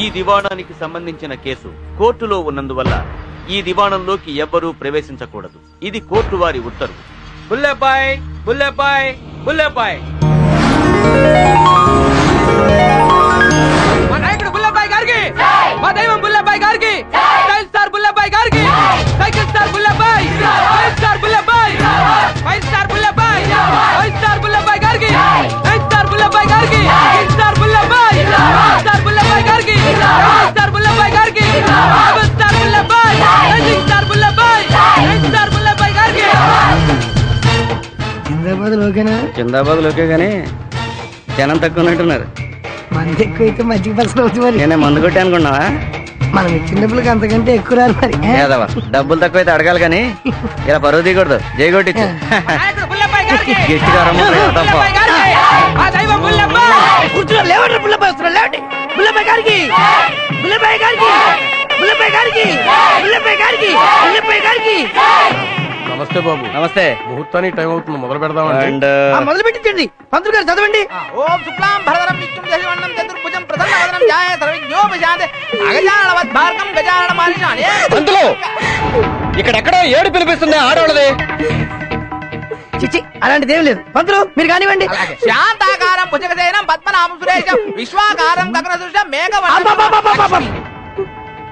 ఈ దివాణానికి సంబంధించిన కేసు కోర్టులో ఉన్నందువల్ల ఈ దివాణంలోకి ఎవ్వరూ ప్రవేశించకూడదు. ఇది కోర్టు వారి ఉత్తర్వు. బుల్లెబాయ్ బుల్లెబాయ్ బుల్లెబాయ్. మా నాయకుడు బుల్లెబాయ్ గారికి, మా దైవం బుల్లెబాయ్ గారికి, స్టైల్ స్టార్ బుల్లెబాయ్ గారికి, సైకిల్ స్టార్ బుల్లెబాయ్, 5 స్టార్ బుల్లెబాయ్, 5 స్టార్ బుల్లెబాయ్, 5 స్టార్ బుల్లెబాయ్ గారికి, 9 స్టార్ బుల్లెబాయ్ గారికి, 6 స్టార్ బుల్లెబాయ్, 6 స్టార్ బుల్లెబాయ్ గారికి, 7 స్టార్ బుల్లెబాయ్ గారికి, 7 star Bullebbai, 8 star Bullebbai, 8 star బుల్లెబాయ్ గారికి. జిందాబాద్ లోకేనా? జిందాబాద్ లోకే గానీ జనం తక్కువ ఉన్నట్టున్నారు. మంది ఎక్కువ అయితే మజ్జిగ పలసలు అవుతుంది మరి. నేనే మందు కొట్టి అనుకున్నావా? మనం ఇచ్చిన డబ్బులకి అంతకంటే ఎక్కువ రాదు మరి. డబ్బులు తక్కువ అయితే అడగాలి కానీ ఇలా పరువు తీయకూడదు. జై కొట్టించు. కూర్చున్నా లేవండి. బుల్లబాయ్ వస్తున్నా లేవండి. బుల్లబాయ్ గారికి, బుల్లబాయ్ గారికి, బుల్లబాయ్ గారికి, బుల్లబాయ్ గారికి, బుల్లబాయ్ గారికి. నమస్తే బాబు. నమస్తే. ముహూర్తానికి టైం అవుతుంది, మొదలు పెడదామండి. మొదలు పెట్టించండి. పంతులు గారు చదవండి. ఓం శుక్లాం భరధరం విష్ణుం శశివర్ణం చతుర్భుజం ప్రసన్నవదనం ధ్యాయ సర్వజ్ఞోపశాంతే అగజాననవద్భార్గం గజాననమాలిశానే. పంతులు ఇక్కడెక్కడో ఏడు పిలిపిస్తుంది ఆడవాళ్ళది. చిచ్చి అలాంటిది ఏం లేదు. పంతులు మీరు కానివ్వండి. శాంతాకారం భుజగశయనం పద్మనాభం సురేశం విశ్వాకారం గగనసృష్టం మేఘవర్ణం.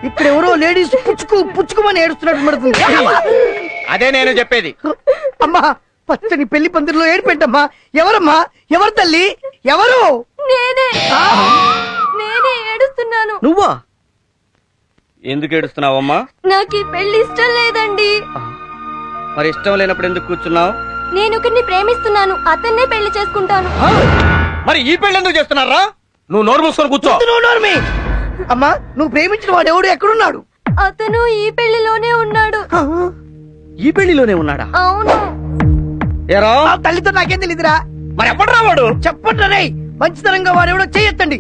ఇక్కడ ఎవరో లేడీస్ పుచ్చుకోమని ఏడుస్తున్నట్టు పడుతుంది. అదే నేను చెప్పేది. అమ్మా పచ్చని పెళ్లి పందిరిలో ఏడిపెట్టమ్మా. ఎవరమ్మా? ఎవరు తల్లి? ఎవరు? నేనే ఏడుస్తున్నాను. నువ్వా? ఎందుకు ఏడుస్తున్నావమ్మా? నాకు ఈ పెళ్లి ఇష్టం లేదండి. మరి ఇష్టం లేనప్పుడు ఎందుకు కూర్చున్నావు? నేను ఒకరిని ప్రేమిస్తున్నాను, అతన్నే పెళ్లి చేసుకుంటాను. మరి ఈ పెళ్లి ఎందుకు చేస్తున్నారా? నువ్వు నోరు మూసుకొని కూర్చో. అమ్మా నువ్వు ప్రేమించిన వాడు ఎవడు ఎక్కడున్నాడు? అతను ఈ పెళ్లిలోనే ఉన్నాడు. ఈ పెళ్లిలోనే ఉన్నాడా? అవును. ఏరా తల్లితో నాకేం తెలియదురా. మరి ఎప్పటిరా వాడు? చెప్పండి రే. మంచితనంగా వాడెవడో చేయెత్తండి,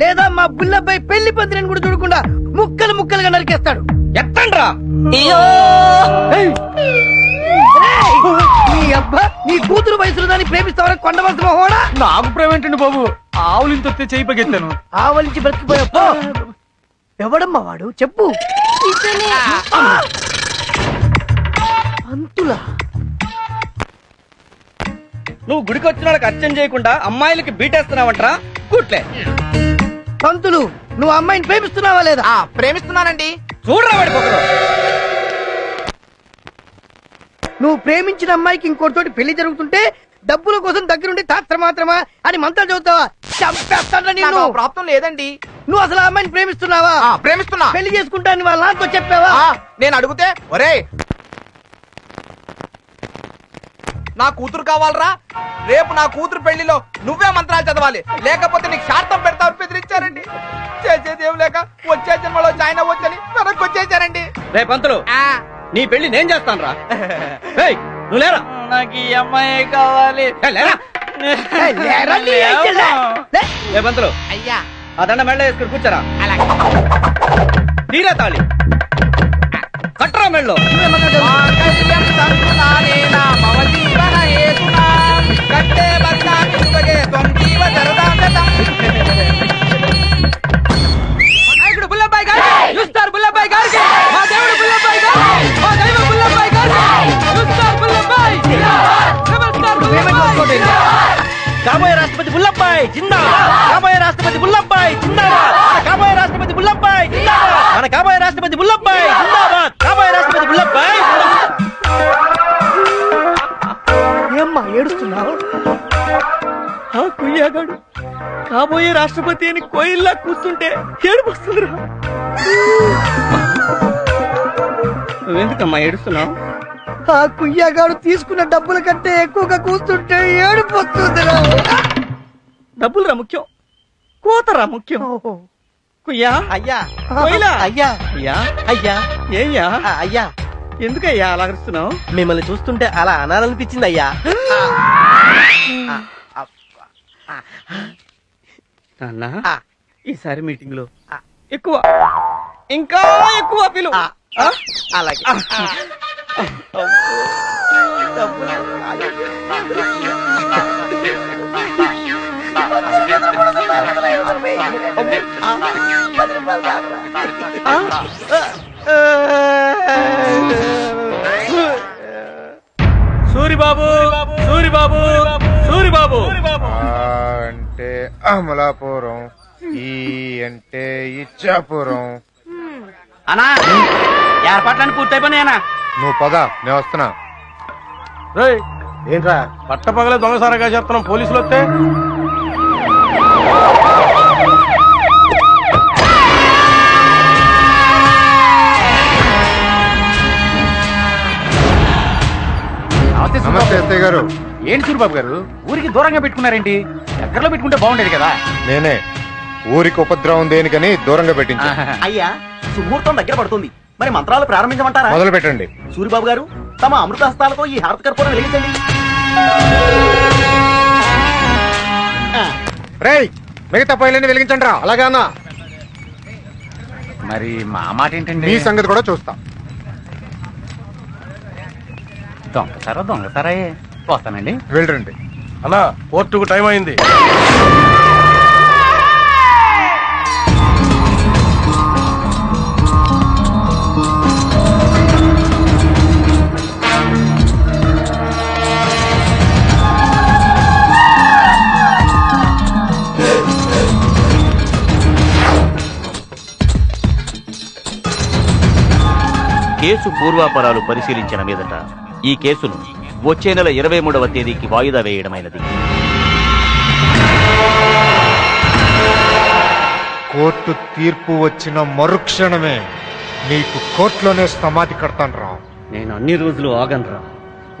లేదా మా బుల్లబ్బాయి పెళ్లి పందిరిని కూడా చూడకుండా ముక్కలు ముక్కలుగా నరికేస్తాడు. ఎత్తండ్రా. నీ అబ్బా నీ కూతురు వయసులో దాన్ని ప్రేమిస్తావరా కొండవలసిన హోడా? నాకు ప్రేమ ఏంటండి బాబు? ఆవులింత వస్తే చేయి పగెత్తాను. ఆవలించి బ్రతికిపోయా. ఎవడమ్మా వాడు? చెప్పు. అంతులా నువ్వు గుడికి వచ్చిన వాళ్ళకి అర్చన చేయకుండా అమ్మాయిలకి బీటేస్తున్నావంటరా? కూట్లే. పంతులు నువ్వు అమ్మాయిని ప్రేమిస్తున్నావా లేదా? ప్రేమిస్తున్నానండి. చూడరా వాడి పొగరు. నువ్వు ప్రేమించిన అమ్మాయికి ఇంకోటితోటి పెళ్లి జరుగుతుంటే డబ్బుల కోసం దగ్గరుండి తాత్ర మాత్రమా అని మంత్రాలు చదువుతావా? చంపేస్తాను నేను. ప్రాప్తం లేదండి. నువ్వు అసలు అమ్మాయిని ప్రేమిస్తున్నావా? ప్రేమిస్తున్నా. పెళ్లి చేసుకుంటాను వాళ్ళ నాతో చెప్పావా? నేను అడిగితే ఒరే నా కూతురు కావాలరా, రేపు నా కూతురు పెళ్లిలో నువ్వే మంత్రాలు చదవాలి, లేకపోతే నీకు శార్థం పెడతావు బెదిరించారండి. చేసేది ఏం లేక వచ్చే జన్మలో జాయిన్ అవ్వచ్చని వెనక్కి వచ్చేసారండి. రే పంతులు నీ పెళ్లి నేను చేస్తాను రా. నువ్వు లేరా? నాకు ఈ అమ్మాయి కావాలి. పంతులు అయ్యా ఆ దండ మెళ్ళ వేసుకుని కూర్చోరా. అలాగే తీరా తాళి కట్టరా మెళ్ళో. నాయకుడు బుల్లబాయ్ గారికి, యూస్టార్ బుల్లబాయ్ గారికి, మా దేవుడు బుల్లబాయ్ గారికి, మా దైవం బుల్లబాయ్ గారికి, యూస్టార్ బుల్లబాయ్, రెబల్ స్టార్ బుల్లబాయ్. కాబోయే రాష్ట్రపతి బుల్లబ్బాయ్ జిందాబాద్. కాబోయే రాష్ట్రపతి బుల్లబ్బాయ్ జిందాబాద్. కాబోయే రాష్ట్రపతి బుల్లబ్బాయ్ జిందాబాద్. మన కాబోయే రాష్ట్రపతి బుల్లబ్బాయ్ జిందాబాద్. కాబోయే రాష్ట్రపతి బుల్లబ్బాయ్. ఏమ్మా ఏడుస్తున్నావు? ఆ కుయ్యాగాడు కాబోయే రాష్ట్రపతి అని కోయిల్లా కూర్చుంటే ఏడుపు వస్తుందిరా. నువ్వెందుకమ్మా ఏడుస్తున్నావు? ఆ కుయ్యగాడు తీసుకున్న డబ్బుల కంటే ఎక్కువగా కూర్చుంటే ఏడుపు వస్తుందిరా. డబ్బులురా ముఖ్యం, కోతరా ముఖ్యం. కుయ్యా అయ్యా కోయిలా అయ్యా అయ్యా అయ్యా ఏయ్యా అయ్యా ఎందుకయ్యా అలా అరుస్తున్నావు? మిమ్మల్ని చూస్తుంటే అలా అనాలనిపించింది అయ్యా. నాన్న ఈసారి మీటింగ్ లో ఎక్కువ ఇంకా ఎక్కువ పిలు. అలాగే సూరిబాబు సూరిబాబు సూరిబాబు అంటే అమలాపురం, ఈ అంటే ఇచ్చాపురం. అన్నా ఏర్పాట్లన్నీ పూర్తయిపోయినాయనా? నువ్వు పద, నేను వస్తున్నా. ఏంట్రా పట్టపగలే దొంగసారగా చెప్తున్నాం, పోలీసులు వస్తే నమస్తే ఎస్ఐ గారు. ఏంటి సూరిబాబు గారు ఊరికి దూరంగా పెట్టుకున్నారేంటి? దగ్గరలో పెట్టుకుంటే బాగుండేది కదా. నేనే ఊరికి ఉపద్రవం దేనికని దూరంగా పెట్టించా. అయ్యా సుముహూర్తం దగ్గర పడుతుంది, మరి మంత్రాలు ప్రారంభించమంటారా? మొదలు పెట్టండి. సూరిబాబు గారు తమ అమృత హస్తాలతో ఈ హారతి కర్పూరం వెలిగించండి. రేయ్, మిగతా పైలని వెలిగించండి రా. అలాగా అన్న, మరి మా మాట ఏంటండి? మీ సంగతి కూడా చూస్తా. దొంగసారా వస్తానండి. వెళ్ళండి అన్నా, కోర్టుకు టైం అయింది. కేసు పూర్వాపరాలు పరిశీలించిన మీదట ఈ కేసును వచ్చే నెల 23వ తేదీకి వాయిదా వేయడమైనది. కోర్టు తీర్పు వచ్చిన మరుక్షణమే నీకు కోర్టులోనే సమాధి కడతాను రా. నేను అన్ని రోజులు ఆగనరా.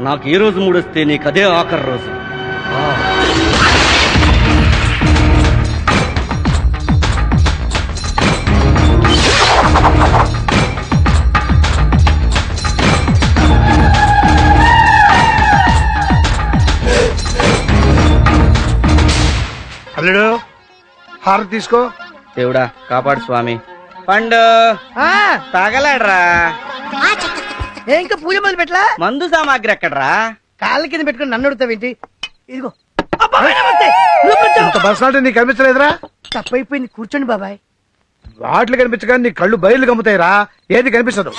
నాకు ఏ రోజు మూడొస్తే నీకు అదే ఆఖరి రోజు. అల్లుడు హారతి తీసుకో. దేవుడా కాపాడు స్వామి. పండు తాగలాడ్రా. ఇంకా పూజ మొదలు పెట్టలా? మందు సామాగ్రి ఎక్కడ్రా? కాళ్ళ కింద పెట్టుకుని నన్ను అడుగుతావేంటి? ఇదిగో. పర్సనాలిటీ నీకు కనిపించలేదురా? తప్పైపోయింది, కూర్చోండి బాబాయ్. వాటిలు కనిపించగా నీ కళ్ళు బయలు గమ్ముతాయిరా, ఏది కనిపించదు.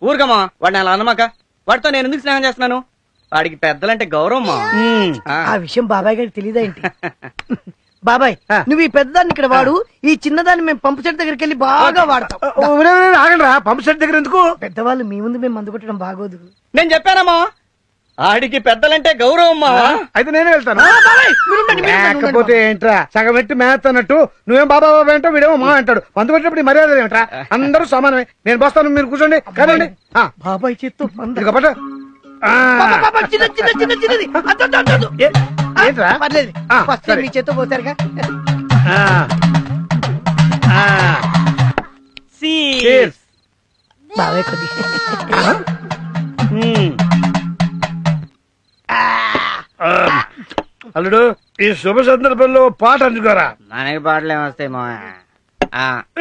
ఊరుకమ్మా, వాడిని అలా అనమాక. వాడితో నేను ఎందుకు స్నేహం చేస్తున్నాను? వాడికి పెద్దలంటే గౌరవమ్మా. ఆ విషయం బాబాయ్ గారికి తెలియదా ఏంటి? బాబాయ్, నువ్వు ఈ పెద్దదాన్ని ఇక్కడ వాడు, ఈ చిన్నదాన్ని మేము పంపు సెట్ దగ్గరికి వెళ్ళి బాగా వాడతాం. ఆగండి రా, పంపు సెట్ దగ్గర ఎందుకు? పెద్దవాళ్ళు మీ ముందు మేము మందు కొట్టడం బాగోదు. నేను చెప్పానమ్మా, ఆడికి పెద్దలంటే గౌరవమ్మా. అయితే నేనే వెళ్తాను. లేకపోతే ఏంట్రా, సగం ఎట్టి మేస్తన్నట్టు నువ్వేం బాబా బాబా అంటావు, వీడేమో మా అంటాడు. మందు కొట్టినప్పుడు మర్యాద ఏమిట్రా? అందరూ సమానమే. నేను బస్తాను, మీరు కూర్చోండి. కదండి బాబాయ్ చేత్తు మీ చేత్తో పోతారుగా. బాబాయ్ కొద్ది అల్లుడు, ఈ శుభ సందర్భంలో పాట అందుకోరా. మనకి పాటలు ఏమొస్తాయి మా.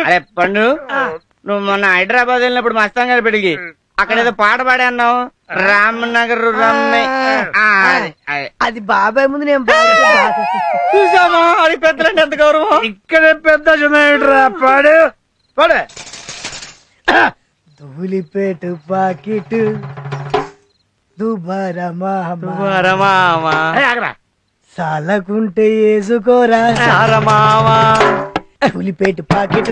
అరే పండు, నువ్వు మొన్న హైదరాబాద్ వెళ్ళినప్పుడు మస్తాన్ గారు పెడిగి అక్కడ ఏదో పాట పాడే అన్నావు. రామ్నగర్ అది బాబాయ్ ముందు నేను చూసామా? అది పెద్దలంటే ఎంత గౌరవం. ఇక్కడ పెద్ద చిన్న పాడు పాడే. ధూళిపేటు పాకిట్ దుబారమా సాలకుంటే వేసుకోరా సారమావా. పులిపేటు పాకెట్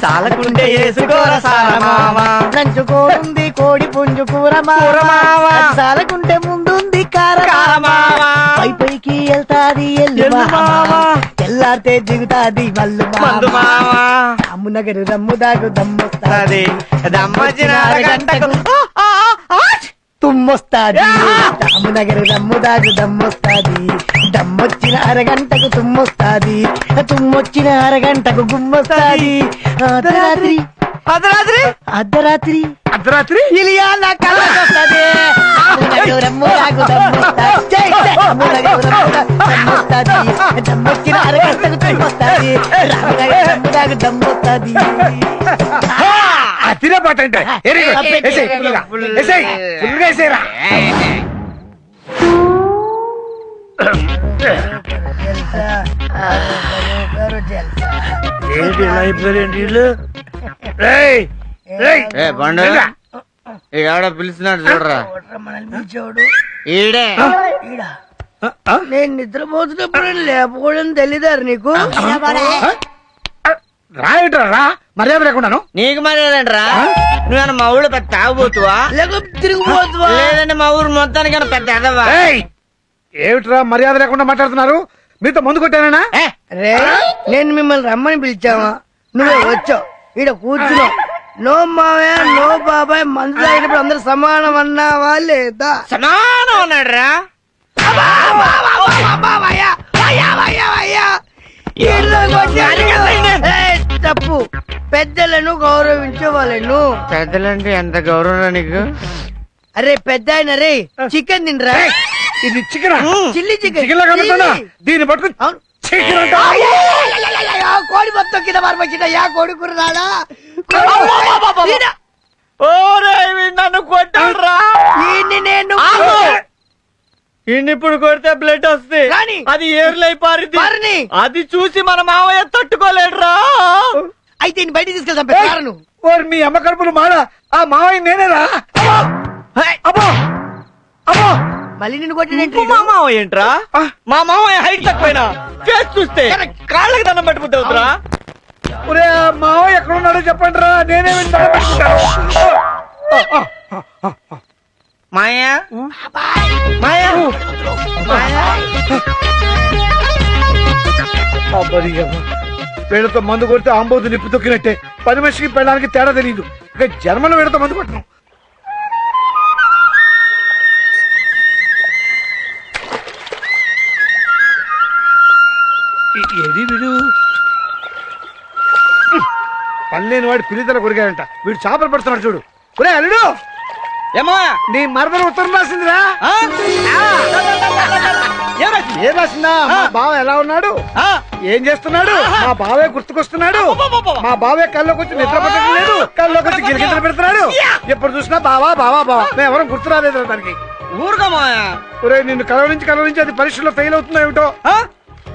సాలకుంటే వేసుకోరా సారమావా. నంచుకోనుంది కోడి పుంజు కూర సాలకుంటే ముందుంది కారమావా. పైకి వెళ్తాది ఎల్లు తెల్లారితే దిగుతాది మల్లు మావా. అమ్మునగరు రమ్ము దాగు దమ్మొస్తాది, దమ్మొచ్చిన గంటకు తుమ్మొస్తాది. రామునగరు రమ్ము దాగు దమ్మొస్తాది, దమ్మొచ్చిన అరగంటకు తుమ్మొస్తాది, తుమ్మొచ్చిన అరగంటకు గుమ్మొస్తాది. అర్ధరాత్రి అర్ధరాత్రి అర్ధరాత్రి అర్ధరాత్రి ఇలియాల కళ్ళకొస్తది. రమ్ము దాగు దమ్మొస్తాది, దమ్మొచ్చిన అరగంటకు తుమ్మొస్తాది, రామునగరు రమ్ము దాగు దమ్మొస్తాది. తినే పాట అంటే ఏంటి ఇలా అయిపోయారేంటి వీళ్ళు? ఎవడ పిలిచినాడు చూడరా ఈడే. నేను నిద్రపోతున్నప్పుడు లేకపోవడం తెలీదారు నీకు? రాయటరా మర్యాద లేకున్నాను. నీకు మర్యాదంటరా? నువ్వేనా మా ఊళ్ళో పెద్ద తాగుబోతువా లేకపోతే తిరిగిపోతువా? లేదంటే మా ఊరు మొత్తానికి పెద్ద ఎదవా? ఏమిట్రా మర్యాద లేకుండా మాట్లాడుతున్నారు? మీతో ముందు కొట్టానా? రే నేను మిమ్మల్ని రమ్మని పిలిచావా? నువ్వే వచ్చావు, ఈడ కూర్చున్నావు. నో మావయ్య నో బాబాయ్, మందు తాగినప్పుడు అందరు సమానం అన్నావా లేదా? సమానం అన్నాడు రా. తప్పు. పెద్దలను గౌరవించే వాళ్ళను. పెద్దలంటే ఎంత గౌరవం నీకు? అరే పెద్ద ఆయన రే చికెన్ తినరా? ఇది చికెన్, చిల్లీ చికెన్. దీన్ని పట్టుకుని కోడి మొత్తం కింద మార్పచ్చిన యా కోడి కూర రాడా? నన్ను కొట్టాడురా. నేను ఇప్పుడు కొడితే బ్లడ్ వస్తే అది ఏర్లై పారింది. అది చూసి మన మావయ్య తట్టుకోలేడురా. అయితే బయటికి తీసుకెళ్తాం పెట్టాను. మీ అమ్మ కడుపులు మాడ ఆ మావయ్య నేనేరా? అబ్బో అబ్బో మళ్ళీ నిన్ను కొట్టినంటే మా మావయ్య ఏంట్రా? మా మావయ్య హైట్ తక్కువైనా ఫేస్ చూస్తే కాళ్ళకి దండం పెట్టబుద్ది అవుతురా. ఒరే మావయ్య ఎక్కడున్నాడో చెప్పండి రా, నేనేమి మాయా మాయా వీళ్ళతో మందు కొడితే ఆంబోతు నిప్పు తొక్కినట్టే. 10 మనిషికి పెళ్ళడానికి తేడా తెలియదు. ఇక జన్మలో వీళ్ళతో మందు కొట్టను. ఏది వీడు పనిలేని వాడు పిల్లితల కొరిగాడంట. వీడు చేపలు పడుతున్నాడు చూడు. ఒరే అల్లుడు, ఏమో నీ మరదలు ఉత్తరం రాసిందిరా. ఏం రాసిందా? మా బావ ఎలా ఉన్నాడు, ఏం చేస్తున్నాడు, మా బావే గుర్తుకొస్తున్నాడు, మా బావే కల్లోకి వచ్చి నిద్ర పట్టడం లేదు, కల్లోకి వచ్చి గిరిగిద్దరు పెడుతున్నాడు. ఎప్పుడు చూసినా బావా బావా బావా. మేము ఎవరం గుర్తు రాలేదు దానికి. ఊరుగా మాయా. ఒరే నిన్ను కలవరించి అది పరీక్షలో ఫెయిల్ అవుతుందా ఏమిటో.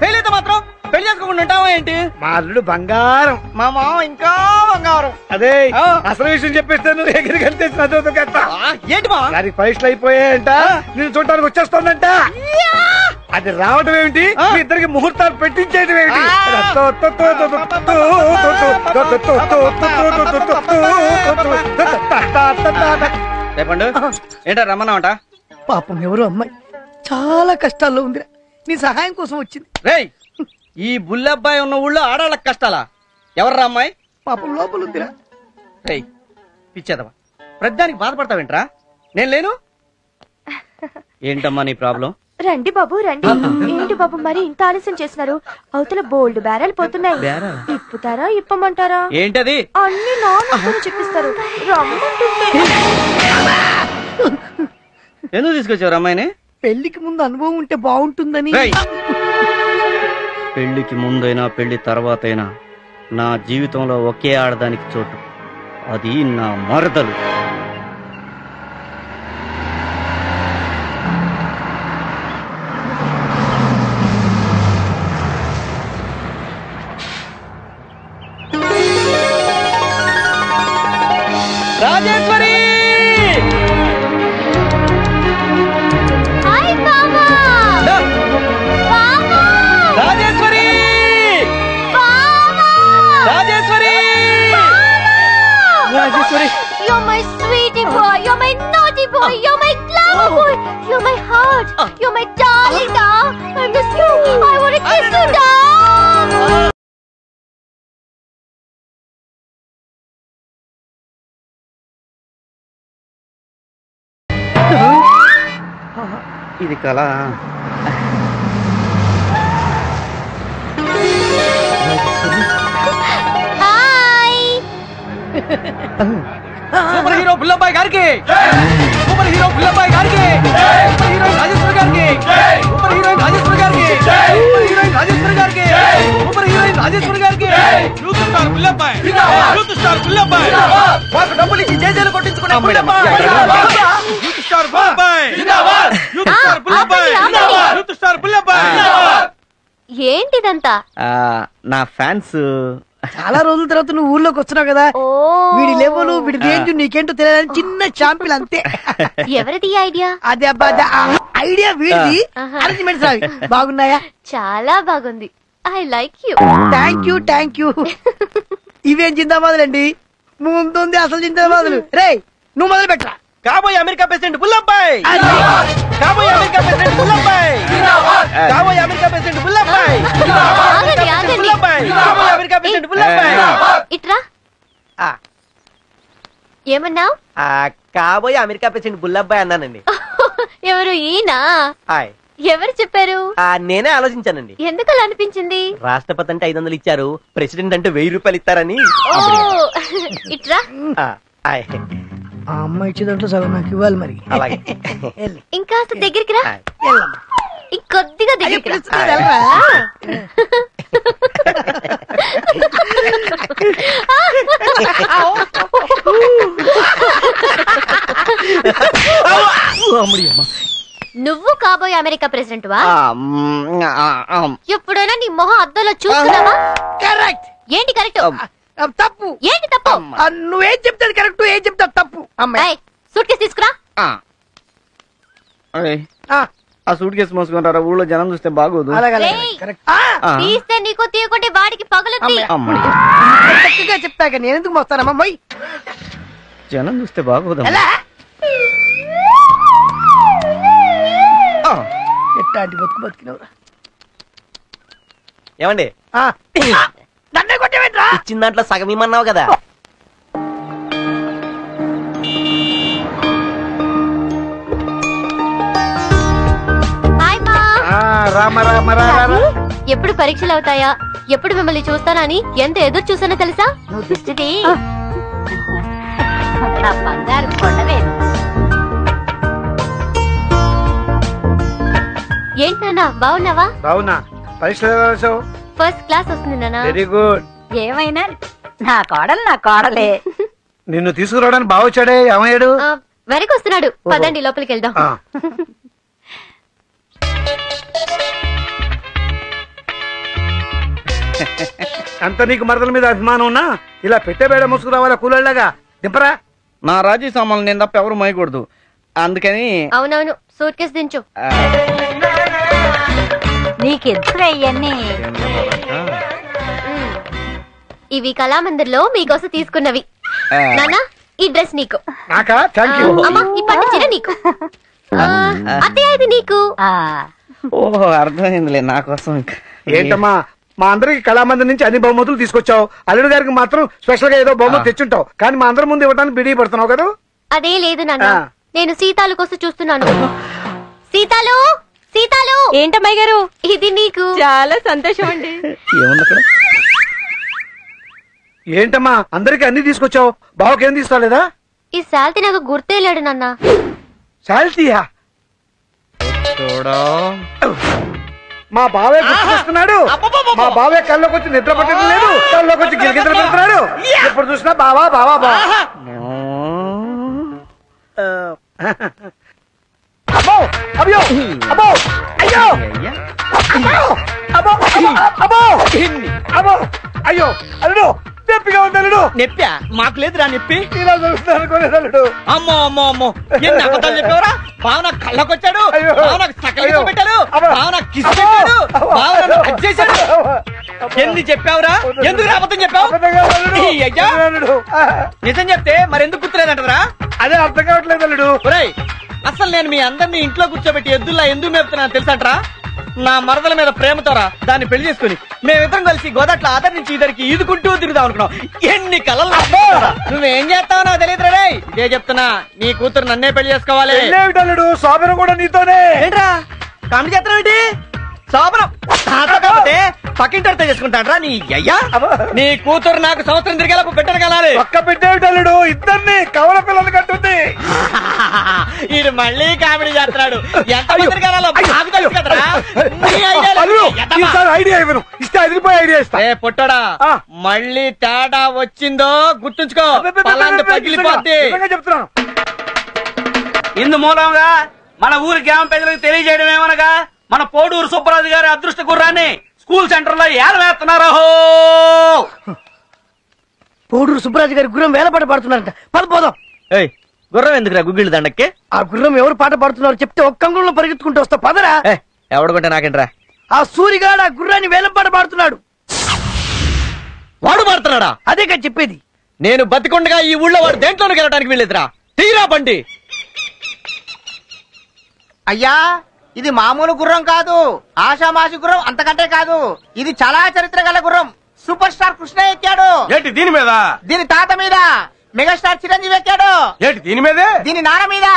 ఫెయిల్ అయితే మాత్రం పెళ్లి చేసుకోకుండా ఉంటావా ఏంటి? మా అల్లుడు బంగారం, మా మామ ఇంకా బంగారం. అదే అసలు విషయం చెప్పేస్తే నువ్వు ఎగిరి కలిసి ఏంటి మా దానికి పరీక్షలు అయిపోయాయంట. నేను చూడటానికి వచ్చేస్తోందంట. అది రావడం ఏమిటి, మీ ఇద్దరికి ముహూర్తాలు పెట్టించేయడం ఏమిటి? రేపండు ఏంటా రమ్మన్నావంట? పాపం ఎవరో అమ్మాయి చాలా కష్టాల్లో ఉందిరా, నీ సహాయం కోసం వచ్చింది. రేయ్ ఈ బుల్లబ్బాయి ఉన్న ఊళ్ళో ఆడాళ్ళకి కష్టాలా? ఎవర్రా అమ్మాయి? పాపం లోపల ఉందిరా. రేయ్ పిచ్చేదవా, ప్రతిదానికి బాధపడతావేంట్రా? నేను లేను. ఏంటమ్మా నీ ప్రాబ్లం? రండి బాబు రండి. ఏంటి బాబు మరి ఇంత ఆలస్యం చేస్తున్నారు? అవతల బోల్డ్ బేరాలు పోతున్నాయి. ఇప్పుతారా ఇప్పమంటారా? ఏంటది? అన్ని నాన్న చెప్పిస్తారు. రమ్మంటుంటే ఎందుకు తీసుకొచ్చారు అమ్మాయిని? పెళ్లికి ముందు అనుభవం ఉంటే బాగుంటుందని. పెళ్లికి ముందైనా పెళ్లి తర్వాతైనా నా జీవితంలో ఒకే ఆడదానికి చోటు, అది నా మరదలు. Rajeshwari! Rajeshwari! Rajeshwari! Rajeshwari! You're my sweetie boy. You're my naughty boy. You're my clever boy. You're my heart. You're my darling dog. I miss you. I want to kiss you, dog. ఇది కళ. సూపర్ హీరో బుల్లబ్బాయి గారికి, సూపర్ హీరో బుల్లబ్బాయి గారికి, super heroine Rajeshwari గారికి, super heroine Rajeshwari గారికి, super heroine Rajeshwari గారికి, super heroine Rajeshwari గారికి. Youth star బుల్లబ్బాయి, youth star బుల్లబ్బాయి, మాకు డబ్బులు ఇచ్చి జేజేలు కొట్టించుకునే బుల్లబ్బాయి. యూత్ స్టార్ బుల్లబ్బాయి, యూత్ స్టార్ బుల్లబ్బాయి, యూత్ స్టార్ బుల్లబ్బాయి. ఏంటిదంతా? నా ఫ్యాన్స్. చాలా రోజుల తర్వాత నువ్వు ఊర్లోకి వస్తున్నావు కదా, వీడి లెవెల్ వీడి రేంజ్ నీకేంటో తెలియదని చిన్న షాంపిల్ అంతే. ఎవరిది ఐడియా? అదే ఐడియా వీడిది. అరేంజ్మెంట్స్ అవి బాగున్నాయా? చాలా బాగుంది. I like you. Thank you. ఇవేం జిందాబాదులండి, ముందుంది అసలు జిందాబాదులు. రే నువ్వు మొదలు పెట్టరా. కాబోయే అమెరికా ప్రెసిడెంట్ బుల్లబ్బాయ్, కాబోయే అమెరికా ప్రెసిడెంట్ బుల్లబ్బాయ్, కాబోయే అమెరికా ప్రెసిడెంట్ బుల్లబ్బాయ్, కాబోయే అమెరికా ప్రెసిడెంట్ బుల్లబ్బాయ్. ఇట్రా. ఏమన్నావు? కాబోయే అమెరికా ప్రెసిడెంట్ బుల్లబ్బాయ్ అన్నానండి. ఎవరు ఈయన? ఎవరు చెప్పారు? నేనే ఆలోచించానండి. ఎందుకు అలా అనిపించింది? రాష్ట్రపతి అంటే 500 ఇచ్చారు, ప్రెసిడెంట్ అంటే 1000 రూపాయలు ఇస్తారని. ఇట్రా. ఆ అమ్మాయి ఇచ్చే దాంట్లో సగం నాకు ఇవ్వాలి మరి. అలాగే. ఇంకా దగ్గరికి రా. ఇంకొద్దిగా దగ్గరికి రా. నువ్వు కాబోయే అమెరికా ప్రెసిడెంట్ వా? ఎప్పుడైనా నీ మొహం అద్దంలో చూసుకున్నావా? కరెక్ట్. ఏంటి కరెక్ట్? తప్పు. ఏంటి తప్పు? నువ్వేం చెప్తాది కరెక్ట్, ఏం చెప్తావు తప్పు. అమ్మాయి సూట్ కేసు తీసుకురా. ఆ సూట్ కేసు మోసుకుంటారా, ఊళ్ళో జనం చూస్తే బాగోదు. తీస్తే నీకు, తీయకుంటే వాడికి పగులుద్ది. చక్కగా చెప్తాక నేను ఎందుకు మోస్తానమ్మా? మొయ్, జనం చూస్తే బాగోదు. ఎట్టాంటి బతుకు బతికినవురా. ఏమండి, నన్నే కొట్టేవేంట్రా? ఇచ్చిన దాంట్లో సగం ఇమ్మన్నావు కదా. ఎప్పుడు పరీక్షలు అవుతాయా, ఎప్పుడు మిమ్మల్ని చూస్తానని ఎంత ఎదురు చూసానో తెలుసా? నువ్వు దిష్టిది నా బంగారు కొండవేను. ఏంటన్నా బాగున్నావా? బాగున్నా. పరీక్ష ఫస్ట్ క్లాస్ వస్తుంది నాన్న. Very good. ఏమైనా నా కోడలే. నిన్ను తీసుకురావడానికి బాగా వచ్చాడే, ఏమయ్యాడు? వెనక్కి వస్తున్నాడు. పదండి లోపలికి వెళ్దాం. అంత నీకు మరదల మీద అభిమానం ఉన్నా ఇలా పెట్టేబేడ ముసుగు రావాలా కూలళ్ళగా దింపరా. నా రాజీ సామాన్లు నేను తప్ప ఎవరు మోయకూడదు, అందుకని. అవునవును, సూట్ కేసు దించు. నీకెందుకు అయ్యన్నీ? ఇవి కళామందిర్లో మీకోసం తీసుకున్నవి. నానా, ఈ డ్రెస్ నీకు. నాకా? థాంక్యూ. అమ్మా, ఈ పట్టు చీర నీకు. అత్తయ్య, ఇది నీకు. ఓహో, అర్థమైందిలే. నా కోసం. ఏంటమ్మా, మా అందరికి కళామందిర్ నుంచి అన్ని బహుమతులు తీసుకొచ్చావు, అల్లుడు గారికి మాత్రం స్పెషల్ గా ఏదో బహుమతి తెచ్చుంటావు, కానీ మా అందరి ముందు ఇవ్వడానికి బిడి పడుతున్నావు కదా. అదే లేదు నాన్న, నేను సీతాలు కోసం చూస్తున్నాను. సీతాలు, సీతాలు. ఏంటమ్మాయి గారు? ఇది నీకు. చాలా సంతోషం అండి. ఏంటమ్మా, అందరికి అన్ని తీసుకొచ్చావు, బావకేం తీసుకోలేదా? ఈ శాల్తీ నాకు గుర్తే లేడు నాన్న. శాల్తీయా? మా బావే గుర్తుకొస్తున్నాడు. మా బావే కల్లోకి వచ్చి నిద్ర పట్టడం లేదు, కల్లోకి వచ్చి గిరిగిద్ర పెడుతున్నాడు. ఎప్పుడు చూసినా బావా బావా బావా. అబ్బో, అయ్యో, అబ్బో, అయ్యో, అబ్బో, అబ్బో, అబ్బో, అయ్యో, అల్లుడు నొప్పిగా ఉంది. అల్లుడు నొప్పా? మాకు లేదురా నొప్పి. ఇలా చూస్తాను అనుకోలేదు అల్లుడు. అమ్మో అమ్మో అమ్మో, ఎన్ని అబద్ధాలు చెప్పావురా? బావ నాకు కళ్ళకొచ్చాడు, బావ నాకు సకలిగా పెట్టాడు, బావ నాకు కిస్ పెట్టాడు, బావ నన్ను హగ్ చేశాడు. ఎన్ని చెప్పావురా? ఎందుకు అబద్ధం చెప్పావు? నిజం చెప్తే మరెందుకు గుర్తులేదంటరా? అదే అర్థం కావట్లేదు అల్లుడు. ఒరేయ్, అసలు నేను మీ అందరినీ ఇంట్లో కూర్చోబెట్టి ఎద్దుల్లా ఎందుకు మేపుతున్నాను తెలుసంటరా? నా మరదల మీద ప్రేమతోరా దాన్ని పెళ్లి చేసుకుని మేమిద్దరం కలిసి గోదాట్ల ఆదరి నుంచి ఇద్దరికి ఈదుకుంటూ తిరుగుదాం అనుకున్నాం. ఎన్ని కలలు. నువ్వేం చేస్తావో నాకు తెలియదు రే. ఇదే చెప్తున్నా, నీ కూతురు నన్నే పెళ్లి చేసుకోవాలి. శోభన కూడా నీతోనే. ఏంట్రా కామెడీ చేస్తున్నావు ఏంటి? శోభనం కాకపోతే పక్కింటితో చేసుకుంటాడ్రా నీ అయ్యా? నీ కూతురు నాకు సంవత్సరం తిరిగేలా పెట్టగలాలి. ఒక్క పెట్టేటల్లుడు, ఇద్దరిని కవల పిల్లలు కట్టుంది. ఇది మళ్ళీ కామెడీ చేస్తున్నాడు. ఎంత ఐడియా ఇవ్వను, ఇస్తే అదిరిపోయి ఐడియా ఇస్తా. పొట్టడా, మళ్ళీ తేడా వచ్చిందో గుర్తుంచుకో, పగిలిపోద్ది. చెప్తున్నాను. ఇందు మూలంగా మన ఊరి గ్రామ ప్రజలకు తెలియజేయడం ఏమనగా, మన పోడూరు సుబ్బరాజు గారి అదృష్ట గుర్రాన్ని స్కూల్ సెంటర్ లో ఏలం వేస్తున్నారు. పోడూరు సుబ్బరాజు గారి గుర్రం వేలపాట పాడుతున్నారంట. పదపోదాం. గుర్రం ఎందుకురా గుగ్గిళ్ళు దండక్కి? ఆ గుర్రం ఎవరు పాట పాడుతున్నారు చెప్తే ఒక్క అంగుళంలో పరిగెత్తుకుంటూ వస్తా. పదరా. ఎవడుకుంటా నాకేంట్రా? ఆ సూరిగాడు ఆ గుర్రాన్ని వేలంపాట పాడుతున్నాడు. వాడు పాడుతున్నాడా? అదే కదా చెప్పేది. నేను బతికుండగా ఈ ఊళ్ళో వాడు దేంట్లోకి వెళ్ళడానికి వెళ్ళేదిరా. తీరా బండి. అయ్యా, ఇది మామూలు గుర్రం కాదు, ఆషామాషి గుర్రం అంతకంటే కాదు. ఇది చాలా చరిత్ర గల గుర్రం. సూపర్ స్టార్ కృష్ణ ఎక్కాడు. ఏంటి దీని మీద? దీని తాత మీద. మెగాస్టార్ చిరంజీవి ఎక్కాడు. ఏంటి దీని మీదే? దీని నాన్న మీద.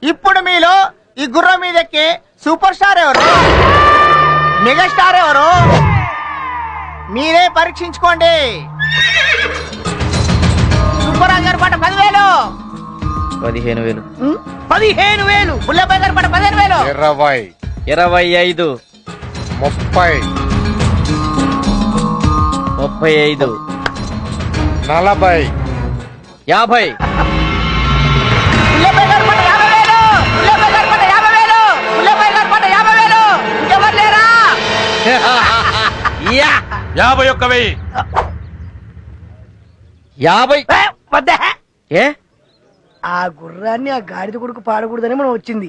ఇప్పుడు మీలో ఈ గుర్రం మీద ఎక్కి సూపర్ స్టార్ ఎవరు, మెగాస్టార్ ఎవరు మీరే పరీక్షించుకోండి. సుబ్బరాజు గారి పాట 10,000. 15,000. 15,000. బుల్లెబాయ్ గారి పాట 15,000. 20, 25, 30, 35, 40, 50. బుల్లెబాయ్ గారి పాట 50,000. బుల్లెబాయ్ గారి పాట 50,000. బుల్లెబాయ్ గారి పాట 50,000. ఇంకెవరు లేరా? 51,000. 50. వద్దా? ఏ ఆ గుర్రాన్ని ఆ గాడిద కొడుకు పాడకూడదని మనం వచ్చింది.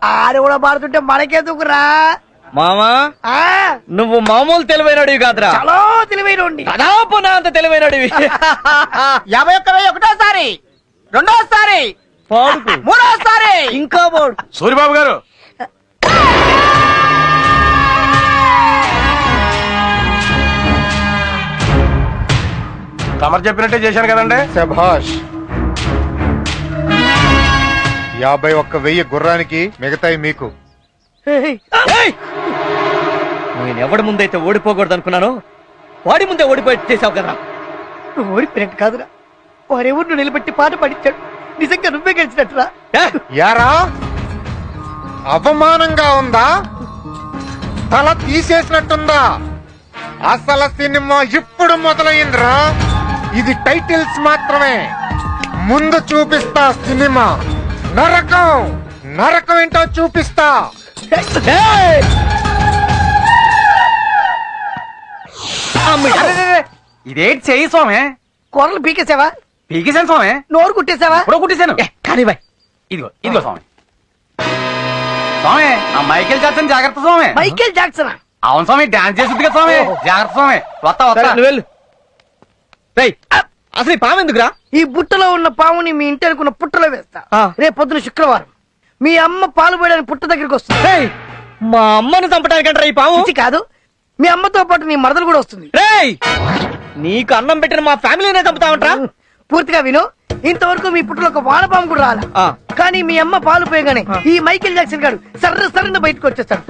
ఆడ కూడా పాడుతుంటే మనకెందుకురా మామా? నువ్వు మామూలు తెలివైనడివి కాదురా, చాలా తెలివైనోడిని. దాదాపు నా అంత తెలివైనడివి. 51,000 ఒకటోసారి, రెండోసారి, మూడోసారి, ఇంకా పోడు. సూరిబాబు గారు, తమరు చెప్పినట్టే చేశాను కదండి. శభాష్. 51,000 గుర్రానికి, మిగతాయి మీకు. నేను ఎవడి ముందైతే ఓడిపోకూడదు అనుకున్నాను, వాడి ముందే ఓడిపోయి చేసావు కదా. నువ్వు ఓడిపోయినట్టు కాదురా, వారెవరు నిలబెట్టి పాట పాడించాడు. నిజంగా నువ్వే గెలిచినట్టురా. యారా, అవమానంగా ఉందా? తల తీసేసినట్టుందా? అసలు సినిమా ఇప్పుడు మొదలైందిరా. ఇది టైటిల్స్ మాత్రమే, ముందు చూపిస్తా సినిమా. నరకం నరకం ఏంటో చూపిస్తా. ఇదేంటి చెయ్యి స్వామి? కూరలు పీకేసావా? పీకేశాను స్వామి. నోరు కుట్టేసావా? ఇప్పుడు కుట్టేశాను. కానీ బాయ్, ఇదిగో ఇదిగో స్వామి. స్వామి, ఆ మైకేల్ జాక్సన్ జాగ్రత్త స్వామి. Michael Jackson? అవును స్వామి, డాన్స్ చేస్తుంది కదా స్వామి. జాగ్రత్త స్వామి. వస్తా వస్తా. నువ్వు వెళ్ళు. అసలు ఈ పాము ఎందుకురా? ఈ బుట్టలో ఉన్న పాముని మీ ఇంటి అనుకున్న పుట్టలో వేస్తా. రేపు పొద్దున శుక్రవారం మీ అమ్మ పాలు పోయడానికి పుట్ట దగ్గరికి వస్తుంది. మా అమ్మను చంపడానికంటారా ఈ పాము? కాదు, మీ అమ్మతో పాటు నీ మరదలు కూడా వస్తుంది. నీకు అన్నం పెట్టిన మా ఫ్యామిలీనే చంపుతామంటారా? పూర్తిగా విను. ఇంతవరకు మీ పుట్టలో ఒక వానపాము కూడా రాలా. కానీ మీ అమ్మ పాలు పోయగానే ఈ మైకేల్ జాక్సన్ గారు సర్రన బయటకు వచ్చేస్తాడు.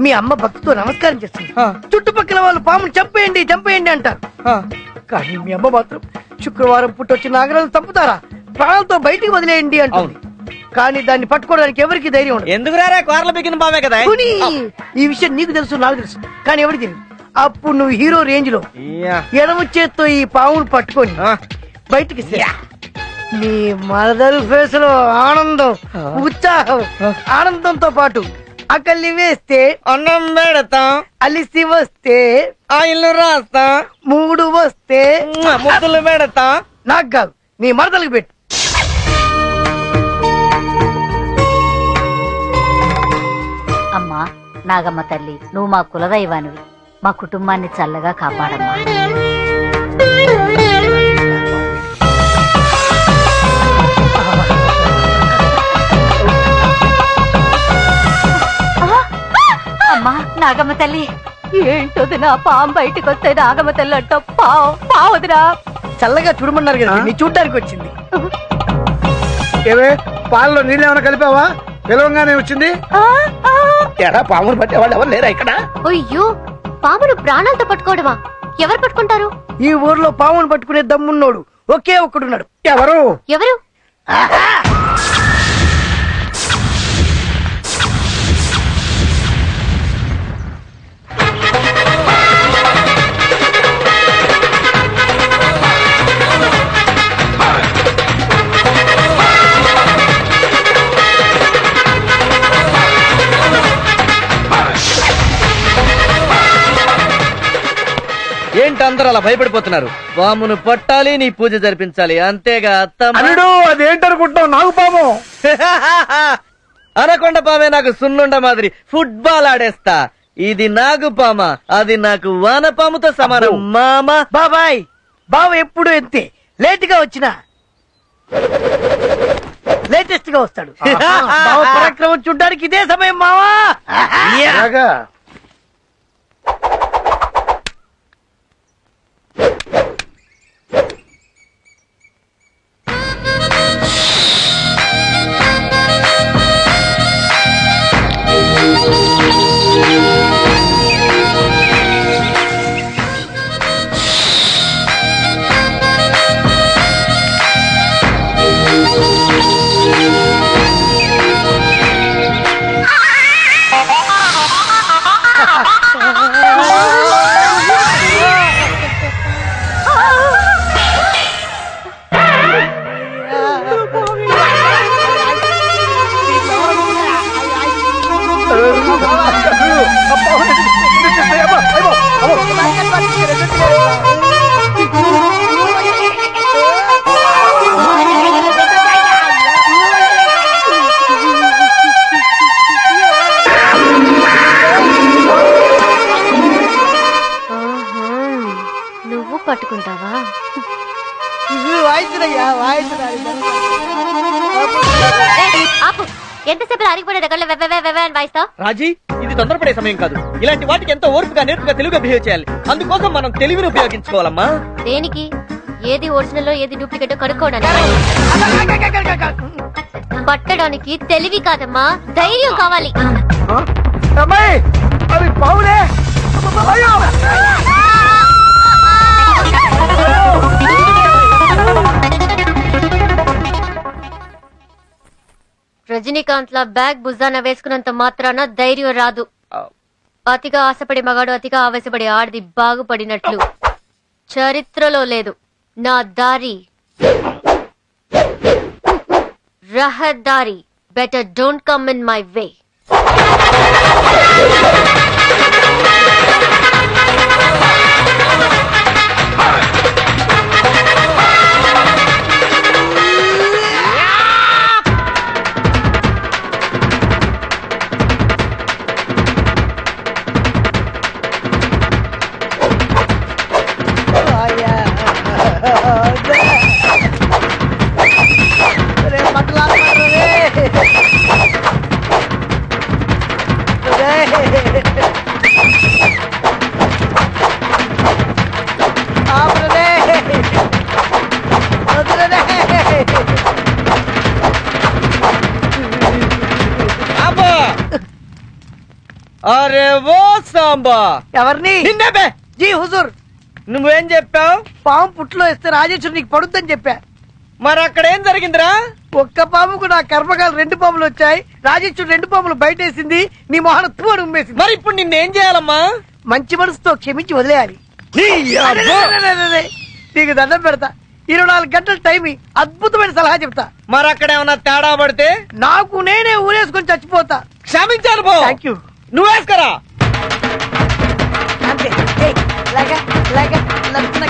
మీ అమ్మ భక్తితో నమస్కారం చేస్తుంది. చుట్టుపక్కల వాళ్ళు పాముని చంపేయండి చంపేయండి అంటారు. కానీ మీ అమ్మ మాత్రం శుక్రవారం పుట్టొచ్చి నాగరాజు చంపుతారా, ప్రాణాలతో బయటికి వదిలేయండి అంటుంది. కానీ దాన్ని పట్టుకోవడానికి ఎవరికి ధైర్యం ఉండదు. ఎందుకు రారా, కోరలు బిగిన పామే కదా. ఈ విషయం నీకు తెలుసు, నాకు తెలుసు, కానీ ఎవరికి తెలియదు. అప్పుడు నువ్వు హీరో రేంజ్ లో ఎడమ చేత్తో ఈ పావును పట్టుకొని బయటికి నీ మరదలు ఫేస్ లో ఆనందం, ఉత్సాహం, ఆనందంతో పాటు అకల్లి వేస్తే అన్నం పెడతాం, అలిసి వస్తే ఆయిల్ రాస్తా, మూడు వస్తే ముద్దులు పెడతా. నాకు కాదు, నీ మరదలకు పెట్టు. అమ్మా నాగమ్మ తల్లి, నువ్వు మా కులదైవానివి, మా కుటుంబాన్ని చల్లగా కాపాడమ్మా. అమ్మా నాగమ్మ తల్లి, ఏంటోది నా పాము బయటకు వస్తే నాగమ్మ తల్లి అంటో పావుదిరా. చల్లగా చూడమన్నారు కదా, నీ చూడ్డానికి వచ్చింది. ఏవే, పాలలో నీళ్ళు ఏమైనా కలిపావా? పిలవంగానే వచ్చింది. ఎరా, పామును పట్టేవాళ్ళు ఎవరు లేరా ఇక్కడ? అయ్యో, పామును ప్రాణాలతో పట్టుకోవడమా? ఎవరు పట్టుకుంటారు? ఈ ఊర్లో పామును పట్టుకునే దమ్మున్నోడు ఒకే ఒక్కడున్నాడు. ఎవరు? ఎవరు? ఏంటి అందరూ అలా భయపడిపోతున్నారు? పామును పట్టాలి, నీ పూజ జరిపించాలి, అంతేగా అల్లుడు? అదేంటనుకుంటున్నావు? నాగు పాము. అనకొండ పామే నాకు సున్నుండ మాదిరి ఫుట్బాల్ ఆడేస్తా. ఇది నాగుపామ, అది నాకు వానపాముతో సమానం మామ. బాబాయ్ బావ ఎప్పుడు ఎంతే, లేట్ గా వచ్చినా లేటెస్ట్ గా వస్తాడు. బావ పరాక్రమం చూడ్డానికి ఇదే సమయం మావా. నువ్వు పట్టుకుంటావా? ఎంతసేపు అరిగిపోయే దగ్గర వాయిస్తావు? రాజీ, ఇది తొందరపడే సమయం కాదు. ఇలాంటి వాటికి ఎంతో ఓర్పుగా, నేర్పుగా, తెలుగుగా బిహేవ్ చేయాలి. అందుకోసం మనం తెలివిని ఉపయోగించుకోవాలమ్మా. దేనికి? ఏది ఒరిజినల్ ఏది డూప్లికేట్ కనుక్కోవడానికి. పట్టడానికి తెలివి కాదమ్మా, ధైర్యం కావాలి. రజనీకాంత్ లా బ్యాగ్ భుజాన వేసుకున్నంత మాత్రాన ధైర్యం రాదు. అతిగా ఆశపడే మగాడు, అతిగా ఆవేశపడే ఆడది బాగుపడినట్లు చరిత్రలో లేదు. నా దారి రహదారి. Better don't come in my way. అరే ఓ సాంబా, ఎవరిని? నిన్నే. జీ హుజూర్. నువ్వేం చెప్పావు? పాము పుట్లో ఇస్తే రాజేశ్వరు నీకు పడుద్దని చెప్పా. మరి అక్కడ ఏం జరిగిందిరా? ఒక్క పాముకు నా కర్మకాలు 2 పాములు వచ్చాయి. రాజేశ్వరు 2 పాములు బయటేసింది. నీ మొహన తూడు ఉమ్మేసింది. మరి ఇప్పుడు నిన్నేం చేయాలమ్మా? మంచి మనసుతో క్షమించి వదిలేయాలి. నీకు దండం పెడతా. 24 గంటల టైం, అద్భుతమైన సలహా చెప్తా. మరి అక్కడ ఏమన్నా తేడా పడితే నాకు నేనే ఊరేసుకొని చచ్చిపోతా. క్షమించాలి పో. Thank you. నువ్వేసుకరా. అంతే. లాగా లాగా లాగా.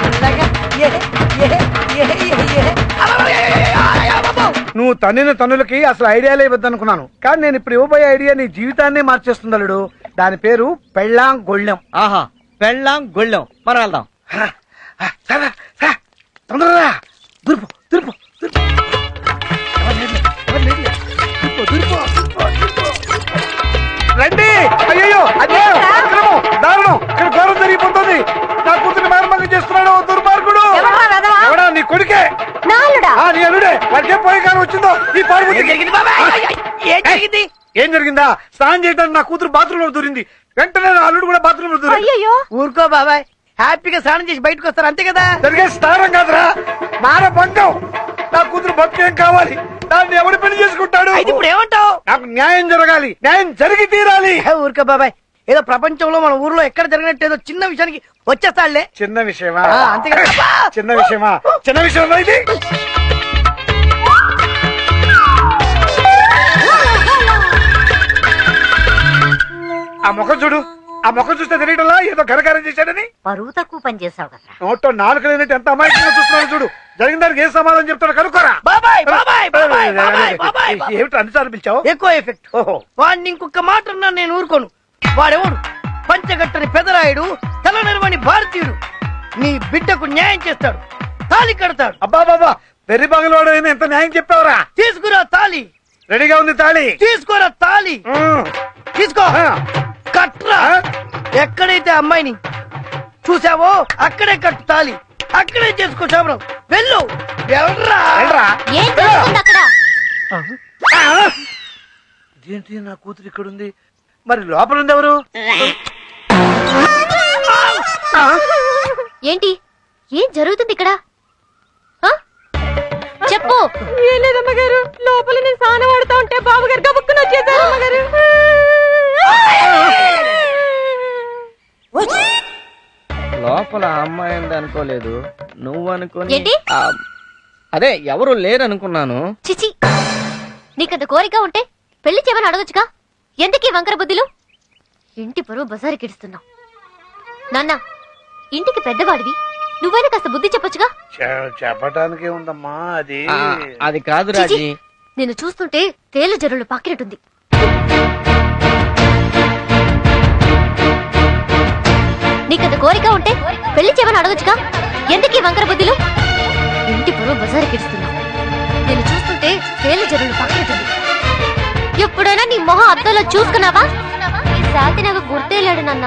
నువ్వు తన్నిన తన్నులకి అసలు ఐడియాలే ఇవ్వద్దనుకున్నాను, కానీ నేను ఇప్పుడు ఇవ్వబోయే ఐడియా నీ జీవితాన్నే మార్చేస్తుంది అల్లుడు. దాని పేరు పెళ్ళాం గొళ్ళెం. ఆహా, పెళ్ళాం గొళ్ళెం. మనం వెళ్దాం. తొందరగా దుర్పు దుర్పు రండి. అయ్యో అదే దారుణం, ఇక్కడ ఘోరం జరిగిపోతుంది. నా కూతురు మార్మగం చేస్తున్నాడు దుర్మార్గుడు. ఎవడా? నీ కొడుకే, నీ అల్లుడే. వాడికి పోయే కాలం వచ్చిందో ఈ పాడు. ఏం జరిగిందా? స్నానం చేయడానికి నా కూతురు బాత్రూమ్ లో దూరింది. వెంటనే నా అల్లుడు కూడా బాత్రూమ్ లో దూరింది. ఊరుకో బాబాయ్, హ్యాపీగా స్నానం చేసి బయటకు వస్తారు అంతే కదా. జరిగే స్నానం కాదురా, మాన భంగం. నా కూతురు బతికేం కావాలి? దాన్ని ఎవడు పెళ్లి చేసుకుంటాడు? ఇప్పుడు ఏమంటావు? నాకు న్యాయం జరగాలి, న్యాయం జరిగి తీరాలి. ఊరుకో బాబాయ్, ఏదో ప్రపంచంలో మన ఊర్లో ఎక్కడ జరిగినట్టు ఏదో చిన్న విషయానికి వచ్చేస్తాడులే. చిన్న విషయమా? అంతే కదా. చిన్న విషయమా? చిన్న విషయం ఇది. ఆ ముఖం చూడు, ఆ మొక్క చూస్తే తెలియటంలా ఏదో ఘనకారం చేశాడని. పరువు తక్కువ పని చేసావు కదా. నోట్లో నాలుగు లేనట్టు ఎంత అమాయకంగా చూస్తున్నాడు చూడు. జరిగిన దానికి ఏ సమాధానం చెప్తాడు కనుక్కోరా. ఏమిటి అన్నిసార్లు పిలిచావు? ఎక్కువ ఎఫెక్ట్. వాడిని ఇంకొక మాట అన్నా నేను ఊరుకోను. వాడెవడు? పంచగట్టని పెదరాయుడు, తల నిర్వని భారతీయుడు. నీ బిడ్డకు న్యాయం చేస్తాడు, తాళి కడతాడు. అబ్బా బాబా, వెర్రి పగలవాడు అయినా ఎంత న్యాయం చెప్పావురా. తీసుకురా తాళి. రెడీగా ఉంది తాళి. తీసుకోరా తాళి. తీసుకో. కట్రా. ఎక్కడైతే అమ్మాయిని చూసావో అక్కడే కట్టు తాళి. అక్కడే చేసుకో శబరం. వెళ్ళు. ఏంటి నా కూతురు ఇక్కడుంది, మరి లోపల ఉంది ఎవరు? ఏంటి? ఏం జరుగుతుంది ఇక్కడ? చెప్పు. ఏం లేదమ్మగారు, లోపల నేను స్నానం ఆడుతా ఉంటే బాబుగారు గబుక్కుని వచ్చేసారు అమ్మగారు. లోపల అమ్మాయి ఉంది అనుకోలేదు, నువ్వు అనుకోని. ఏంటి? అదే ఎవరు లేరు అనుకున్నాను. చిచి, నీకంత కోరిక ఉంటే పెళ్లి చేయమని అడగచ్చుగా. ఎందుకీ వంకర బుద్ధిలు? ఇంటి పరువు బజారుకి ఇడుస్తున్నావు. నాన్న, ఇంటికి పెద్దవాడివి, నువ్వైనా కాస్త బుద్ధి చెప్పొచ్చుగా. చెప్పటానికి ఉందమ్మా. అది కాదు రాజీ. నేను చూస్తుంటే తేలు జరులు పక్కినట్టుంది. నీకంత కోరిక ఉంటే పెళ్లి చేయమని అడగచ్చుగా. ఎందుకీ వంకర బుద్ధిలు? ఇంటి పరువు బజారుకి ఇడుస్తున్నావు. నేను చూస్తుంటే తేలు జరులు పక్కినట్టుంది. ఎప్పుడైనా నీ మొహం అద్దంలో చూసుకున్నావా? ఈ సాతి నాకు గుర్తేలేడు నాన్న.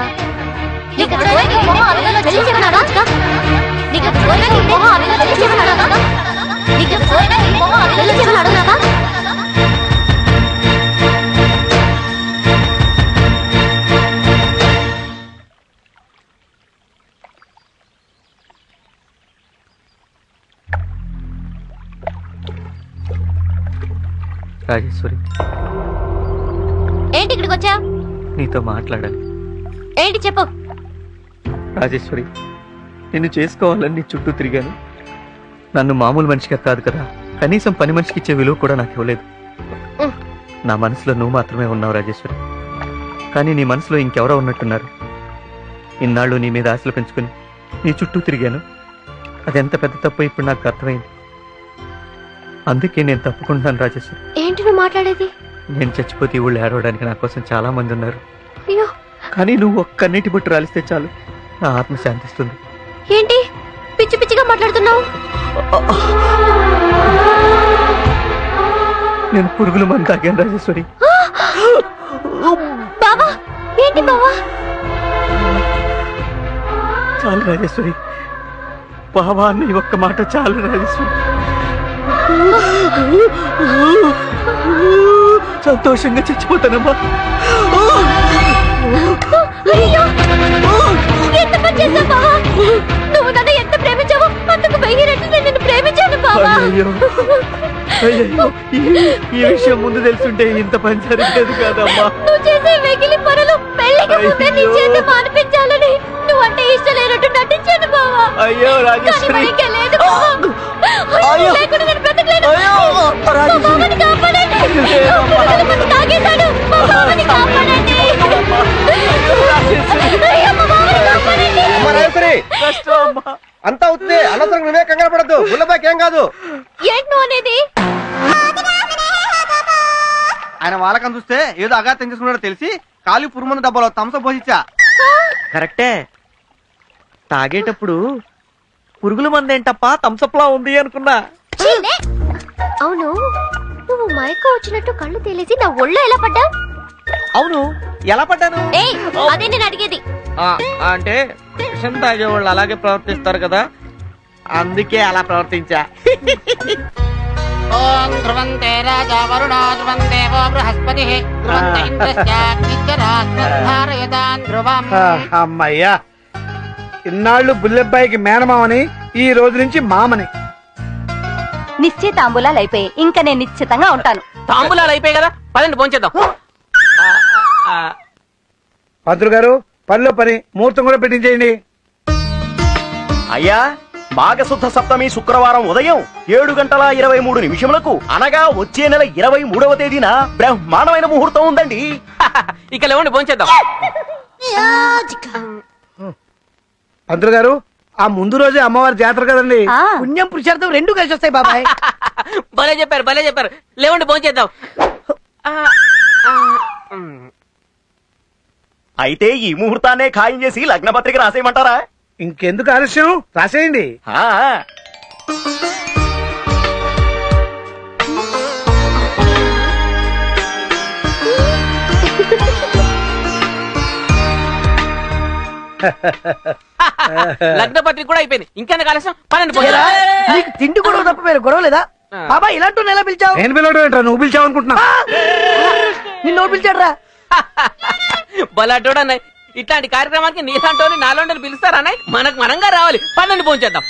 రాజేశ్వరి, ఏంటి ఇక్కడికి వచ్చా? నీతో మాట్లాడాలి. ఏంటి చెప్పు. రాజేశ్వరి, నిన్ను చేసుకోవాలని నీ చుట్టూ తిరిగాను. నన్ను మామూలు మనిషిగా కాదు కదా, కనీసం పని మనిషికి ఇచ్చే విలువ కూడా నాకు ఇవ్వలేదు. నా మనసులో నువ్వు మాత్రమే ఉన్నావు రాజేశ్వరి. కానీ నీ మనసులో ఇంకెవరో ఉన్నట్టున్నారు. ఇన్నాళ్ళు నీ మీద ఆశలు పెంచుకుని నీ చుట్టూ తిరిగాను. అదెంత పెద్ద తప్పు ఇప్పుడు నాకు అర్థమైంది. అందుకే నేను తప్పుకుంటున్నాను రాజేశ్వరి. ఏంటి నువ్వు మాట్లాడేది? నేను చచ్చిపోతే ఊళ్ళు ఏడవడానికి నా కోసం చాలా మంది ఉన్నారు. అయ్యో, కానీ నువ్వు ఒక్కన్నిటి బుట్టు రాలిస్తే చాలు, నా ఆత్మ శాంతిస్తుంది. ఏంటి పిచ్చి పిచ్చిగా మాట్లాడుతున్నావు? నేను పురుగుల మంది తాగాను రాజేశ్వరి. బావా, ఏంటి బావా? చాలు రాజేశ్వరి, బావా నీ ఒక్క మాట చాలు రాజేశ్వరి. సంతోషంగా చచ్చిపోతానమ్మా. ఎంత పని చేశావు బావా? నువ్వు నన్ను ఎంత ప్రేమించావో అంతకు 1000 రెట్లు నేను నిన్ను ప్రేమించాను బావా. ఈ విషయం ముందు తెలుసుంటే ఇంత పని జరిగేది కాదమ్మా. నువ్వు చేసే వెగిలి పనులు పెళ్లికి ముందే నీ చేత మానిపించాలని నువ్వంటే ఇష్టం లేనట్టు నటించాను బావా. అయ్యో రాజేశ్వరి, లేదు బావా. లేకుండా నేను బ్రతకలేను. మా బావని కాపాడండి. పురుగుల మందు తాగేశాడు. మా బావని కాపాడండి. అయ్యో, మా బావని కాపాడండి. అంతా అవుతుంది, అనవసరం నువ్వే కంగారు పడద్దు. బుల్లబాకి ఏం కాదు. ఏంటి నువ్వు అనేది? ఆయన వాళ్ళకం చూస్తే ఏదో అఘాతం చేసుకున్నాడో తెలిసి కాలి పురుమందు డబ్బాలో తంస పోసిచ్చా. కరెక్టే, తాగేటప్పుడు పురుగుల మందేంటప్ప తంసప్లా ఉంది అనుకున్నా. అవును, నువ్వు మైకో వచ్చినట్టు కళ్ళు తేలేసి నా ఒళ్ళో ఎలా పడ్డావు? అవును, ఎలా పడ్డాను? అదే నేను అడిగేది. అంటే విషం తాగేవాళ్ళు అలాగే ప్రవర్తిస్తారు కదా, అందుకే అలా ప్రవర్తించా. ఓం ధ్రువంతే రాజా వరుణో ధ్రువందేవో బృహస్పతిః ధ్రువంత ఇంద్రస్యాగ్నిశ్చరాగ్నిర్ధారయతాన్ ధ్రువం. అమ్మయ్యా, ఇన్నాళ్ళు బుల్లెబ్బాయికి మేనమామని, ఈ రోజు నుంచి మామని. నిశ్చితాంబులాలు అయిపోయి ఇంకా నేను నిశ్చితంగా ఉంటాను. తాంబూలాలు అయిపోయాయి కదా, పదండి భోంచేద్దాం. పంతులు గారు, పనిలో పని ముహూర్తం కూడా పెట్టించేయండి. అయ్యా, మాఘశుద్ధ సప్తమి శుక్రవారం ఉదయం 7:23 అనగా వచ్చే నెల 23వ తేదీన బ్రహ్మాండమైన ముహూర్తం ఉందండి. ఇక లేవండి భోంచేద్దాం. పంతులు గారు, ఆ ముందు రోజే అమ్మవారి జాతర కదండి. పుణ్యం పురుషార్థం రెండు కలిసి వస్తాయి బాబాయ్. భలే చెప్పారు. లేవండి ఫోన్ చేద్దాం. అయితే ఈ ముహూర్తాన్నే ఖాయం చేసి లగ్న పత్రిక రాసేయమంటారా? ఇంకెందుకు ఆలస్యం, రాసేయండి. లగ్న పత్రిక కూడా అయిపోయింది. ఇంకెందుకు ఆలస్యం? పనండి. నీకు తిండి గొడవ తప్ప వేరే గొడవ లేదా బాబా? ఇలాంటి ఎలా పిలిచావు? నేను పిలవడం ఏంట్రా, నువ్వు పిలిచావు అనుకుంటున్నా. నిన్ను పిలిచాడ్రా? బలాటోడన్నాయి. ఇట్లాంటి కార్యక్రమానికి నీలాంటి నాలుగు పిలుస్తారా? మనకు మనంగా రావాలి. పన్నెండు ఫోన్ చేద్దాం.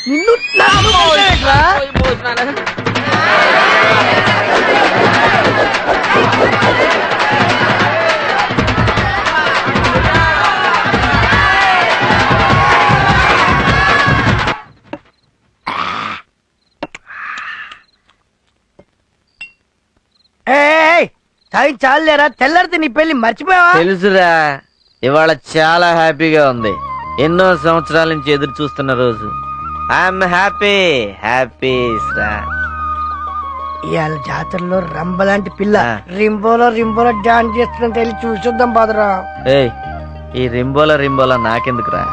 చాలేరా, తెల్లారితే నీ పెళ్లి మర్చిపోయావా? తెలుసురా, ఇవాళ చాలా హ్యాపీగా ఉంది. ఎన్నో సంవత్సరాల నుంచి ఎదురు చూస్తున్న రోజు. ఐఎమ్ హ్యాపీ ఇవాళ జాతరలో రంబలాంటి పిల్ల రింబోలో డాన్స్ చేస్తుంటే వెళ్ళి చూసొద్దాం బాదరా. ఈ రింబోలా నాకెందుకురా,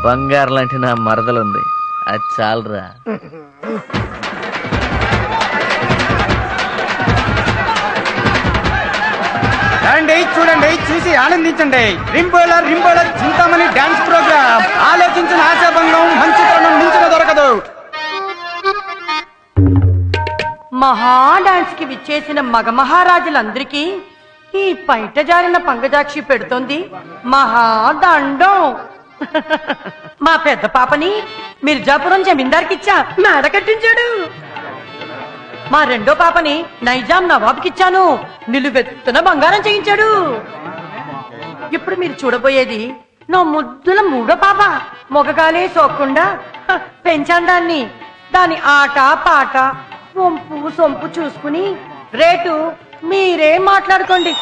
బంగారు లాంటి నా మరదలుంది, అది చాలరా. రండి, చూడండి, చూసి ఆనందించండి. రింబోలా చింతామణి డాన్స్ ప్రోగ్రామ్. ఆలోచించిన ఆశాభంగం మంచి తరుణం మించిన దొరకదు. మహా డాన్స్ కి విచ్చేసిన మగ మహారాజులందరికీ ఈ పైట జారిన పంగజాక్షి పెడుతోంది మహాదండం. మా పెద్ద పాపని మిర్జాపురం జమీందార్కిచ్చా, మేడ కట్టించాడు. మా రెండో పాపని నైజాం నవాబ్కిచ్చాను, నిలువెత్తున బంగారం చేయించాడు. ఇప్పుడు మీరు చూడబోయేది నా ముద్దుల మూడో పాప. మొగగాలే సోకుండా పెంచాను దాన్ని. దాని ఆట పాట వంపు సొంపు చూసుకుని రేటు మీరే మాట్లాడుకోండి.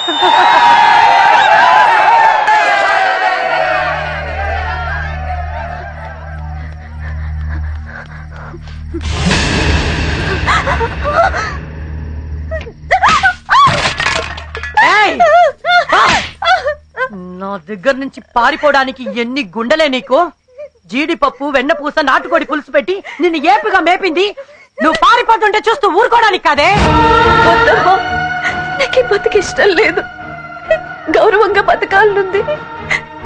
నా దగ్గర నుంచి పారిపోవడానికి ఎన్ని గుండెలే నీకు? జీడిపప్పు వెన్నపూస నాటుకోడి పులుసు పెట్టి నిన్ను ఏపుగా మేపింది నువ్వు పారిపోతుంటే చూస్తూ ఊరుకోవడానికి కాదే. నాకు బతుకు ఇష్టం లేదు, గౌరవంగా బతకాలనుంది.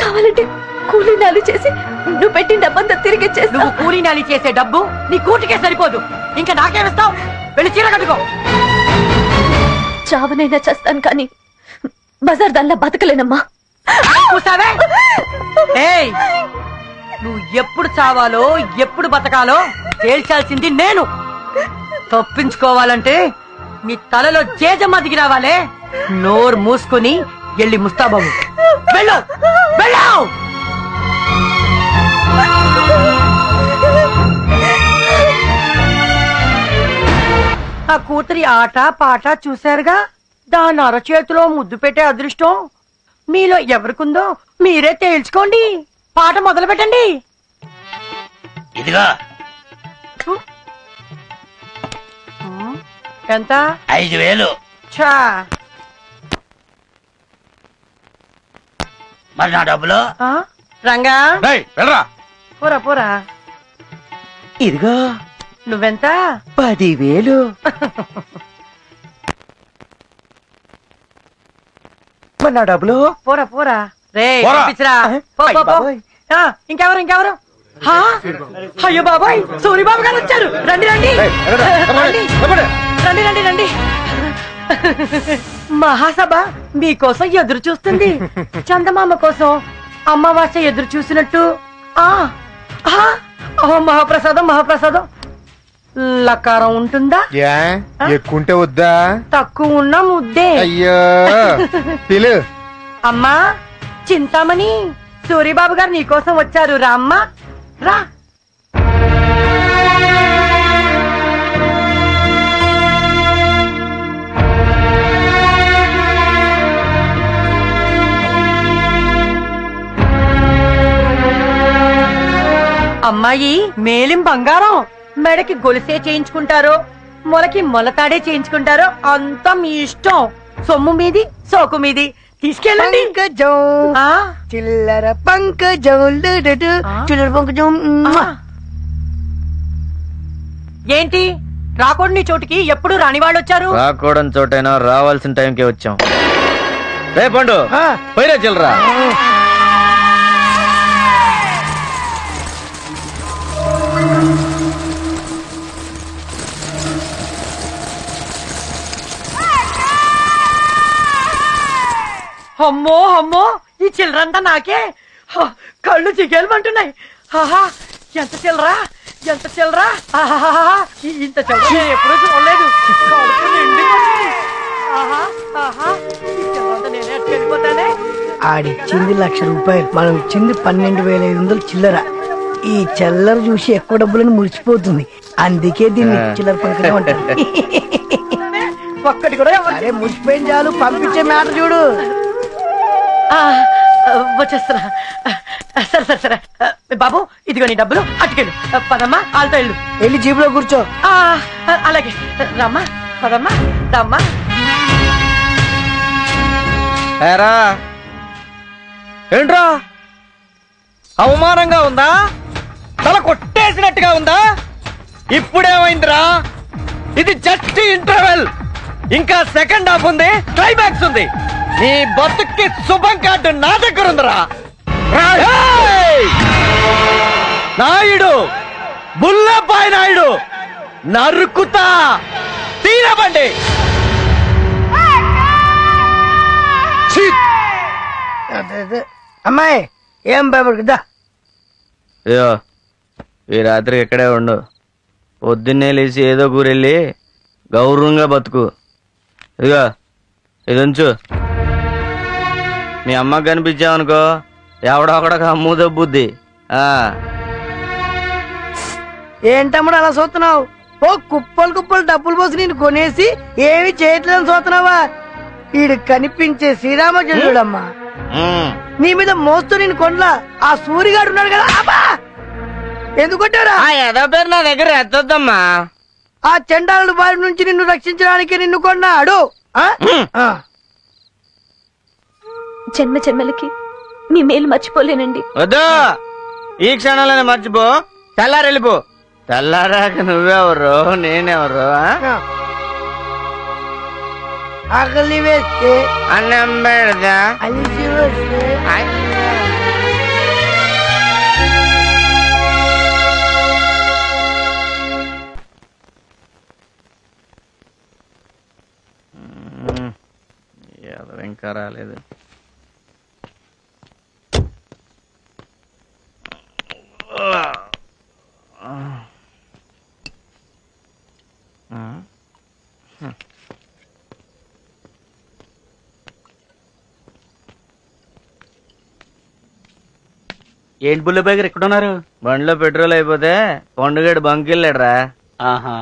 కావాలంటే కూలీనాలు చేసి నువ్వు పెట్టిన డబ్బంతా తిరిగి చేస్తా. నువ్వు కూలీనాలు చేసే డబ్బు నీ కూటికే సరిపోదు, ఇంకా నాకేమిస్తావు? వెళ్ళి చీర కట్టుకో. చావనైనా చేస్తాను కానీ బజార్ దానిలా బతకలేనమ్మా. నువ్వు ఎప్పుడు చావాలో ఎప్పుడు బతకాలో తేల్చాల్సింది నేను. తప్పించుకోవాలంటే నీ తలలో జేజమ్మ దిగి రావాలే. నోరు మూసుకొని వెళ్ళి ముస్తాబాబు వెళ్ళు వెళ్ళు. ఆ కూతురి ఆట పాట చూశారుగా. దాని అరచేతిలో ముద్దు పెట్టే అదృష్టం మీలో ఎవరికుందో మీరే తేల్చుకోండి. పాట మొదలు పెట్టండి. ఇదిగో ఎంత? 5,000. చా, మరి నా డబ్బులు? రంగా వెళ్ళరా. పోరా పోరా. ఇదిగో నువ్వెంత? 10,000. మరి నా డబ్బులు? పోరా పోరా. రే పంపించరా. ఇంకెవరు? అయ్యో బాబాయ్, సూరిబాబు గారు వచ్చారు. రండి రండి రండి రండి రండి. మహాసభ మీకోసం ఎదురు చూస్తుంది. చందమామ కోసం అమావాస్య ఎదురు చూసినట్టు. మహాప్రసాదం మహాప్రసాదం. లకారం ఉంటుందా? ఎక్కుంటే వద్దా? తక్కువ ఉన్న ముద్దే. అయ్యో పిలు. అమ్మా చింతామణి, సూరిబాబు గారు నీకోసం వచ్చారు. రా అమ్మా రా. అమ్మాయి మేలిం బంగారం, మెడకి గొలుసే చేయించుకుంటారో మొలకి మొలతాడే చేయించుకుంటారో అంతా మీ ఇష్టం. సొమ్ము మీది, సోకు మీది, తీసుకెళ్ళండి. చిల్లర పంకజం, చిల్లర పంకజం. ఏంటి రాకూడని చోటుకి ఎప్పుడు రాని వాళ్ళు వచ్చారు? రాకూడని చోటైనా రావాల్సిన టైంకే వచ్చాం. రే పండు, పోయిరా చిల్లరా. అమ్మో అమ్మో, ఈ చిల్లరంతా నాకే. కళ్ళు చిగేలమంటున్నాయి. ఆహా, ఎంత చిల్లరా, ఎంత చిల్లరా. ఇంత చిల్లర నేను ఎప్పుడూ చూడలేదు. కడుపు నిండిపోతుంది. ఆహా ఆహా, ఈ చిల్లరంతా నేనే అట్టుకెళ్ళిపోతానే. ఆడిచ్చింది 1,00,000 రూపాయలు, మనం ఇచ్చింది 12,500 చిల్లర. ఈ చిల్లర చూసి ఎక్కువ డబ్బులను మురిచిపోతుంది, అందుకే దీన్ని చిల్లర పంకజం అంటారు. ఒక్కటి కూడా అరే మురిచిపోయిన చాలు, పంపించే మాట చూడు. వచ్చేస్తున్నా. సరే సరే సరే బాబు, ఇదిగో నీ డబ్బులు, అటుకెళ్ళు. పదమ్మా, వాళ్ళతో వెళ్ళు. వెళ్ళి జీబులో కూర్చో. అలాగే రమ్మా, పదమ్మా, రమ్మా. ఏంట్రా అవమానంగా ఉందా? తల కొట్టేసినట్టుగా ఉందా? ఇప్పుడేమైందిరా? ఇది జస్ట్ ఇంటర్వెల్, ఇంకా సెకండ్ హాఫ్ ఉంది, క్లైమాక్స్ ఉంది. నీ బతుక్కి శుభం కార్డు నా దగ్గర ఉందిరా. నాయుడు, బుల్లబాయ్ నాయుడు, నరుకుతా, తీరబండి. అమ్మాయి ఏం భయపడదా? అయ్యో, ఈ రాత్రి ఇక్కడే ఉండు. పొద్దున్నే లేచి ఏదో కూరెళ్ళి గౌరవంగా బతుకు. ఇదిగో ఇది ఉంచు. మీ అమ్మకి కనిపించావనుకో, ఎవడొకడక అమ్ము దబ్బుద్ది. ఏంటమ్ముడు అలా చూస్తున్నావు? ఓ కుప్పలు కుప్పలు డబ్బులు పోసి నేను కొనేసి ఏమి చేయట్లేదని చూస్తున్నావా? ఈడు కనిపించే శ్రీరామచంద్రుడమ్మా, నీ మీద మోస్తూ నేను కొండలా ఆ సూరిగాడు ఉన్నాడు కదా. అబ్బా, ఎందుకు కొట్టారా? ఏదో పేరు నా దగ్గర ఎత్తొద్దమ్మా. ఆ చండాలుడు బారి నుంచి నిన్ను రక్షించడానికి నిన్ను కొన్నాడు. జన్మ జన్మలకి మీ మేలు మర్చిపోలేనండి. వద్దు, ఈ క్షణంలోనే మర్చిపో, తెల్లారెళ్ళిపో. తెల్లారాక నువ్వెవరు, నేనెవరు? ఆకలి వేస్తే అన్నం పెడదా, అలిసి వస్తే ఇంకా రాలేదు. ఏంటి బుల్లబాయ్ గారు ఎక్కడున్నారు? బండిలో పెట్రోల్ అయిపోతే పండుగడు బంకెళ్ళాడరా. ఆహా,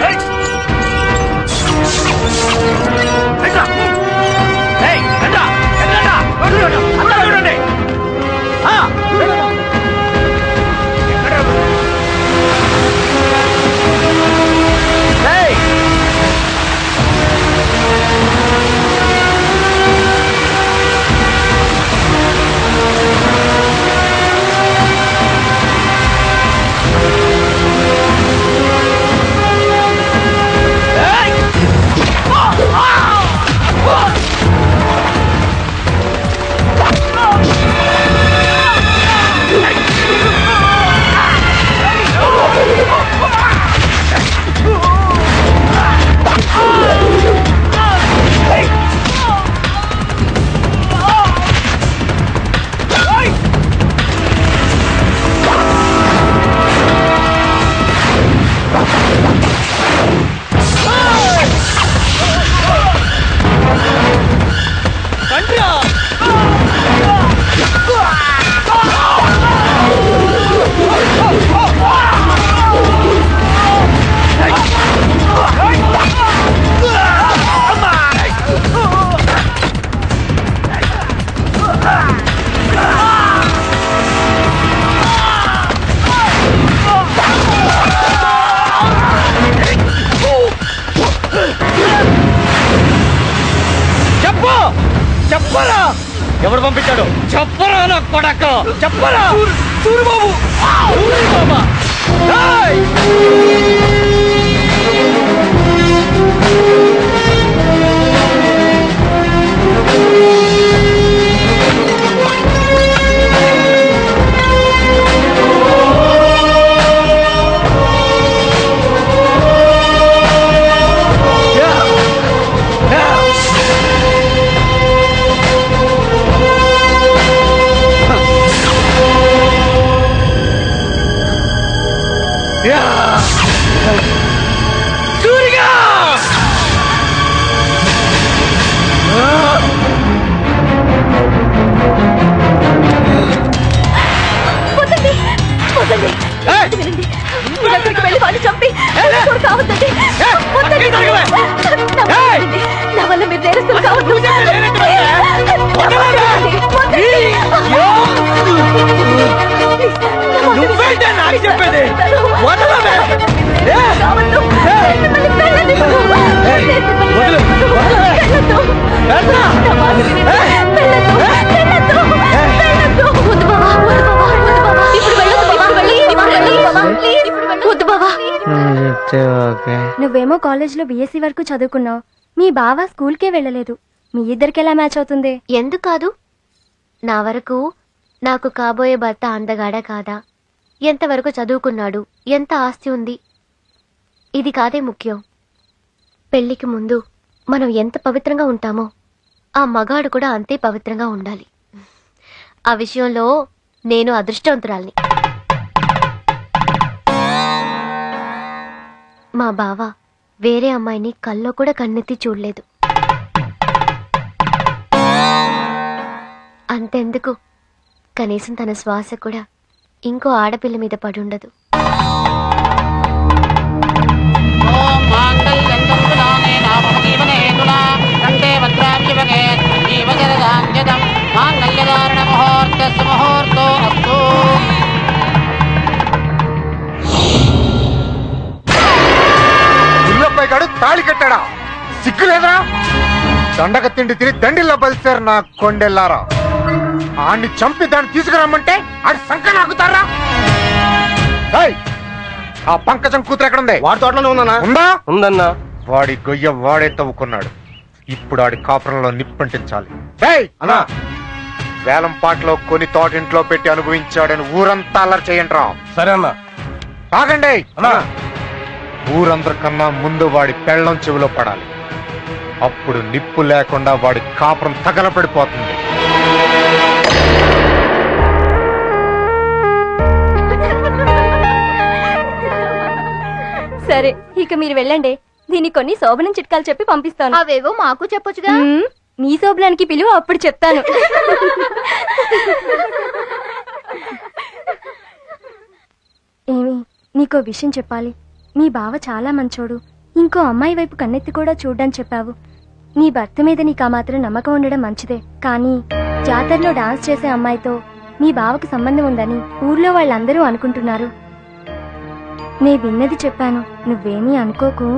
Hey! చెప్పరా ఎవడు పంపించాడు చెప్పరా నా కొడక చెప్పరా సూరిబాబు సూరిబాబా వెళ్ళి వాడిని చంపి కావద్దండి నా వల్ల మీరు నేరస్తులు కావద్దు చెప్పేది నువ్వేమో కాలేజ్ లో బిఎస్సీ వరకు చదువుకున్నావు, మీ బావ స్కూల్కే వెళ్ళలేదు. మీ ఇద్దరికి ఎలా మ్యాచ్ అవుతుంది? ఎందుకు కాదు? నా వరకు నాకు కాబోయే భర్త అందగాడా కాదా, ఎంతవరకు చదువుకున్నాడు, ఎంత ఆస్తి ఉంది, ఇది కాదే ముఖ్యం. పెళ్లికి ముందు మనం ఎంత పవిత్రంగా ఉంటామో ఆ మగాడు కూడా అంతే పవిత్రంగా ఉండాలి. ఆ విషయంలో నేను అదృష్టవంతురాల్ని. మా బావ వేరే అమ్మాయిని కల్లో కూడా కన్నెత్తి చూడలేదు. అంతెందుకు, కనీసం తన శ్వాస కూడా ఇంకో ఆడపిల్ల మీద పడుండదు. గాడు తాళి కట్టాడా? సిగ్గులేదా? దండక తిండి తిని దండిల్లో బలిసారు నా కొండెల్లారా. ఆడిని చంపి దాన్ని తీసుకురమ్మంటే ఆడి సంక నాకుతారా? ఆ పంకజం కూతురు ఎక్కడుంది? వాడి తోటలోనే ఉందన్నా. ఉందా? ఉందన్నా. వాడి గొయ్య వాడే తవ్వుకున్నాడు. ఇప్పుడు ఆడి కాపురంలో నిప్పంటించాలి. అన్నా, వేలం పాటలో కొని తోటింట్లో పెట్టి అనుభవించాడని ఊరంతా అల్లరి చేయండి రా. సరే అన్నా. ఆగండి అన్నా. ఊరందరికన్నా ముందు వాడి పెళ్ళం చెవిలో పడాలి. అప్పుడు నిప్పు లేకుండా వాడి కాపురం తగలపడిపోతుంది. సరే, ఇక మీరు వెళ్ళండి. దీనికి కొన్ని శోభనం చిట్కాలు చెప్పి పంపిస్తాను. అవేవో మాకు చెప్పొచ్చుగా. మీ శోభనానికి పిలువ, అప్పుడు చెప్తాను. ఏమి, నీకో విషయం చెప్పాలి. మీ బావ చాలా మంచోడు. ఇంకో అమ్మాయి వైపు కన్నెత్తి కూడా చూడ్డానికి చెప్పావు. నీ భర్త మీద నీకు ఆ మాత్రం నమ్మకం ఉండడం మంచిదే. కానీ జాతరలో డాన్స్ చేసే అమ్మాయితో మీ బావకు సంబంధం ఉందని ఊర్లో వాళ్ళందరూ అనుకుంటున్నారు. నే విన్నది చెప్పాను, నువ్వేమీ అనుకోకు.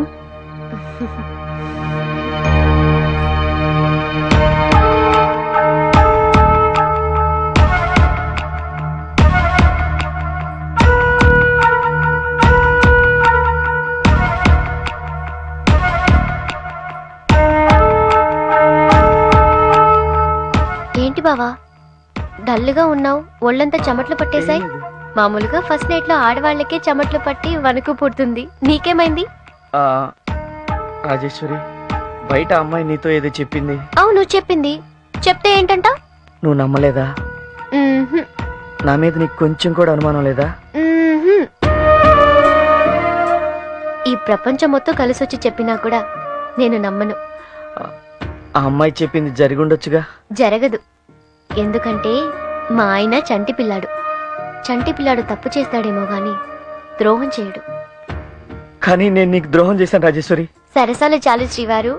ఏంటి బావా డల్గా ఉన్నావు? ఒళ్ళంతా చెమట్లు పట్టేశాయి. మామూలుగా ఫస్ట్ నైట్ లో ఆడవాళ్లకే చెమట్లు పట్టి వణుకు పుడుతుంది, నీకేమైంది? రాజేశ్వరి, బయట అమ్మాయి నీతో ఏదో చెప్పింది. అవును చెప్పింది. చెప్తే ఏంటంట? నువ్వు నమ్మలేదా? నా మీద నీకు కొంచెం కూడా అనుమానం లేదా? ఈ ప్రపంచం మొత్తం కలిసొచ్చి చెప్పినా కూడా నేను నమ్మను. ఆ అమ్మాయి చెప్పింది జరిగుండొచ్చుగా. జరగదు. ఎందుకంటే మా ఆయన చంటి పిల్లాడు. చంటి పిల్లాడు తప్పు చేస్తాడేమో గాని ద్రోహం చేయడు. కానీ నేను నీకు ద్రోహం చేశాను రాజేశ్వరి. సరసాలు చాలు శ్రీవారు,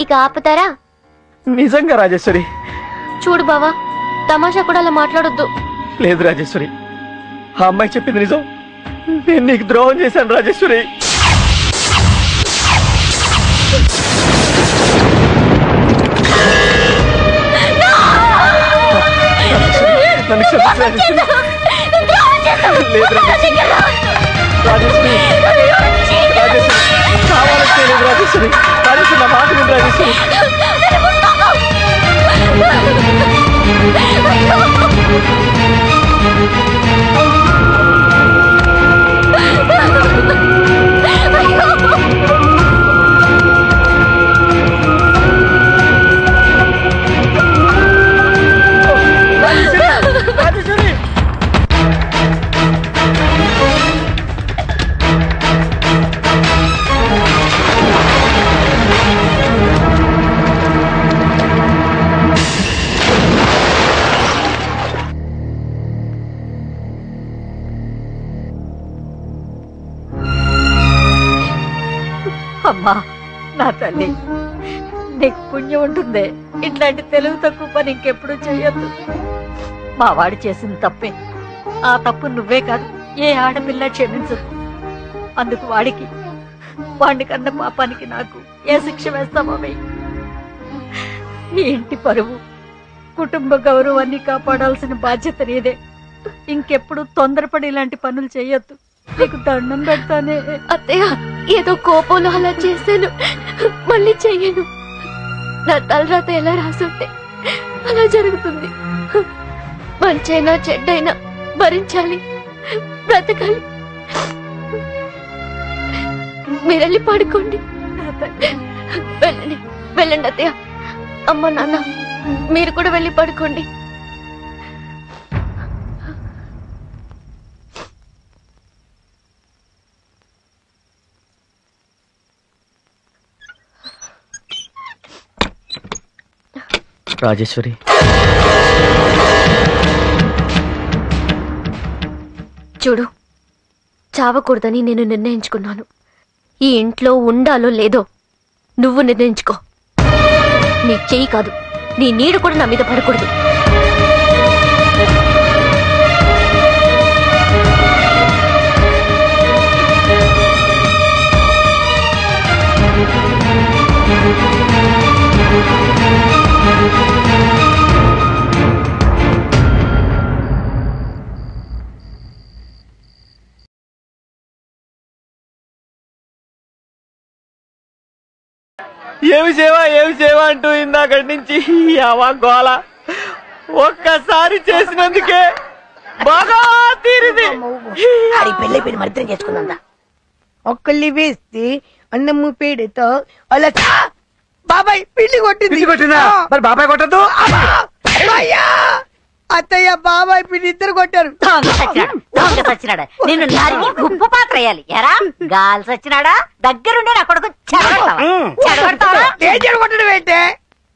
ఇక ఆపుతారా? నిజంగా రాజేశ్వరి. చూడు బావా, తమాషా కూడా అలా మాట్లాడొద్దు. లేదు రాజేశ్వరి, ఆ అమ్మాయి చెప్పింది నిజం. నేను నీకు ద్రోహం చేశాను రాజేశ్వరి. No! నన్ను క్షమించు రాజేశ్వరి. లేదు రాజేశ్వరి. రాజేశ్వరి కావాలంటే లేదు రాజేశ్వరి. రాజేశ్వరి నా మాట విను రాజేశ్వరి. అమ్మా నా తల్లి, నీకు పుణ్యం ఉంటుంది. ఇట్లాంటి తెలుగు తక్కువ పని ఇంకెప్పుడు చెయ్యొద్దు. మా వాడు చేసిన తప్పే. ఆ తప్పు నువ్వే కాదు, ఏ ఆడపిల్ల క్షమించదు. అందుకు వాడికి కన్న పాపానికి నాకు ఏ శిక్ష వేస్తామో వెయ్యి. ఈ ఇంటి పరువు, కుటుంబ గౌరవాన్ని కాపాడాల్సిన బాధ్యత నీదే. ఇంకెప్పుడు తొందరపడి ఇలాంటి పనులు చెయ్యొద్దు. నీకు దండం పెడతానే. అత్తయ్య, ఏదో కోపంలో అలా చేశాను, మళ్ళీ చెయ్యను. నా తలరాత ఎలా రాసుంటే అలా జరుగుతుంది. మంచైనా చెడ్డైనా భరించాలి, బ్రతకాలి. మీరెళ్ళి పడుకోండి. వెళ్ళండి వెళ్ళండి అత్తయ్య. అమ్మ నాన్న మీరు కూడా వెళ్ళి పడుకోండి. రాజేశ్వరి, చూడు, చావకూడదని నేను నిర్ణయించుకున్నాను. ఈ ఇంట్లో ఉండాలో లేదో నువ్వు నిర్ణయించుకో. నీ చెయ్యి కాదు, నీ నీడ కూడా నా మీద పడకూడదు. ఏమి సేవ అంటూ ఇందాకటి నుంచి అవా గోల ఒక్కసారి చేసినందుకే బాగా తీరింది. పెళ్ళైపోయిన మరిద్దరం చేసుకుందా. ఒక్కళ్ళి వేస్తే అన్నము పేడతో అలా బాబాయ్ పిండి కొట్టిందా? మరి బాబాయ్ కొట్టద్దు. అత్తయ్య బాబాయ్ పిండి ఇద్దరు కొట్టారు. సచ్చినాడా నిన్ను నరికి ఉప్పు పాత్ర వేయాలి. ఎరా గాలి సచ్చినాడా, దగ్గరుండి నా కొడుకు చెడగొడతావా?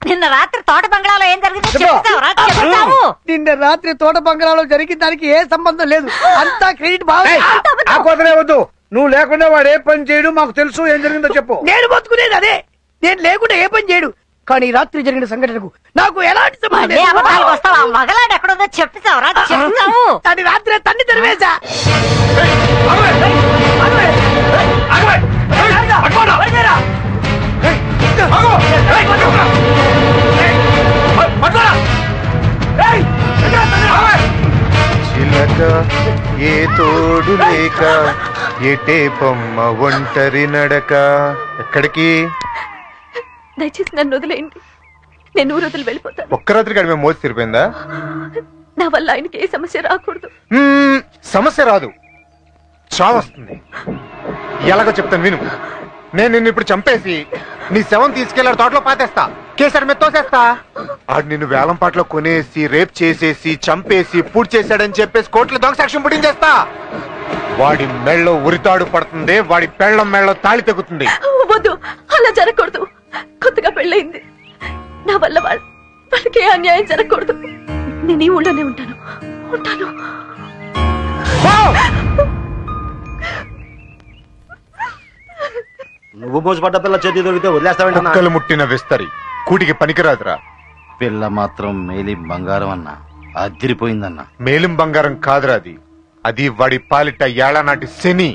నిన్న రాత్రి తోట బంగ్లాలో ఏం జరిగిందో చెప్తావు. నిన్న రాత్రి తోట బంగ్లాలో జరిగిన దానికి ఏ సంబంధం లేదు. అంతా క్రెడిట్ బాగా వద్దు. నువ్వు లేకుండా వాడు ఏ పని చేయడు, మాకు తెలుసు. ఏం జరిగిందో చెప్పు. నేను బతుకునేది అదే. నేను లేకుండా ఏ పని చేయడు. కానీ రాత్రి జరిగిన సంఘటనకు నాకు ఎలాంటి సంబంధం. మగలాడు ఎక్కడుందో చెప్తావురా? చెప్తావు. దాని రాత్రి తన్ని తెరవేశా. చిలక ఏ తోడు లేక ఎటే బొమ్మ ఒంటరి నడక. ఎక్కడికి? దయచేసి నన్ను వదిలేయండి. నేను ఊరు వదిలి వెళ్ళిపోతాను. ఒక్క రాత్రికి అడిమే మోసి తిరిపోయిందా? నా వల్ల ఆయనకి ఏ సమస్య రాకూడదు. సమస్య రాదు, చావొస్తుంది. ఎలాగో చెప్తాను విను. నేను నిన్ను ఇప్పుడు చంపేసి నీ శవం తీసుకెళ్లాడు తోటలో పాతేస్తా. కేసరి మీద తోసేస్తా. ఆడు నిన్ను వేలం పాటలో కొనేసి రేప్ చేసేసి చంపేసి పూర్తి చేశాడని చెప్పేసి కోర్టులో దొంగ సాక్ష్యం పుట్టించేస్తా. వాడి మెళ్ళో ఉరితాడు పడుతుంది, వాడి పెళ్ళం మెళ్ళో తాళి తెగుతుంది. వద్దు, అలా జరగకూడదు. కొత్తగా పెళ్ళయింది. నా వల్ల వాళ్ళకి అన్యాయం జరగకూడదు. నేను ఈ ఊళ్ళోనే ఉంటాను. నువ్వు మోసపడ్డ పిల్ల చేతి దొరికితే వదిలేస్తావంటే కుక్కలు ముట్టిన విస్తరి కూటికి పనికిరాదురా. పిల్ల మాత్రం మేలిం బంగారం అన్నా, అదిరిపోయిందన్నా. మేలిం బంగారం కాదురా అది. అది వాడి పాలిట ఏళ్లనాటి శని.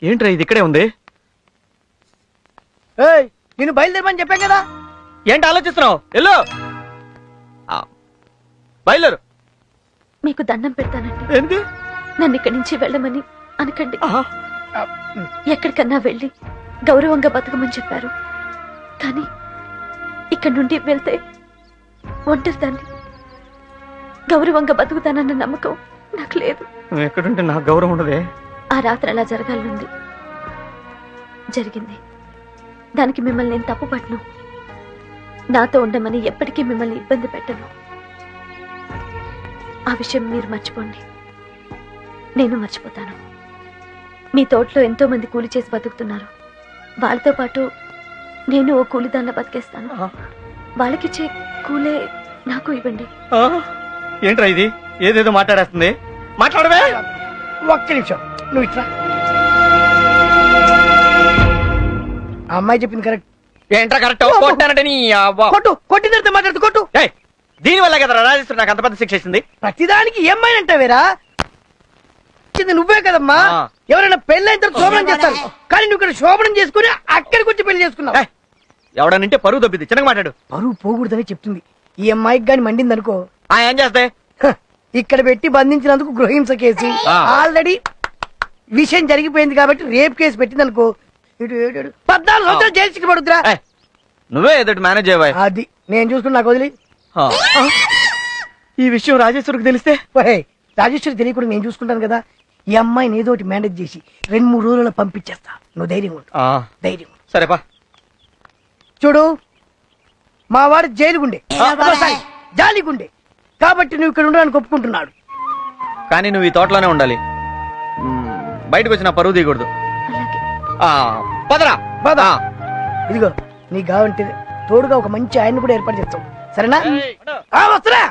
ఏంట్రా ఇది ఇక్కడే ఉంది? నేను బయలుదేరమని చెప్పాను కదా. ఏంటి ఆలోచిస్తున్నావు? ఎల్లు బయలుదేరు. మీకు దండం పెడతానండి. ఏంటి? నన్ను ఇక్కడి నుంచి వెళ్ళమని అనకండి. ఎక్కడికన్నా వెళ్ళి గౌరవంగా బతకమని చెప్పారు. కానీ ఇక్కడి నుండి వెళ్తే ఒంటరిదాన్ని. గౌరవంగా బతుకుతానన్న నమ్మకం నాకు లేదు. నువ్వు ఎక్కడుంటే నాకు గౌరవం ఉండదే. ఆ రాత్రి అలా జరగాలనుంది, జరిగింది. దానికి మిమ్మల్ని నేను తప్పు పట్టను. నాతో ఉండమని ఎప్పటికీ మిమ్మల్ని ఇబ్బంది పెట్టను. ఆ విషయం మీరు మర్చిపోండి, నేను మర్చిపోతాను. మీ తోటలో ఎంతో మంది కూలి చేసి బతుకుతున్నారు. వాళ్ళతో పాటు నేను ఓ కూలిదాన్లా బతికేస్తాను. వాళ్ళకిచ్చే కూలే నాకు ఇవ్వండి. ఏంట్రా ఇది? ఏదేదో మాట్లాడేస్తుంది. మాట్లాడవే. ఒక్క నిమిషం, నువ్వు ఇట్లా. ఆ అమ్మాయి చెప్పింది కరెక్ట్. ఏంట్రా కరెక్ట్? కొట్టానంటే నీ కొట్టు, కొట్టిన తర్వాత మాట్లాడుతూ కొట్టు. దీని వల్ల కదా రాజేశ్వరి నాకు అంత పెద్ద శిక్ష ఇచ్చింది. ప్రతిదానికి ఏమైనా అంటావేరా? నువ్వే కదమ్మా. ఎవరైనా పెళ్ళైన తర్వాత శోభనం చేస్తారు, కానీ నువ్వు ఇక్కడ శోభనం చేసుకుని అక్కడికి వచ్చి పెళ్లి చేసుకున్నావు. ఎవడనంటే పరువు దొబ్బింది. చిన్నగా మాట్లాడు. పరువు పోకూడదని చెప్తుంది. ఈ అమ్మాయికి గాని మండింది అనుకో, ఏం చేస్తే ఇక్కడ పెట్టి బంధించినందుకు గృహహింస కేసు. ఆల్రెడీ విషయం జరిగిపోయింది కాబట్టి రేప్ కేసు పెట్టింది అనుకో, 14 సంవత్సరాలు జైలు శిక్ష పడుతురా. నువ్వే ఏదో మేనేజ్ అయ్యా. అది నేను చూసుకుని నాకు వదిలి. ఈ విషయం రాజేశ్వరికి తెలిస్తే? రాజేశ్వరికి తెలియకుండా నేను చూసుకుంటాను కదా. ఈ అమ్మాయిని ఏదో ఒకటి మేనేజ్ చేసి 2-3 రోజుల్లో పంపించేస్తా. నువ్వు ధైర్యం ఉండు, ధైర్యం. సరేపా. చూడు, మా వాడు జైలుగుండే, జాలిగుండే, కాబట్టి నువ్వు ఇక్కడ ఉండడానికి ఒప్పుకుంటున్నాడు. కానీ నువ్వు ఈ తోటలోనే ఉండాలి. బయటకు వచ్చిన పరువు తీయకూడదు. పదరా పదా. ఇదిగో నీకు కావంటే తోడుగా ఒక మంచి ఆయన్ని కూడా ఏర్పాటు చేస్తాం, సరేనా? వస్తున్నా.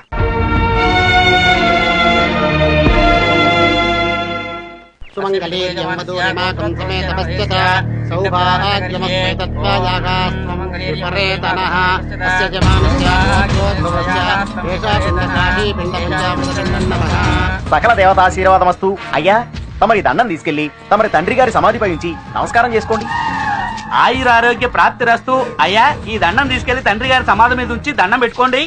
సకల దేవతాశీర్వాదమస్తు. అయ్యా, తమరి దండం తీసుకెళ్లి తమరి తండ్రి గారి సమాధిపై ఉంచి నమస్కారం చేసుకోండి. ఆయురారోగ్య ప్రాప్తిరస్తు. అయ్యా, ఈ దండం తీసుకెళ్లి తండ్రి గారి సమాధి మీద ఉంచి దండం పెట్టుకోండి.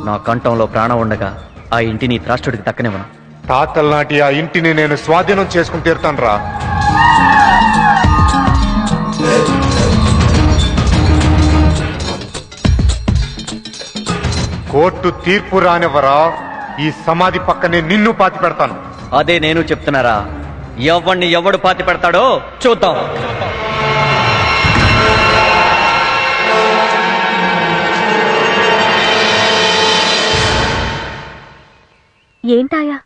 నా కంఠంలో ప్రాణం ఉండగా ఆ ఇంటిని త్రాష్టుడికి దక్కనివ్వను. తాతల నాటి ఆ ఇంటిని నేను స్వాధీనం చేసుకుని తీరుతాను రా. కోర్టు తీర్పు రానివ్వరా, ఈ సమాధి పక్కనే నిన్ను పాతి పెడతాను. అదే నేను చెప్తున్నారా. ఎవడిని ఎవడు పాతి పెడతాడో చూద్దాం. ఏంటాయా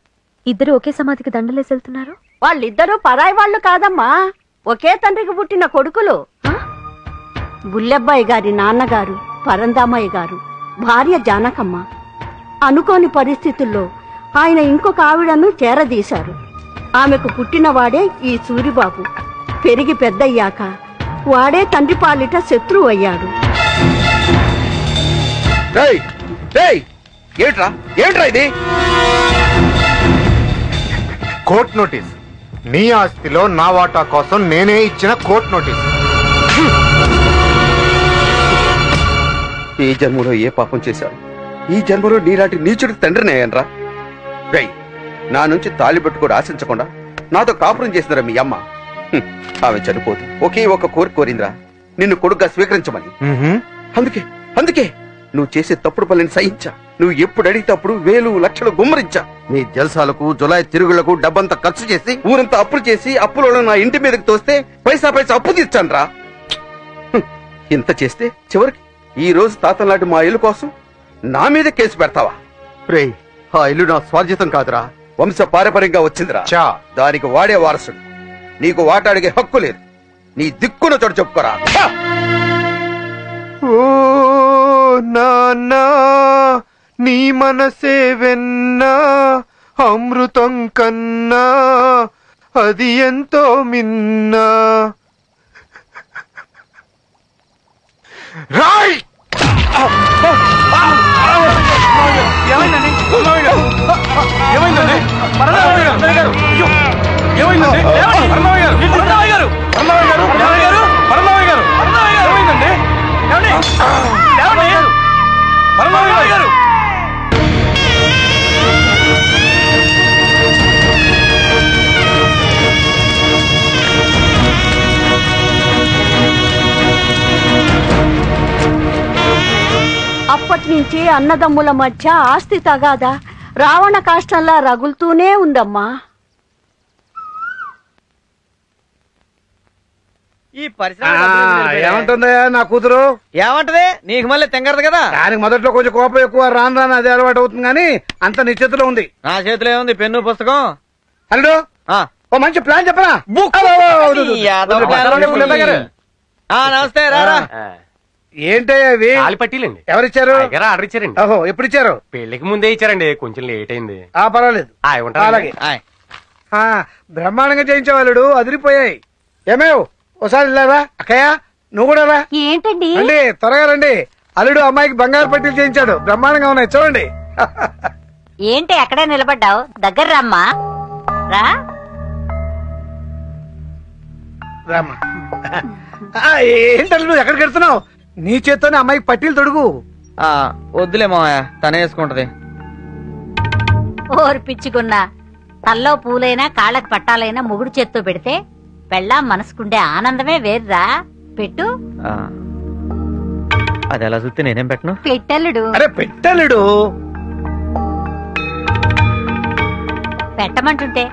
ఇద్దరు ఒకే సమాధికి దండలేసి వెళ్తున్నారు? వాళ్ళిద్దరూ పరాయి వాళ్ళు కాదమ్మా, ఒకే తండ్రికి పుట్టిన కొడుకులు. బుల్లెబ్బాయి గారి నాన్నగారు పరందామయ్య గారు, భార్య జానకమ్మ. అనుకోని పరిస్థితుల్లో ఆయన ఇంకొక ఆవిడను చేరదీశారు. ఆమెకు పుట్టినవాడే ఈ సూరిబాబు. పెరిగి పెద్దయ్యాక వాడే తండ్రి పాలిట శత్రువు అయ్యాడు. ఏంట్రా ఇది? Court notice. నీ ఆస్తిలో నా వాటా కోసం నేనే ఇచ్చిన కోర్ట్ నోటీస్. ఈ జన్మలో ఏ పాపం చేశాను? ఈ జన్మలో నీలాంటి నీచుడికి తండ్రిని అయ్యానరా? రై, నా నుంచి తాళి పట్టుకోడు ఆశించకుండా నాతో కాపురం చేసిందిరా మీ అమ్మ. ఆమె చనిపోతూ ఒకే ఒక కోరిక కోరిందిరా, నిన్ను కొడుకుగా స్వీకరించమని. అందుకే నువ్వు చేసే తప్పుడు పనులను సహించా. నువ్వు ఎప్పుడు అడిగితేప్పుడు 1000 లక్షలు గుమ్మరించా. నీ జల్సాలకు జులాయి తిరుగులకు డబ్బంతా ఖర్చు చేసి ఊరంతా అప్పులు చేసి అప్పులలో నా ఇంటి మీదకి తోస్తే పైసా అప్పు తీర్చాను రా. ఇంత చేస్తే చివరికి ఈ రోజు తాతల నాటి మా ఇల్లు కోసం నా మీద కేసు పెడతావా? రే, ఆ ఇల్లు నా స్వార్జితం కాదురా, వంశ పారపర్యంగా వచ్చిందిరా. దానికి వాడే వారసుడు. నీకు వాట అడిగే హక్కు లేదు. నీ దిక్కున చోటు చెప్పుకోరా. ఓ నాన్నా, నీ మనసే వెన్నా, అమృతం కన్నా అది ఎంతో మిన్నా. రాయ్! ఏమైందండి ఏమైందండి పరమావయ్య గారు ఏమైందండి పరమావయ్య గారు పరమావయ్య గారు పరమావయ్య గారు పరమావయ్య గారు ఏమైందండి పరమావయ్య గారు అప్పటి నుంచి అన్నదమ్ముల మధ్య ఆస్తి తగాదా రావణ కాష్టంలా రగులుతూనే ఉందమ్మా. ఈ పరిశ్రమ ఏమంటుందయ్యా నా కూతురు? ఏమంటది? నీకు మళ్ళీ తెంగరదు కదా. దానికి మొదట్లో కొంచెం కోపం ఎక్కువ, రాను రాను అదే అలవాటు అవుతుంది. కానీ అంత నీ చేతిలో ఉంది. నా చేతిలో ఏముంది? పెన్ను పుస్తకం. అల్లుడు ఓ మంచి ప్లాన్ చెప్పరా? నమస్తే రారా. ఏంటయ్యా ఇవి? పట్టీలండి. ఎవరిచ్చారు? ఆర్డర్ ఇచ్చారండి. ఓహో ఎప్పుడు ఇచ్చారు? పెళ్లికి ముందే ఇచ్చారండి, కొంచెం లేట్ అయింది. పర్వాలేదు. అలాగే బ్రహ్మాండంగా చేయించేవాళ్ళుడు, అదిరిపోయాయి. ఏమేవ్ ఒకసారి వెళ్ళారా? అక్కయ్య నువ్వు కూడా రా. ఏంటండి? రండి త్వరగా రండి. అల్లుడు అమ్మాయికి బంగారు పట్టీలు చేయించాడు, బ్రహ్మాండంగా ఉన్నాయి చూడండి. ఏంటి అక్కడే నిలబడ్డావు? దగ్గర రమ్మా. రా రామ్మా. ఏంటల్లు నువ్వు ఎక్కడికి వెళ్తున్నావు? నీ చేత్తోనే అమ్మాయికి పట్టీలు తొడుగు. వద్దులే మావయ్య, తనే వేసుకుంటది. ఓరు పిచ్చుకున్నా, తల్లో పూలైనా కాళ్ళకి పట్టాలైనా మొగుడు చేత్తో పెడితే పెళ్ళాం మనసుకుండే ఆనందమే వేర్రా. పెట్టు. అది ఎలా చూస్తే నేనేం పెట్టను? పెట్టల్లుడు. అరే పెట్టల్లుడు. పెట్టమంటుంటే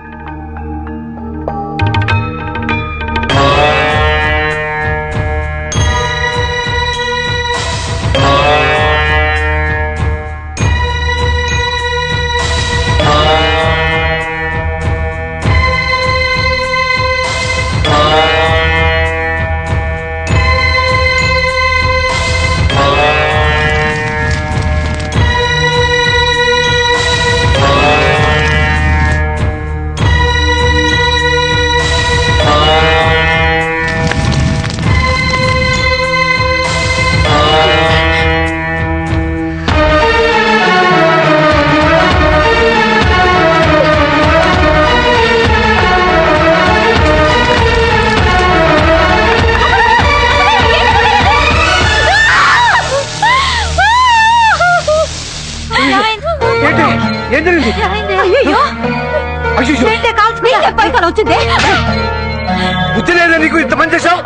బుద్ధి లేదా నీకు? ఇంత పని చేశావు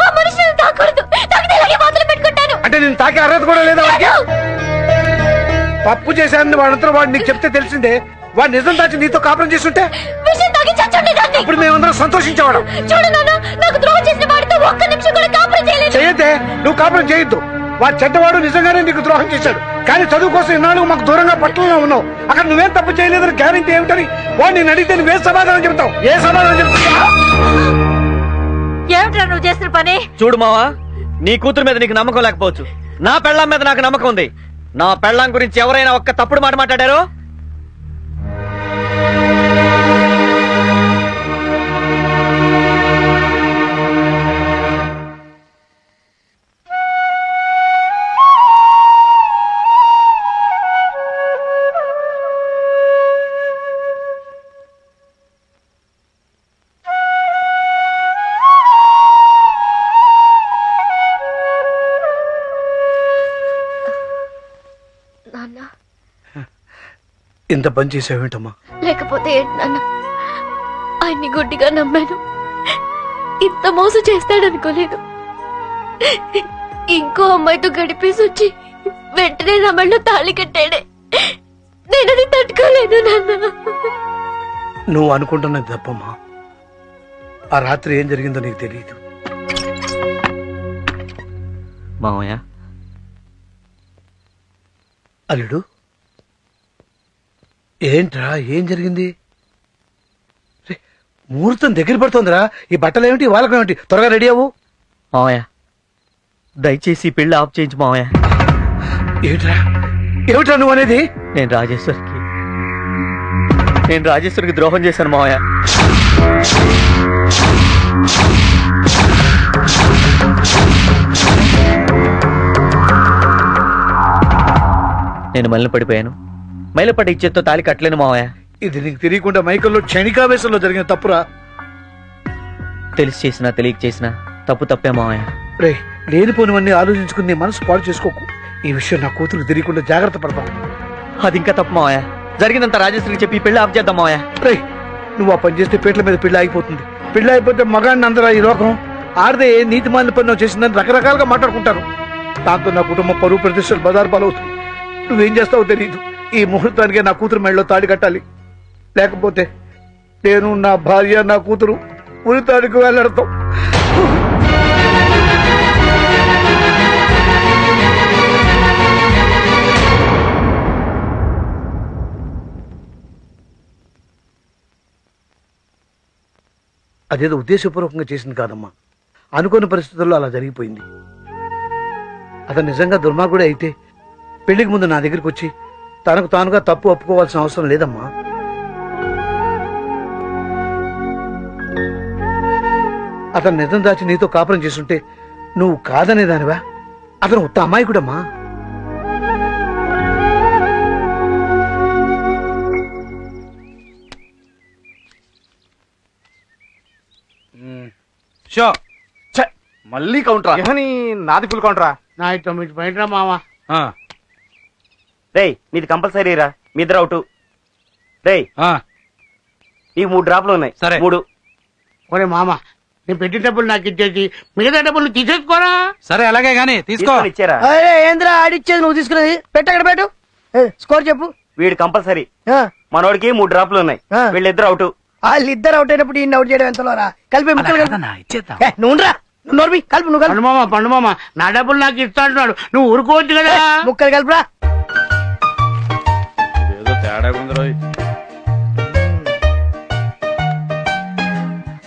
అంటే నేను తాకే అర్హత కూడా లేదా? తప్పు చేశానని వాడంతా వాడు నీకు చెప్తే తెలిసిందే. వాడు నిజం దాచి నీతో కాపురం చేస్తుంటే ఇప్పుడు మేమందరం సంతోషించేవాడు. చేయొద్దే, నువ్వు కాపురం చేయొద్దు. వాడు చెడ్డవాడు, నిజంగానే నీకు ద్రోహం చేశాడు. కానీ చదువు కోసం ఇన్నాళ్ళు మాకు దూరంగా పట్టణంలో ఉన్నావు. అక్కడ నువ్వేం తప్పు చేయలేదని గ్యారెంటీ ఏమిటని వాడు నేను అడిగితే నువ్వే సమాధానం చెప్తావు? ఏ సమాధానం చెప్తావు? ఏమిట్రా నువ్వు చేసిన పని? చూడు మావా, నీ కూతురు మీద నీకు నమ్మకం లేకపోవచ్చు, నా పెళ్ళాం మీద నాకు నమ్మకం ఉంది. నా పెళ్ళాం గురించి ఎవరైనా ఒక్క తప్పుడు మాట మాట్లాడారో ఇంత పని చేసావేంటమ్మా? లేకపోతే ఏంటి నాన్న, ఆయన్ని గుడ్డిగా నమ్మాను. ఇంత మోసం చేస్తాడనుకోలేదు. ఇంకో అమ్మాయితో గడిపేసి వచ్చి వెంటనే నా మెడలో తాళి కట్టాడే. నేనది తట్టుకోలేదు నాన్న. నువ్వు అనుకుంటున్నది తప్పమ్మా. ఆ రాత్రి ఏం జరిగిందో నీకు తెలియదు. మామయ్య, అల్లుడు ఏంట్రా, ఏం జరిగింది? ముహూర్తం దగ్గర పడుతోందిరా. ఈ బట్టలు ఏమిటి, వాళ్ళకం ఏమిటి? త్వరగా రెడీ అవ్వు. మామయ్య దయచేసి పెళ్లి ఆఫ్ చేయించు మామయ్య. ఏమిట్రా నువ్వు అనేది? నేను రాజేశ్వరికి ద్రోహం చేశాను మామయ్య. నేను మళ్ళీ పడిపోయాను. మైలపడ్డ ఇచ్చేతో తాళి కట్టలేను మావయ్య. ఇది నీకు తెలియకుండా మైకల్లో క్షణికావేశంలో జరిగిన తప్పురా. తెలిసి చేసినా తెలియక చేసినా తప్పు తప్పే మావయ్య. రే, లేనిపోనివన్నీ ఆలోచించుకుని నీ మనసు పాడు చేసుకోకు. ఈ విషయం నా కూతురు తెలియకుండా జాగ్రత్త పడతాం. అది ఇంకా తప్పు మావయ్య. జరిగిందంత రాజేశ్వరికి చెప్పి పెళ్లి ఆఫ్ చేద్దాం మావయ్య. రే, నువ్వు ఆ పని చేస్తే పీటల మీద పెళ్లి ఆగిపోతుంది. పెళ్లి అయిపోతే మగాడిని అందరూ ఈ లోకం ఆడదే నీతి మాలిన పని చేసిందని రకరకాలుగా మాట్లాడుకుంటారు. దాంతో నా కుటుంబం పరువు ప్రతిష్టలు బజారు పాలవుతుంది. నువ్వేం చేస్తావో తెలియదు. ఈ ముహూర్తానికే నా కూతురు మెడలో తాడి కట్టాలి. లేకపోతే నేను, నా భార్య, నా కూతురు ఉరి తాడికి వెళ్ళడతాం. అదేదో ఉద్దేశపూర్వకంగా చేసింది కాదమ్మా. అనుకోని పరిస్థితుల్లో అలా జరిగిపోయింది. అతను నిజంగా దుర్మార్గుడే అయితే పెళ్లికి ముందు నా దగ్గరికి వచ్చి తనకు తానుగా తప్పు ఒప్పుకోవాల్సిన అవసరం లేదమ్మా. అతను నిజం దాచి నీతో కాపురం చేసుంటే నువ్వు కాదనేదానివా? అతను ఉత్త అమాయకుడమ్మా. షో మళ్ళీ కౌంటరా? నాది ఫుల్ కౌంటరా? నా 9 పాయింట్ రా మామ. రేయ్, నీది కంపల్సరీ రా. మీ ఇద్దరు అవుట్. రేయ్, నీకు 3 డ్రాప్లు ఉన్నాయి. సరే 3. ఒరే మామ, నేను పెట్టిన డబ్బులు నాకు ఇచ్చేసి మిగతా డబ్బులు తీసేసుకోరా. సరే అలాగే గానీ తీసుకో. ఇచ్చారా? ఏంద్రా ఆడిచ్చేది నువ్వు తీసుకునేది? పెట్టు అక్కడ పెట్టు. స్కోర్ చెప్పు. వీడు కంపల్సరీ. మనోడికి 3 డ్రాప్లు ఉన్నాయి. వీళ్ళిద్దరు అవుట్. వాళ్ళిద్దరు అవుట్ అయినప్పుడు ఈయన అవుట్ చేయడం ఎంతలో రా? కలిపి ముక్కలు నువ్వు రా. నోర్మి కలుపు. నువ్వు పండు మామ, పండు మామ, నా డబ్బులు నాకు ఇస్తా అంటున్నాడు. నువ్వు ఊరుకోవచ్చు కదా. ముక్కలు కలుపురా. ఏదో తేడా ఉందిరా.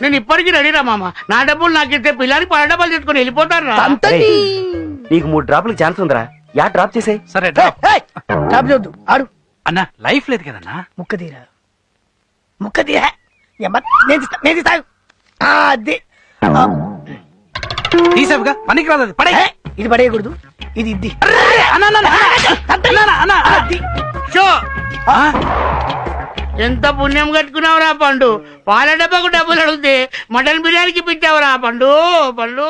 నేను ఇప్పటికీ రెడీరా మామ. నా డబ్బులు నాకు ఇస్తే పిల్లలకి 10 డబ్బాలు తీసుకుని వెళ్ళిపోతారు రా. నీకు 3 డ్రాప్లకు ఛాన్స్ ఉందిరా. యా డ్రాప్ చేసే. సరే డ్రాప్ చేయొద్దు. ఆడు అన్నా, లైఫ్ లేదు కదన్నా. ముక్క తీరా. ముక్క తీరా. నేను తీస్తాను. అది తీసావుగా, పనికి రాదు. అది పడే. ఇది పడేయకూడదు. ఇది ఇది షో ఎంత పుణ్యం కట్టుకున్నావురా పండు. పాల డబ్బాకు డబ్బులు అడిగితే మటన్ బిర్యానీకి పెట్టావురా పండు. పండు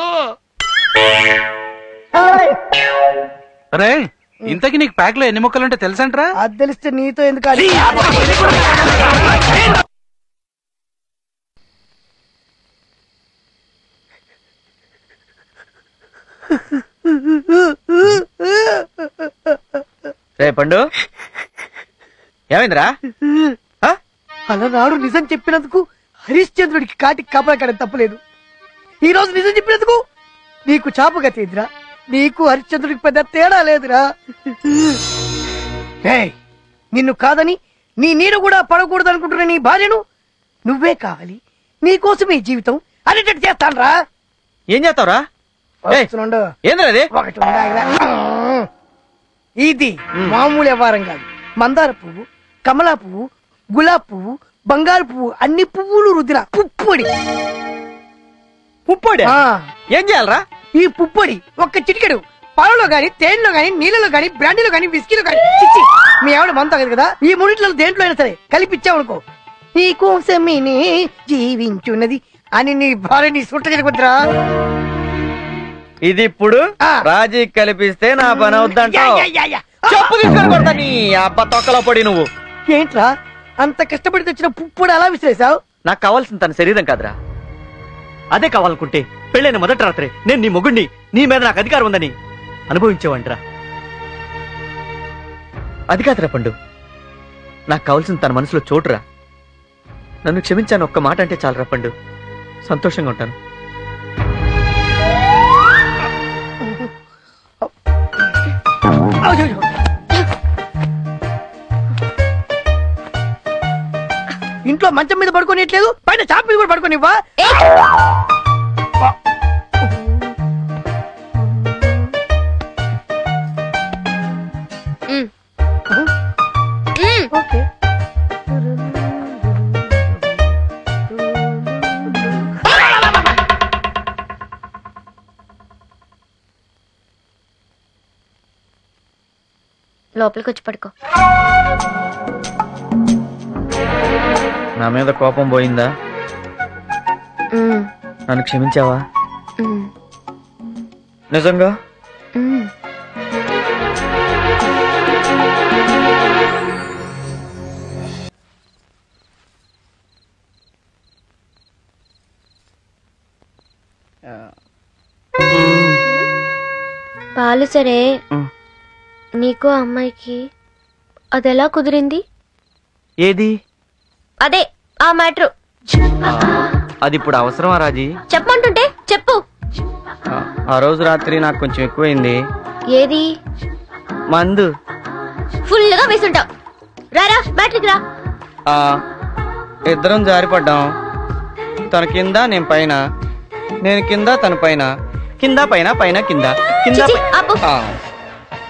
రే, ఇంతకి నీకు ప్యాక్ లో ఎన్ని ముక్కలుంటే తెలుసంట్రా? అది తెలిస్తే నీతో ఎందుకు? రే పండు, ఏమైందిరా? అలా నాడు నిజం చెప్పినందుకు హరిశ్చంద్రుడికి కాటికి కాపలా కాడ తప్పలేదు. ఈ రోజు నిజం చెప్పినందుకు నీకు చాపగా తీదిరా. నీకు హరిశ్చంద్రుడికి పెద్ద తేడా లేదురా. నిన్ను కాదని నీ నీరు కూడా పడకూడదు అనుకుంటున్న నీ భార్యను నువ్వే కావాలి. నీకోసం ఈ జీవితం అనేటట్టు చేస్తానురా. ఏం చేస్తావురా? ఇది మామూలు వ్యవహారం కాదు. మందార పువ్వు, కమలా పువ్వు, గులాబ్ పువ్వు, బంగారు పువ్వు, అన్ని పువ్వులు రుద్దిన పుప్పొడి. పుప్పొడి ఏం చేయాలరా? ఈ పుప్పొడి ఒక్క చిటికెడు పాలలో గాని, తేనెలో గాని, నీళ్ళలో గాని, బ్రాండీలో గాని, విస్కీలో గాని, చిచ్చి మీ ఆవిడ మంత కదా, ఈ మూడింటిలో దేంట్లో అయినా సరే కలిపిచ్చావనుకో, నీ కోసమే జీవించున్నది అని నీ భార్య నీ సుట్ట జరుగుతురా. ఇది ఇప్పుడు రాజీ కలిపిస్తే నా పని అవుద్దంటావు? చెప్పు తీసుకొని కొడతా నీ అబ్బ తొక్కలో పొడి. నువ్వు ఏంట్రా అంత కష్టపడి తెచ్చిన పుప్పుడు అలా విసిరేసావు? నాకు కావాల్సిన తన శరీరం కాదురా. అదే కావాలనుకుంటే పెళ్ళైన మొదటి రాత్రి నేను నీ మొగుడిని, నీ మీద నాకు అధికారం ఉందని అనుభవించేవంటరా. అది కాదురా పండు, నాకు కావాల్సిన తన మనసులో చోటురా. నన్ను క్షమించాను ఒక్క మాట అంటే చాలరా పండు, సంతోషంగా ఉంటాను. ఇంట్లో మంచం మీద పడుకోనిట్లేదు, పైన చాప మీద కూడా పడుకోనివ్వా? లోపలికి వచ్చి పడుకో. నా మీద కోపం పోయిందా? నన్ను క్షమించావా? నిజంగా? పాలు సరే, నీకు అమ్మాయికి అదెలా కుదిరింది? ఏది? అదే ఆ మ్యాటర్. అది ఇప్పుడు అవసరమా రాజీ? చెప్పమంటుంటే చెప్పు. ఆ రోజు రాత్రి నాకు కొంచెం ఎక్కువైంది. ఏది? మందు ఫుల్ గా వేసుంటావు. రారా బ్యాటరీకి రా. ఇద్దరం జారిపడ్డాం. తన కింద నేను పైన, నేను కింద తన పైన, కింద పైన పైన కింద కింద.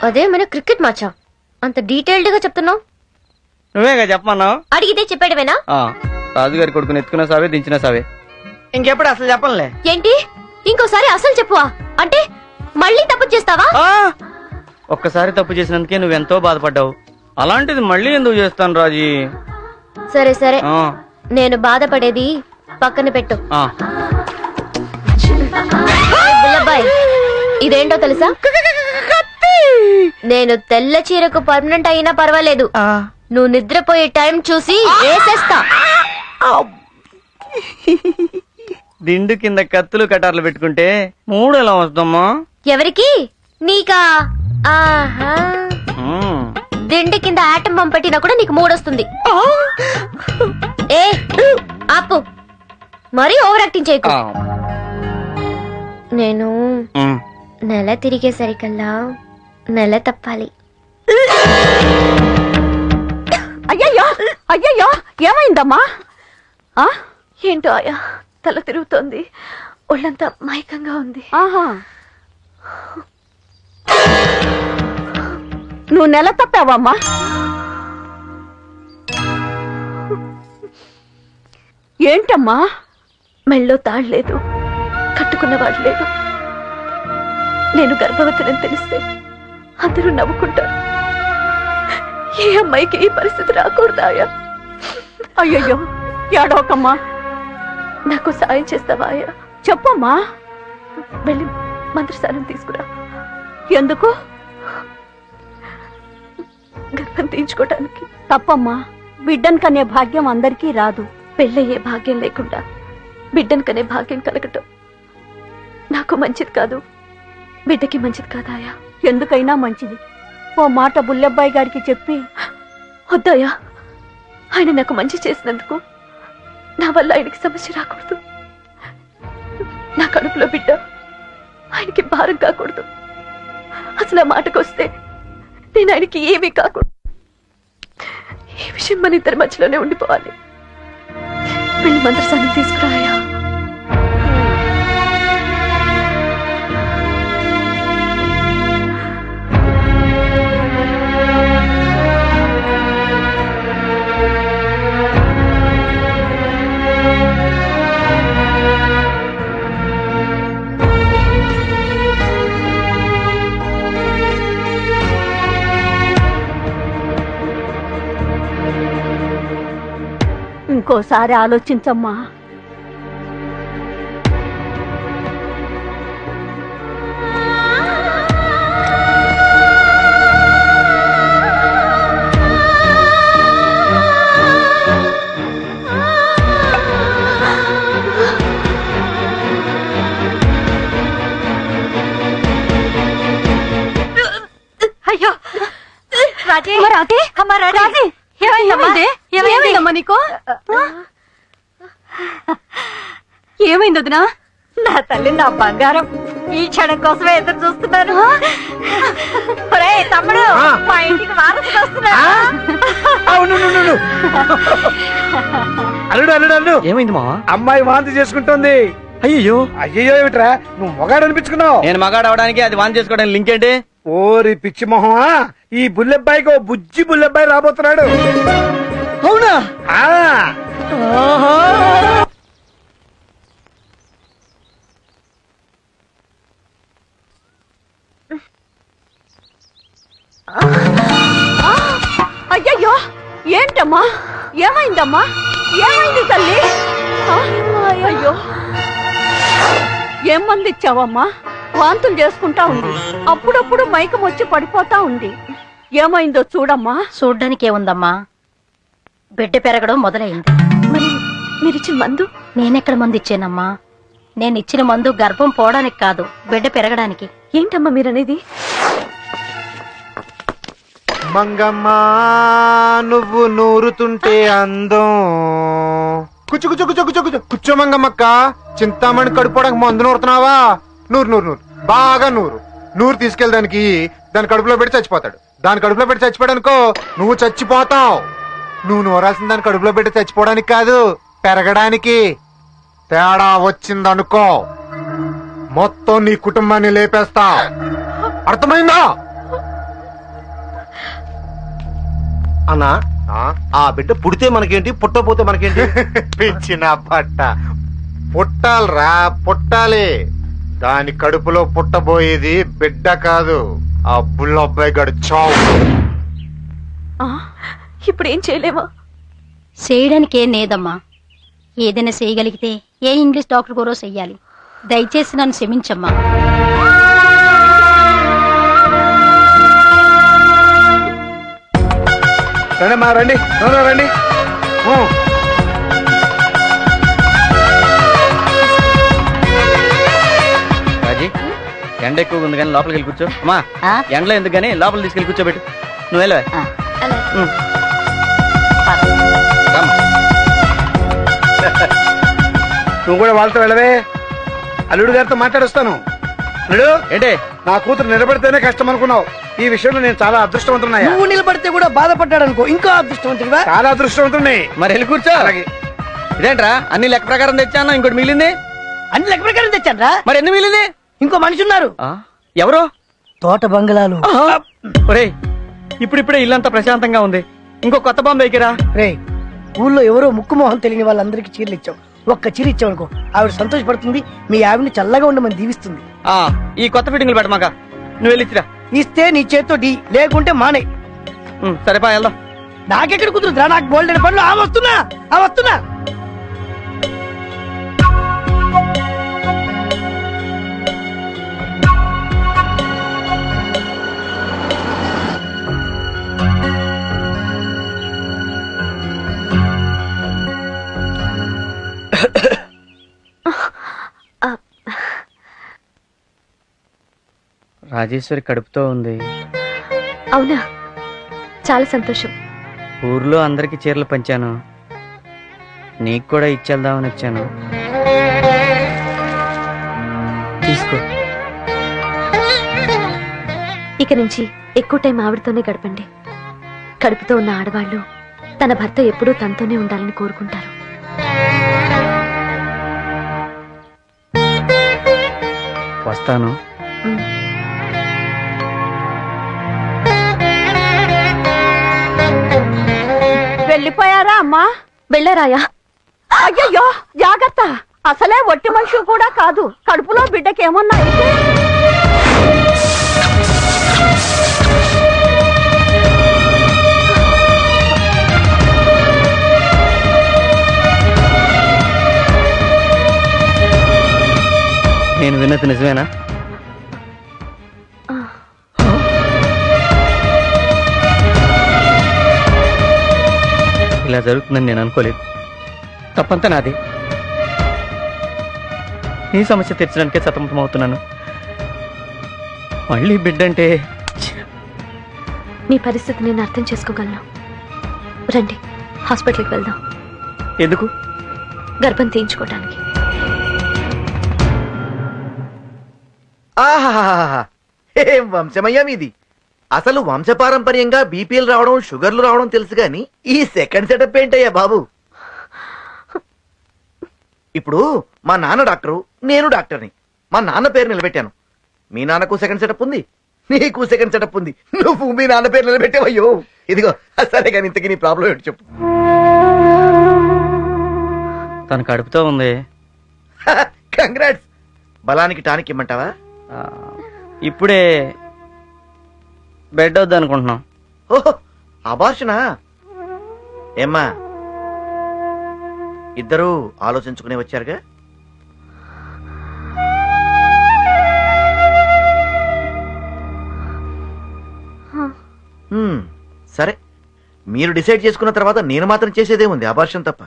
అదే మన క్రికెట్ మ్యాచా? అంత డీటెయిల్డ్ గా చెప్తున్నావు. నువ్వేగా చెప్పమన్నావు. అడిగితే చెప్పాడవేనా? రాజుగారి కొడుకుని ఎత్తుకున్న సావే, దించిన సావే. ఇంకెప్పుడు అసలు చెప్పనులే. ఏంటి? ఇంకోసారి అసలు చెప్పువా? అంటే మళ్ళీ తప్పు చేస్తావా? ఒక్కసారి తప్పు చేసినందుకే నువ్వెంతో బాధపడ్డావు. అలాంటిది మళ్ళీ ఎందుకు చేస్తాను రాజీ? సరే సరే, నేను బాధపడేది పక్కన పెట్టు. బుల్లబ్బాయ్, ఇదేంటో తెలుసా? నేను తెల్ల చీరకు పర్మనెంట్ అయినా పర్వాలేదు, నువ్వు నిద్రపోయే టైం చూసి వేసేస్తా. దిండు కింద కత్తులు కటార్లు పెట్టుకుంటే మూడు ఎలా వస్తామా? ఎవరికి? నీకా? ఆహా, దిండు కింద ఆటం బాంబు పెట్టినా కూడా నీకు మూడొస్తుంది. ఏ ఆపు, మరీ ఓవర్ యాక్టింగ్ చేయకు. నేను నెల తిరిగేసరికల్లా నెల తప్పాలి. అయ్యయ్యో అయ్యయ్యో, ఏమైందమ్మా? ఏంటో ఆయా, తల తిరుగుతోంది, ఒళ్ళంతా మైకంగా ఉంది. నువ్వు నెల తప్పావమ్మా? ఏంటమ్మా? మెళ్ళో తాళ్లేదు, కట్టుకున్నవాడు లేడు. నేను గర్భవతిని తెలిస్తే అందరూ నవ్వుకుంటారు. ఏ అమ్మాయికి ఈ పరిస్థితి రాకూడదాయా? అయ్యయ్యో, ఏడవకమ్మా. నాకు సాయం చేస్తావా ఆయా? చెప్పమ్మా. వెళ్ళి మంత్రసానం తీసుకురా. ఎందుకు? గర్భం తీయించుకోవటానికి. తప్పమ్మా, బిడ్డను కనే భాగ్యం అందరికీ రాదు. పెళ్ళయ్యే భాగ్యం లేకుండా బిడ్డను కనే భాగ్యం కలగటం నాకు మంచిది కాదు, బిడ్డకి మంచిది కాదాయా? ఎందుకైనా మంచిది. ఓ మాట బుల్లబ్బాయి గారికి చెప్పి. వద్దాయా, ఆయన నాకు మంచి చేసినందుకు నా వల్ల ఆయనకి సమస్య రాకూడదు. నా కడుపులో బిడ్డ ఆయనకి భారం కాకూడదు. అసలు ఆ మాటకు వస్తే నేను ఆయనకి ఏమీ కాకూడదు. ఈ విషయం మన ఇద్దరి మధ్యలోనే ఉండిపోవాలి. వెళ్ళి మంత్రసానం తీసుకురాయా. ఇంకోసారి ఆలోచించమ్మా. అయ్యో రాజీ, రాజీ, ఏమైందమ్మా నీకు? ఏమైంది వదినా? నా తల్లి, నా బంగారం, ఈ క్షణం కోసమే ఎదురు చూస్తున్నాను. తమ్ముడు, మా ఇంటికి వారసుడు వస్తున్నాడు. అల్లుడు అల్లుడు అల్లుడు, ఏమైంది మా? అమ్మాయి వాంతి చేసుకుంటుంది. అయ్యో అయ్యో, ఏమిట్రా నువ్వు మగాడు అనిపించుకున్నావు? నేను మగాడు అవడానికి అది వాన్ చేసుకోవడానికి లింక్ ఏంటి? ఓరి పిచ్చి మొహమా, ఈ బుల్లెబ్బాయికి ఓ బుజ్జి బుల్లెబ్బాయి రాబోతున్నాడు. అవునా? అయ్యయ్యో, ఏంటమ్మా ఏమైందమ్మా ఏమైంది తల్లి అయ్యో ఏం మంది ఇచ్చావమ్మా వాంతులు చేసుకుంటా ఉంది అప్పుడప్పుడు మైకం వచ్చి పడిపోతా ఉంది ఏమైందో చూడమ్మా చూడ్డానికి ఏముందమ్మా బిడ్డ పెరగడం మొదలైంది మరి మీరిచ్చిన మందు నేనెక్కడ మందు ఇచ్చానమ్మా నేను ఇచ్చిన మందు గర్భం పోవడానికి కాదు బిడ్డ పెరగడానికి ఏంటమ్మా మీరనేది మంగమ్మ నువ్వు నూరుతుంటే అందం కూర్చో కూర్చో కూర్చో కూర్చో కూర్చో కూర్చో మంగమ్మక్క చింతామణి కడుపుకోవడానికి మందు నూరుతున్నావా నూరు నూరు నూరు బాగా నూరు తీసుకెళ్ళడానికి దాని కడుపులో పెట్టి చచ్చిపోతాడు దాని కడుపులో పెట్టి చచ్చిపోయాడు అనుకో నువ్వు చచ్చిపోతావు నువ్వు నూరాల్సిన దాని కడుపులో పెట్టి చచ్చిపోవడానికి కాదు పెరగడానికి తేడా వచ్చిందనుకో మొత్తం నీ కుటుంబాన్ని లేపేస్తా అర్థమైందా అన్నా ఆ బిడ్డ పుడితే మనకేంటి పుట్టపోతే మనకేంటి పిచ్చిన పట్ట పుట్టాలరా పుట్టాలి దాని కడుపులో పుట్టబోయేది బిడ్డ కాదు ఆ బుల్లబ్బాయి గడు చావు ఇప్పుడు ఏం చేయలేవా చేయడానికి ఏం లేదమ్మా ఏదైనా చేయగలిగితే ఏ ఇంగ్లీష్ డాక్టర్ కూడా చెయ్యాలి దయచేసి నన్ను క్షమించమ్మా రండి రండి రండి రాజీ ఎండ ఎక్కువగా ఉంది కానీ లోపలికి వెళ్ళి కూర్చో అమ్మా ఎండలో ఎందుకు కానీ లోపలికి తీసుకెళ్ళి కూర్చోబెట్టు నువ్వు వెళ్ళవే నువ్వు కూడా వాళ్ళతో వెళ్ళవే అల్లుడు గారితో మాట్లాడొస్తాను అల్లుడు ఏంటే నా కూతురు నిలబడితేనే కష్టం అనుకున్నావు ఈ విషయంలో నేను చాలా అదృష్టవంతున్నాయా నువ్వు నిలబడితే కూడా బాధపడ్డాడు అనుకో ఇంకా అదృష్టవంతుడివా చాలా అదృష్టవంతుడిని మరి వెళ్ళి కూర్చో ఇదేంట్రా అన్ని లెక్క ప్రకారం తెచ్చాను ఇంకోటి మిగిలింది అన్ని లెక్క ప్రకారం తెచ్చాను మరి ఎన్ని మిగిలింది ఇంకో మనిషి ఉన్నారు ఎవరు తోట బంగళాలు ఒరేయ్ ఇప్పుడిప్పుడే ఇల్లంతా ప్రశాంతంగా ఉంది ఇంకో కొత్త బాంబు ఎక్కిరా రే ఊళ్ళో ఎవరో ముక్కు మొహం తెలియని వాళ్ళందరికీ చీరలు ఇచ్చావు ఒక్క చీర ఇచ్చావు అనుకో ఆవిడ సంతోషపడుతుంది మీ ఆవిడని చల్లగా ఉండమని దీవిస్తుంది ఈ కొత్త ఫిట్టింగ్లు పెట్టమాక నువ్వు వెళ్ళిచ్చిరా ఇస్తే నీ చేత్తో డి లేకుంటే మానే సరేపా వెళ్దాం నాకెక్కడ కుదురుతురా నాకు గోల్డెన్ పనులు ఆ వస్తున్నా రాజేశ్వరి కడుపుతో ఉంది. అవునా, చాలా సంతోషం. ఊర్లో అందరికి చీరలు పంచాను, నీకు కూడా ఇచ్చేద్దామని వచ్చాను. తీసుకో. ఇక నుంచి ఎక్కువ టైం ఆవిడతోనే గడపండి. కడుపుతో ఉన్న ఆడవాళ్ళు తన భర్త ఎప్పుడూ తనతోనే ఉండాలని కోరుకుంటారు. వస్తాను. వెళ్ళిపోయారా అమ్మా? వెళ్ళారాయా? అయ్యయ్యో జాగ్రత్త, అసలే ఒట్టి మనిషి కూడా కాదు, కడుపులో బిడ్డకి ఏమన్నా అయితే. నేను విన్నది నిజమేనా? ఇలా జరుగుతుందని నేను అనుకోలేదు. తప్పంతా నాది. నీ సమస్య తీర్చడానికే సతమతమవుతున్నాను. మళ్ళీ బిడ్డంటే మీ పరిస్థితి నేను అర్థం చేసుకోగలను. రండి, హాస్పిటల్కి వెళ్దాం. ఎందుకు? గర్భం తీయించుకోవడానికి. ఆహాహా, ఏం వంశమయ్యా మీది! అసలు వంశపారంపర్యంగా బీపీఎల్ రావడం, షుగర్లు రావడం తెలుసు గాని ఈ సెకండ్ సెటప్ ఏంటయ్యా బాబు? ఇప్పుడు మా నాన్న డాక్టరు, నేను డాక్టర్ని. మా నాన్న పేరు నిలబెట్టాను. మీ నాన్నకు సెకండ్ సెటప్ ఉంది, నీకు సెకండ్ సెటప్ ఉంది. నువ్వు మీ నాన్న పేరు నిలబెట్టావయ్యో. ఇదిగో సరే కానీ ఇంతకీ నీ ప్రాబ్లం ఏంటి చెప్పు. తను కడుపుతో ఉంది. కంగ్రాట్స్. బలానికి టానిక్ ఇమ్మంటావా? ఇప్పుడే బెడ్ వద్దు అనుకుంటున్నాం. ఓహో, అబార్షనా? ఏమ్మా ఇద్దరూ ఆలోచించుకునే వచ్చారుగా? సరే, మీరు డిసైడ్ చేసుకున్న తర్వాత నేను మాత్రం చేసేదేముంది, అబార్షన్ తప్ప.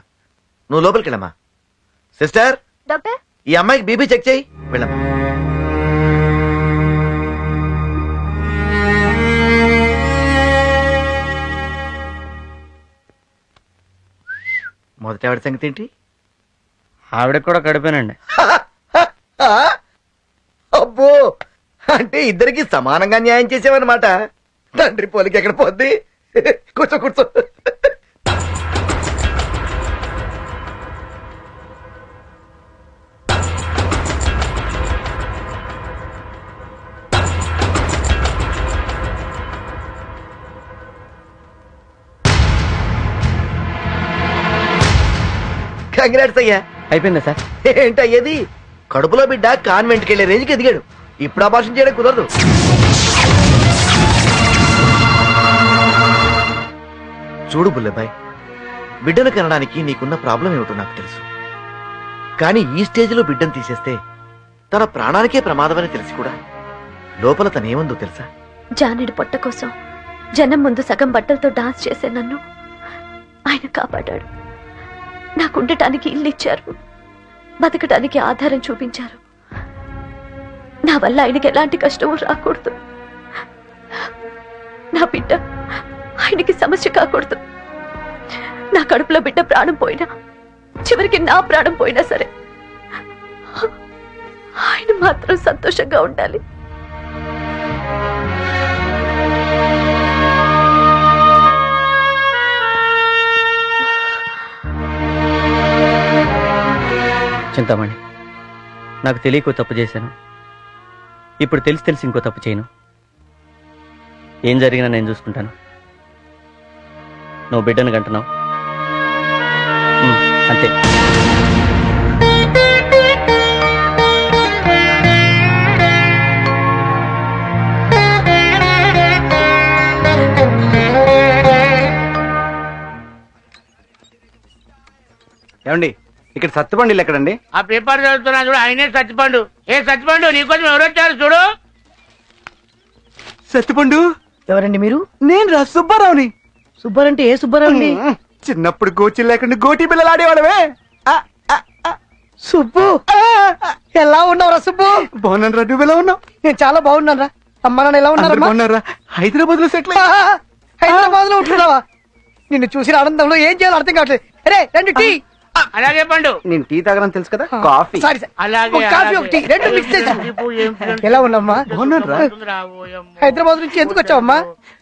నువ్వు లోపలికి వెళ్ళమ్మా. సిస్టర్, డాక్టర్, ఈ అమ్మాయికి బీపీ చెక్ చేయి. వెళ్ళమ్మా. మొదటి ఆవిడ సంగతి ఏంటి? ఆవిడకి కూడా కడిపోయానండి. అబ్బో, అంటే ఇద్దరికి సమానంగా న్యాయం చేసావన్నమాట. తండ్రి పోలికి ఎక్కడ పోద్ది? కూర్చో కూర్చో. కంగ్రాట్స్ అయ్యా. అయిపోయిందా సార్? ఏంటయ్యేది? కడుపులో బిడ్డ కాన్వెంట్కి వెళ్ళే రేంజ్కి ఎదిగాడు. ఇప్పుడు అబార్షన్ చేయడం కుదరదు. చూడు బుల్లబాయ్, బిడ్డను కనడానికి నీకున్న ప్రాబ్లం ఏమిటో నాకు తెలుసు. కానీ ఈ స్టేజ్లో బిడ్డను తీసేస్తే తన ప్రాణానికే ప్రమాదమని తెలిసి కూడా లోపల తనేముందో తెలుసా? జానుడి పొట్ట కోసం జనం ముందు సగం బట్టలతో డాన్స్ చేసే నన్ను ఆయన కాపాడాడు. నాకు ఉండటానికి ఇల్లు ఇచ్చారు, బతకటానికి ఆధారం చూపించారు. నా వల్ల ఆయనకి ఎలాంటి కష్టము రాకూడదు. నా బిడ్డ ఆయనకి సమస్య కాకూడదు. నా కడుపులో బిడ్డ ప్రాణం పోయినా, చివరికి నా ప్రాణం పోయినా సరే ఆయన మాత్రం సంతోషంగా ఉండాలి. చింతామణి, నాకు తెలియకో తప్పు చేశాను. ఇప్పుడు తెలిసి ఇంకో తప్పు చేయను. ఏం జరిగినా నేను చూసుకుంటాను. నువ్వు బిడ్డను కంటున్నావు అంతే. ఏమండి, ఇక్కడ సత్తుపండు ఎక్కడండి? ఆ పేపర్ చదువుతున్నా చూడు, ఆయనే సత్తిపండు. ఏ సత్తిపండు, నీకోసం ఎవరు వచ్చారు చూడు. సత్తిపండు ఎవరండి మీరు? నేను రా సుబ్బారావుని. సుబ్బారంటే ఏ సుబ్బారావుని? చిన్నప్పుడు గోచి లేకుండా గోటి పిల్లలు ఆడేవాడవే. సుబ్బు, ఎలా ఉన్నావురా సుబ్బు? బాగున్నాను రా, నువ్వు ఎలా ఉన్నావు? నేను చాలా బాగున్నాను రా. అమ్మ నాన్న ఎలా ఉన్నారా? హైదరాబాద్ లో సెటిల్. హైదరాబాద్ లో ఉంటున్నావా? నిన్ను చూసిన ఆనందంలో ఏం చేయాలో అర్థం కావట్లేదు. అరే రెండు టీ. అలాగే పండు. నేను టీ తాగనని తెలుసు కదా, కాఫీ. కాఫీ ఒకటి, రెండు మిక్స్ చేసి. ఎలా ఉన్నామ్మా? హైదరాబాద్ నుంచి ఎందుకు వచ్చావమ్మా?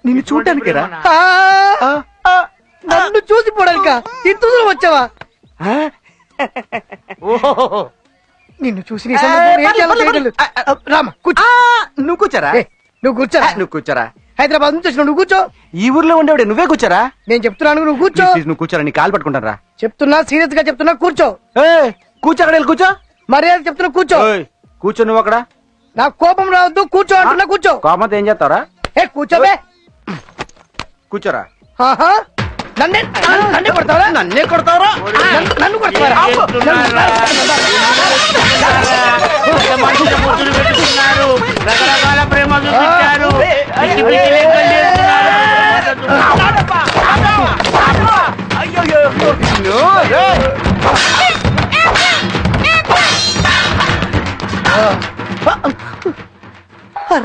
నిన్ను చూడటానికి రా. నన్ను చూసిపోవడానికా? ఇంత దూరం వచ్చావా? నిన్ను చూసి రామా కూర్చో. నువ్వు కూర్చోరా. నువ్వు కూర్చోరా. నువ్వు కూర్చోరా. హైదరాబాద్ నుంచి వచ్చిన నువ్వు కూర్చో. ఈ ఊర్లో ఉండేవాడే నువ్వే కూర్చోరా. నేను చెప్తున్నాను, నువ్వు కూర్చో. నువ్వు కూర్చోరా, నీ కాలు పట్టుకుంటాను రా. చెప్తున్నా, సీరియస్ గా చెప్తున్నా, కూర్చో. కూర్చో, అక్కడ కూర్చో. మర్యాద చెప్తున్నా, కూర్చో. కూర్చో నువ్వు అక్కడ. నాకు కోపం రావద్దు, కూర్చో అంటున్నా, కూర్చో. కోపంతో ఏం చేస్తావరా? కూర్చోబే. కూర్చోరా. నన్నే కొడతావరా? నన్నే కొడతావరా? నన్ను కొడతావరా? రకరకాల ప్రేమ చూపించారు.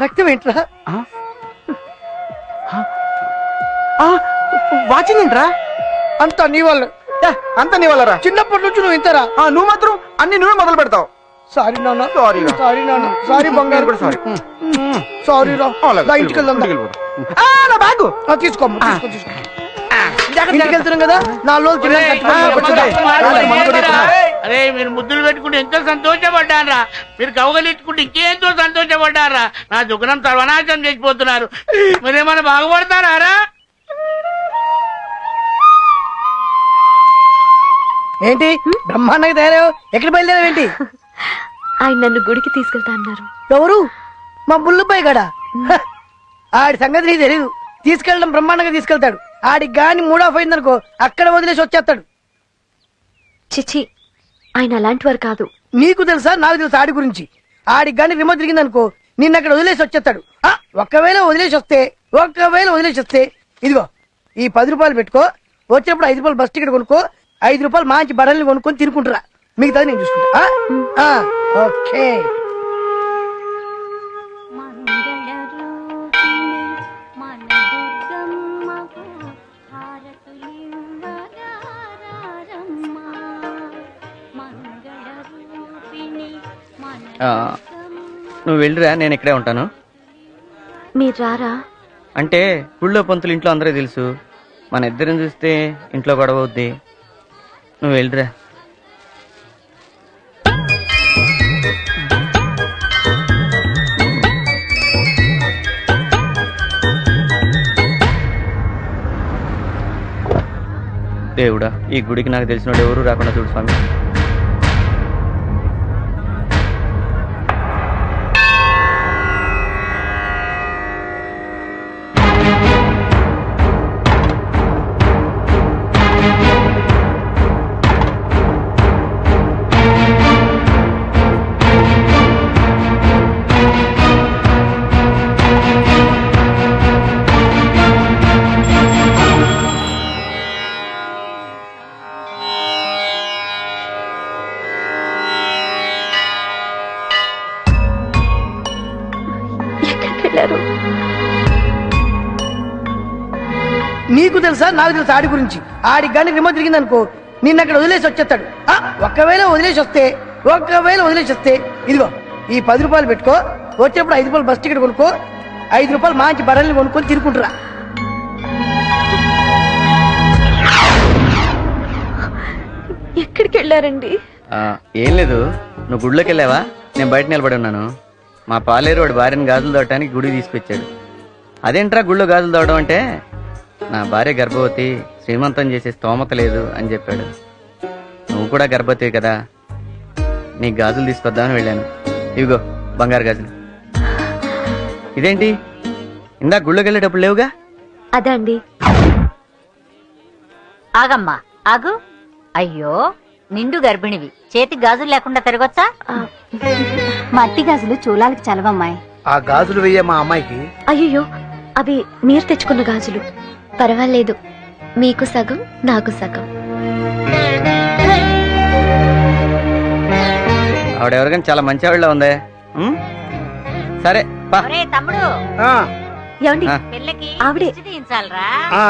రక్తం ఏంట్రా? వాచింగ్ ఏంట్రా? అంతా నీ వల్ల. అంతా నీ వల్లరా? చిన్నప్పటి నుంచి నువ్వు ఇంతరా? నువ్వు మాత్రం అన్ని నువ్వే మొదలు పెడతావు. సారీ నాన్న. సారీ నాన్న. సారీ బంగారు కూడా. సారీ. సారీ రా. ఇంటికి వెళ్దాం. తీసుకో. ఇంటికి వెళ్తున్నాం కదా, 4 రోజులు. అరే మీరు ముద్దులు పెట్టుకుంటే ఎంతో సంతోషపడ్డారా, మీరు కవగలించుకుంటే ఇంకెంతో సంతోషపడ్డారా. నా దుఃఖం సర్వనాశనం చేసిపోతున్నారు. మీరేమన్నా బాగుపడతారా? ఏంటి బ్రహ్మాండంగా తయారయ్యావు? ఎక్కడ బయలుదేరావేంటి? ఆయన నన్ను గుడికి తీసుకెళ్తా అన్నారు. ఎవరు? మా బుల్లుబాయ్ గడా? ఆడి సంగతి నీకు తెలీదు. తీసుకెళ్ళడం బ్రహ్మాండంగా తీసుకెళ్తాడు. ఆడికి గాని మూడ్ ఆఫ్ అయిందనుకో అక్కడ వదిలేసి వచ్చేస్తాడు. చిచి, ఆయన అలాంటి వారు కాదు. నీకు తెలుసా నాకు తెలుసా ఆడి గురించి? ఆడికి గాని రిమోట్ తిరిగిందనుకో నిన్న అక్కడ వదిలేసి వచ్చేస్తాడు. ఒకవేళ వదిలేసి వస్తే ఇదిగో ఈ 10 రూపాయలు పెట్టుకో, వచ్చేప్పుడు 5 రూపాయలు బస్ టికెట్ కొనుక్కో, 5 రూపాయలు మంచి బట్టల్ని కొనుక్కొని తినుకుంటారా, మిగతాది నేను చూసుకుంటా. ఓకే. నువ్వు వెళ్ళిరా, నేను ఇక్కడే ఉంటాను. మీరు రారా? అంటే ఊళ్ళో పంతులు ఇంట్లో అందరూ తెలుసు, మన ఇద్దరిని చూస్తే ఇంట్లో గొడవ అవుద్ది. నువ్వు వెళ్ళిరా. దేవుడా, ఈ గుడికి నాకు తెలిసిన ఎవరు రాకుండా చూడు స్వామి. నీకు తెలుసా నాకు తెలుసా ఆడి గురించి? ఆడికి గాని రిమోట్ తిరిగిందనుకో నిన్న అక్కడ వదిలేసి వచ్చేస్తాడు. ఒకవేళ వదిలేసి వస్తే ఇదిగో ఈ 10 రూపాయలు పెట్టుకో, వచ్చేప్పుడు 5 రూపాయలు బస్ టికెట్ కొనుక్కో, 5 రూపాయలు మంచి బట్టల్ని కొనుక్కొని తినుకుంటారా. ఎక్కడికి వెళ్ళారండి? ఏం లేదు, నువ్వు గుడిలోకి వెళ్ళావా? నేను బయట నిలబడి ఉన్నాను. మా పాలేరు వాడి భార్యని గాజులు తోవటానికి గుడి తీసుకొచ్చాడు. అదేంట్రా గుళ్ళో గాజులు తోవడం అంటే, నా భార్య గర్భవతి, శ్రీమంతం చేసే స్తోమత లేదు అని చెప్పాడు. నువ్వు కూడా గర్భవతి కదా, నీకు గాజులు తీసుకొద్దామని వెళ్ళాను. ఇవిగో బంగారు గాజులు. ఇదేంటి ఇందా గుళ్ళోకి వెళ్ళేటప్పుడు లేవుగా? అదే అండి. ఆగమ్మా ఆగు. అయ్యో, నిండు గర్భిణివి, చేతికి గాజులు లేకుండా తిరగొచ్చా? మట్టి గాజులు చూలాలకి చలవమ్మాయి. ఆ గాజులు వెయ్యే మా అమ్మాయికి. అయ్యో, అవి మీరు తెచ్చుకున్న గాజులు. పర్వాలేదు, మీకు సగం నాకు సగం. ఆవిడెవరికైనా చాలా మంచి ఆవిడలా ఉందే. సరే పా. తమ్ముడు ఏమండి, పిల్లకి ఆవిడే.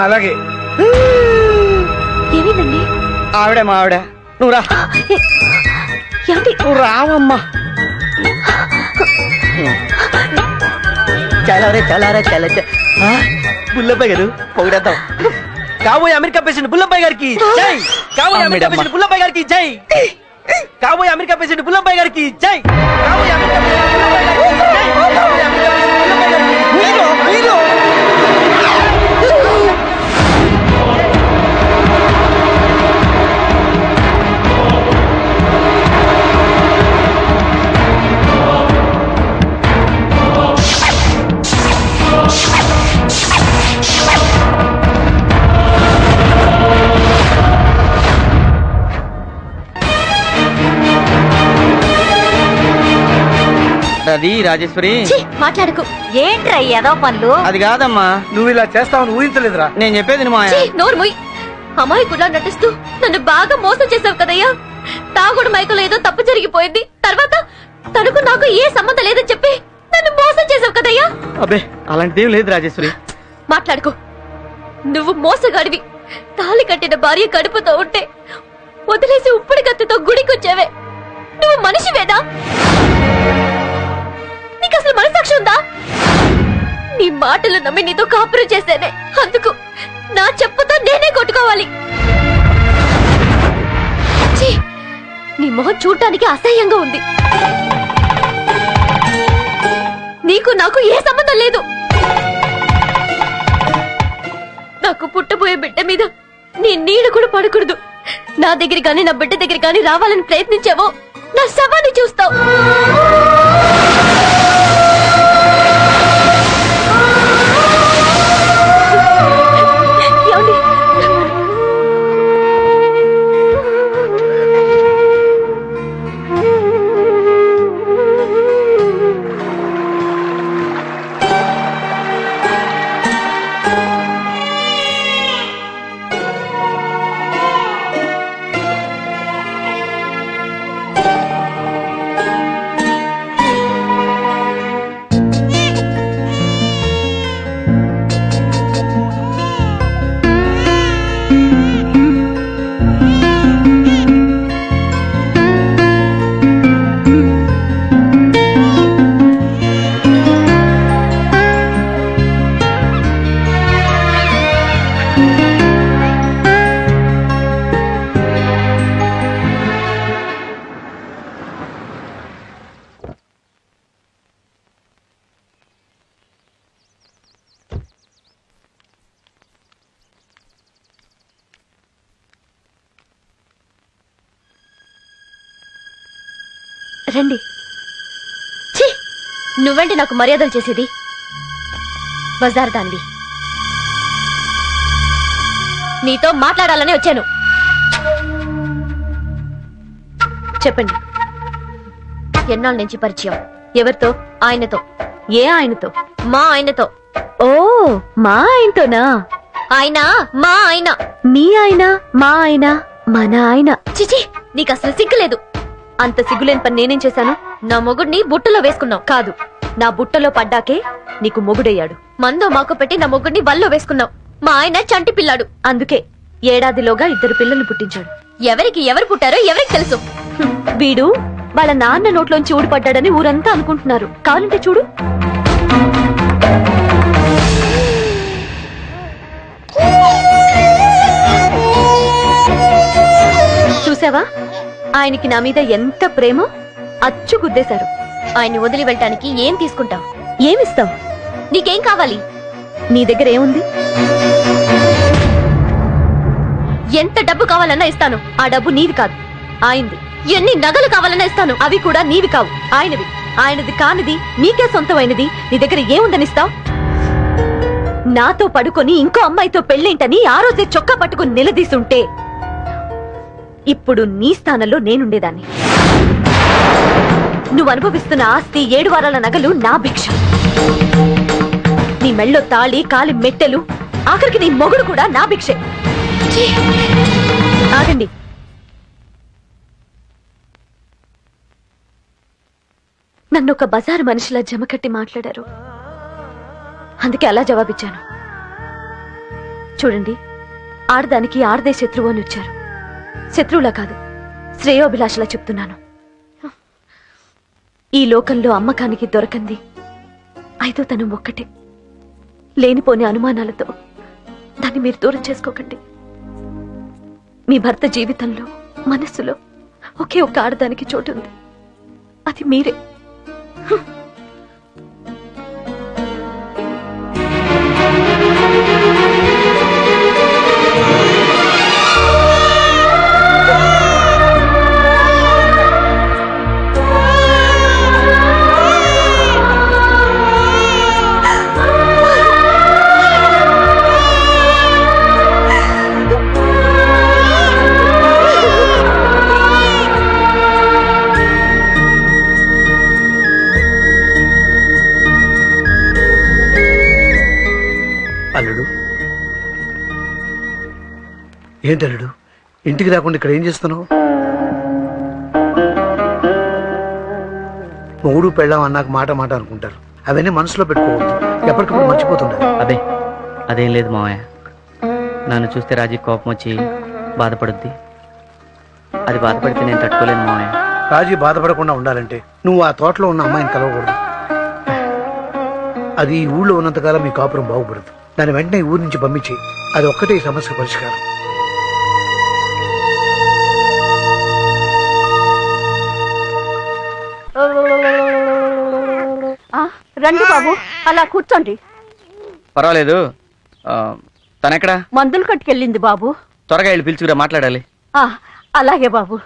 అలాగే. ఏమైందండి? ఆవిడే మా ఆవిడ. నువ్వు రా. నువ్వు రావమ్మా. బుల్లబ్బాయి గారు పొగిడేద్దాం. కాబోయే అమెరికా ప్రెసిడెంట్ బుల్లబ్బాయి గారికి జై. కాబోయే అమెరికా ప్రెసిడెంట్ బుల్లబ్బాయి గారికి జై. కాబోయే అమెరికా ప్రెసిడెంట్ బుల్లబ్బాయి గారికి జై. కాబోయే అమెరికా ప్రెసిడెంట్ బుల్లబ్బాయి గారికి జై. కాబోయే అమెరికా ప్రెసిడెంట్ బుల్లబ్బాయి గారికి హీరో హీరో. అది రాజేశ్వరి, మాట్లాడకు. ఏంట్రా ఏదో పనులు? అది కాదమ్మా, నువ్వు ఇలా చేస్తావని ఊహించలేదురా. నేను చెప్పేది నోర్ముయ్. అమాయకులా నటిస్తూ నన్ను బాగా మోసం చేసావు కదయ్యా. తాగుడు మైకులో ఏదో తప్పు జరిగిపోయింది, తర్వాత తనకు నాకు ఏ సంబంధం లేదని చెప్పి నన్ను మోసం చేసావు కదయ్యా. అబ్బే అలాంటిదేం లేదు రాజేశ్వరి. మాట్లాడుకో. నువ్వు మోసగాడివి. తాళి కట్టిన భార్య కడుపుతో ఉంటే వదిలేసి ఉప్పుడు కత్తితో గుడికొచ్చావే. నువ్వు మనిషివేనా? నీకు అసలు మనసాక్షి ఉందా? నీ మాటలు నమ్మి నీతో కాపురం చేశానే, అందుకు నా చెప్పుతో నేనే కొట్టుకోవాలి. నీ మొహం చూడటానికి అసహ్యంగా ఉంది. నీకు నాకు ఏ సంబంధం లేదు. నాకు పుట్టబోయే బిడ్డ మీద నీ నీడ కూడా పడకూడదు. నా దగ్గర కానీ నా బిడ్డ దగ్గర కానీ రావాలని ప్రయత్నించావో నా శవాన్ని చూస్తావు. ఏమండి, రండి. ఛీ, నువ్వేంటి నాకు మర్యాదలు చేసేది? బజార్ దానివి. నీతో మాట్లాడాలని వచ్చాను. చెప్పండి, ఎన్నాళ్ళ నుంచి పరిచయం? ఎవరితో? ఆయనతో. ఏ ఆయనతో? మా ఆయనతో. ఓ, మా ఆయనతోనా? ఆయన మా ఆయన. మీ ఆయన? మా ఆయన? మన ఆయన. చిచి, నీకు అసలు సిగ్గులేదు. అంత సిగ్గులేని పని నేనేం చేశాను? నా మొగుడిని బుట్టలో వేసుకున్నావు. కాదు, నా బుట్టలో పడ్డాకే నీకు మొగుడయ్యాడు. మందో మాకు పెట్టి నా మొగుడిని వల్లో వేసుకున్నావు. మా ఆయన చంటి పిల్లాడు. అందుకే ఏడాదిలోగా 2 పిల్లల్ని పుట్టించాడు. ఎవరికి ఎవరు పుట్టారో ఎవరికి తెలుసు. వీడు వాళ్ళ నాన్న నోట్లోంచి ఊడిపడ్డాడని ఊరంతా అనుకుంటున్నారు. కావాలంటే చూడు. చూసావా, ఆయనకి నా మీద ఎంత ప్రేమో. అచ్చు గుద్దేశారు. ఆయన్ని వదిలి వెళ్ళటానికి ఏం తీసుకుంటావు? ఏమిస్తావు? నీకేం కావాలి? నీ దగ్గర ఏముంది? ఎంత డబ్బు కావాలన్నా ఇస్తాను. ఆ డబ్బు నీది కాదు, ఆయనది. ఎన్ని నగలు కావాలన్నా ఇస్తాను. అవి కూడా నీవి కావు, ఆయనవి. ఆయనది కానిది నీకే సొంతమైనది నీ దగ్గర ఏముందనిస్తావు? నాతో పడుకొని ఇంకో అమ్మాయితో పెళ్ళేంటని ఆ రోజే చొక్కా పట్టుకుని నిలదీసుంటే ఇప్పుడు నీ స్థానంలో నేనుండేదాన్ని. నువ్వు అనుభవిస్తున్న ఆస్తి, 7 వారాల నగలు నా భిక్ష. నీ మెళ్ళో తాళి, కాలి మెట్టెలు, ఆఖరికి నీ మొగుడు కూడా నా భిక్షే. ఆగండి. నన్ను ఒక బజారు మనిషిలా జమకట్టి మాట్లాడారు. అందుకే అలా జవాబిచ్చాను. చూడండి, ఆడదానికి ఆడదే శత్రువు అని వచ్చారు. శత్రువులా కాదు, శ్రేయోభిలాషలా చెప్తున్నాను. ఈ లోకంలో అమ్మకానికి దొరకంది 5వ తనం ఒక్కటే. లేనిపోని అనుమానాలతో దాన్ని మీరు దూరం చేసుకోకండి. మీ భర్త జీవితంలో, మనస్సులో ఒకే ఒక ఆడదానికి చోటు ఉంది. అది మీరే. అల్లుడు, ఏంటి అల్లుడు, ఇంటికి రాకుండా ఇక్కడ ఏం చేస్తున్నావు? మొగుడు పెళ్ళాం అన్నాక మాట మాట అనుకుంటారు. అవన్నీ మనసులో పెట్టుకోవద్దు, ఎప్పటికప్పుడు మర్చిపోతుంటారు. అదే అదేం లేదు మావయ్య. నన్ను చూస్తే రాజీ కోపం వచ్చి బాధపడుద్ది. అది బాధపడితే నేను తట్టుకోలేను మావయ్య. రాజీ బాధపడకుండా ఉండాలంటే నువ్వు ఆ తోటలో ఉన్న అమ్మాయిని కలవకూడదు. అది ఈ ఊళ్ళో ఉన్నంతకాలం మీ కాపురం బాగుపడదు. దాని వెంటనే ఊరి నుంచి పంపించి, అది ఒక్కటే ఈ సమస్య పరిష్కారం. రండి బాబు, అలా కూర్చోండి. పర్వాలేదు. తనెక్కడా? మందులు కట్టుకెళ్ళింది బాబు. త్వరగా వెళ్ళి పిలుచుకురా, మాట్లాడాలి. అలాగే బాబు.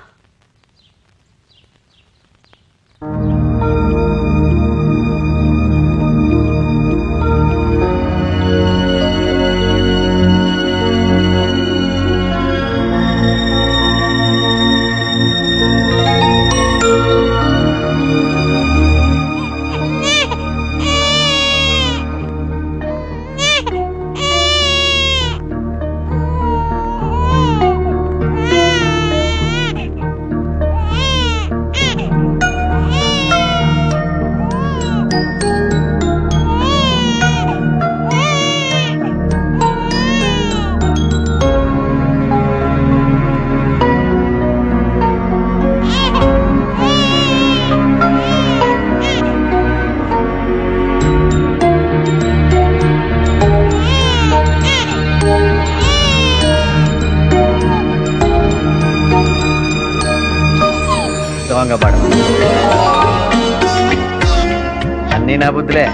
అన్నీ నా బుద్ధులే.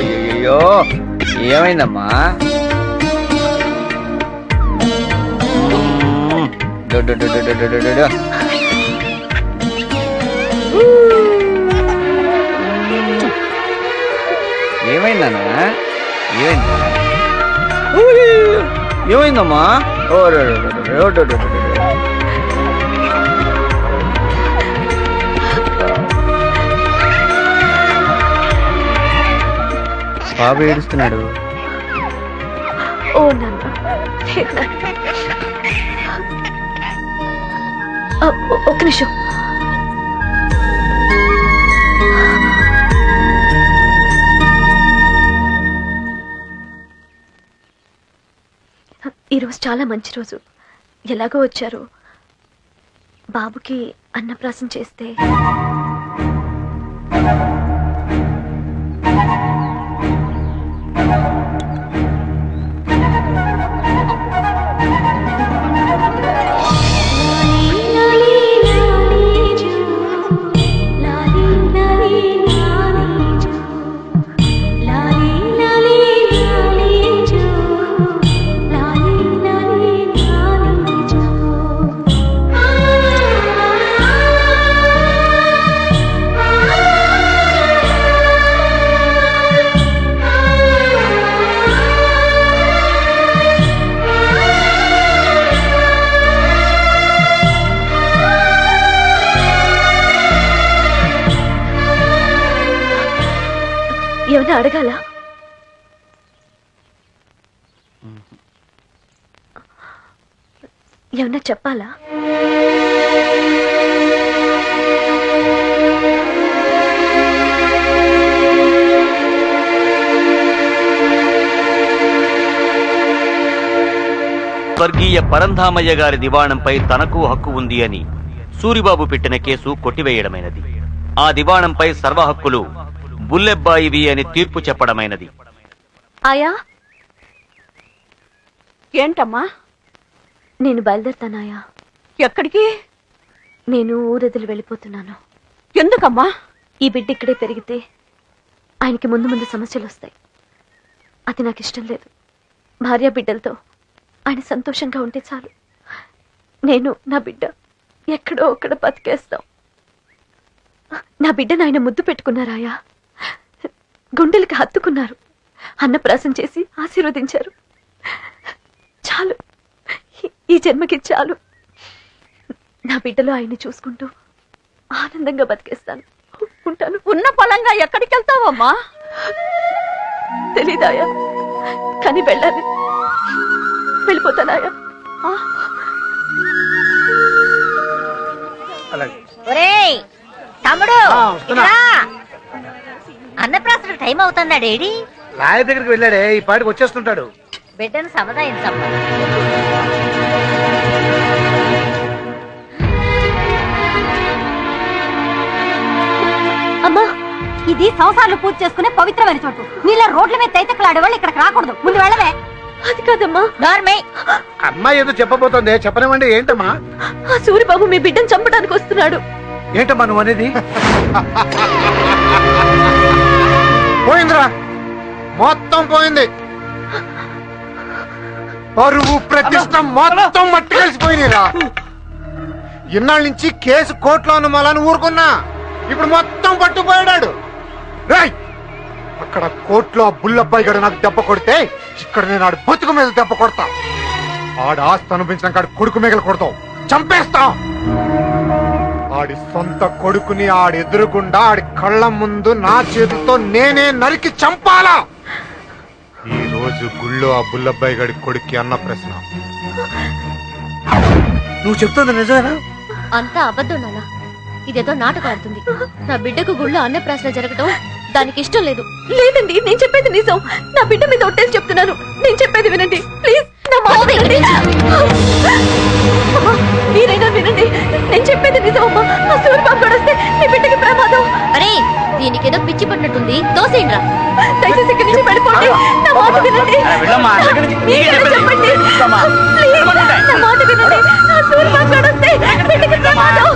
అయ్యో, ఏమైందమ్మా? ఏమైందన్నా? ఏమైందమ్మా? బాబు ఏడుస్తున్నాడు. ఓ నాన్న, ఒక్క నిమిషం. ఈరోజు చాలా మంచి రోజు. ఎలాగో వచ్చారు. బాబుకి అన్నప్రాసం చేస్తే ఏమైనా అడగాల? ఏమన్నా చెప్పాలా? స్వర్గీయ పరంధామయ్య గారి దివాణంపై తనకు హక్కు ఉంది అని సూరిబాబు పెట్టిన కేసు కొట్టివేయడమైనది. ఆ దివాణంపై సర్వ హక్కులు బుల్లెబ్బాయివి అని తీర్పు చెప్పడమైనది. ఆయా, ఏంటమ్మా? నేను బయలుదేరుతానాయా. ఎక్కడికి? నేను ఊరొదిలి వెళ్ళిపోతున్నాను. ఎందుకమ్మా? ఈ బిడ్డ ఇక్కడే పెరిగితే ఆయనకి ముందు ముందు సమస్యలు వస్తాయి. అది నాకు ఇష్టం లేదు. భార్య బిడ్డలతో ఆయన సంతోషంగా ఉంటే చాలు. నేను నా బిడ్డ ఎక్కడో ఒక్కడ బతికేస్తాం. నా బిడ్డను ఆయన ముద్దు పెట్టుకున్నారాయా. గుండెలకి హత్తుకున్నారు. అన్నప్రాసం చేసి ఆశీర్వదించారు. చాలు, ఈ జన్మకి చాలు. నా బిడ్డలో ఆయన్ని చూసుకుంటూ ఆనందంగా బతికేస్తాను. ఉంటాను. ఉన్న పొలంగా ఎక్కడికి వెళ్తావమ్మా? తెలీదాయా, కానీ వెళ్ళాలి. వెళ్ళిపోతానాయా. ఒరేయ్ తమ్ముడు, అన్నప్రాసన టైం అవుతుందా? డేడీ లాయ దగ్గరికి వెళ్ళాడే, ఈ పాటికి వచ్చేస్తుంటాడు. బిడ్డను సముదాయించమ్మా. అమ్మా, ఇది సంవత్సరాలు పూజ చేసుకునే పవిత్రమైన చోటు. నీళ్ళ రోడ్ల మీద తైతక్కలాడేవాళ్ళు ఇక్కడికి రాకూడదు. ముందు వెళ్ళవే. అది కాదమ్మా. అమ్మాయి ఏదో చెప్పబోతోంది, చెప్పనివ్వండి. ఏంటమ్మా? ఆ సూరిబాబు మీ బిడ్డను చంపడానికి వస్తున్నాడు. ఏంటమ్మా నువ్వు అనేది? పోయిందిరా, మొత్తం పోయింది. పరువు ప్రతిష్ట మొత్తం మట్టి కలిసిపోయినరా. ఇన్నాళ్ళ నుంచి కేసు కోర్టులో ఉన్న మళ్ళీ ఊరుకున్నా, ఇప్పుడు మొత్తం పట్టుపోయాడు. రాయ్, అక్కడ కోర్టులో బుల్లబ్బాయి గడు నాకు దెబ్బ కొడితే ఇక్కడ నేను ఆడు బతుకు మీద దెబ్బ కొడతా. ఆడు ఆస్తి అనిపించిన కాడు కొడుకు మిగలు కొడతావు, చంపేస్తాం. ఆడి సొంత కొడుకుని ఆడి ఎదురుగుండా ఆడి కళ్ళ ముందు నా చేతులతో నేనే నరికి చంపాలా. ఈ రోజు గుళ్ళో ఆ బుల్లబ్బాయి గడి కొడుక్కి అన్న ప్రశ్న. నువ్వు చెప్తుంది నిజమేనా? అంతా అబద్ధం నాన్న. ఇదేదో నాటకం ఆడుతుంది. నా బిడ్డకు గుళ్ళో అన్నప్రాసన జరగటం దానికి ఇష్టం లేదు. లేదండి, నేను చెప్పేది నిజం. నా బిడ్డ మీద ఒట్టేసి చెప్తున్నాను. నేను చెప్పేది వినండి ప్లీజ్. నా మాట వినండి. అమ్మా, మీరైనా వినండి. నేను చెప్పేది నిజం అమ్మా. ఆ సూర్యబాబు కూడా వస్తే మీ బిడ్డకి ప్రమాదం. అరే, దీనికి ఏదో పిచ్చి పడినట్టుంది. దోసేయండిరా. దయచేసి ఇక్కడి నుంచి వెళ్ళిపోండి. నా మాట వినండి. చెప్పండి ప్లీజ్. నా మాట వినండి. ఆ సూర్యబాబు కూడా వస్తే బిడ్డకి ప్రమాదం.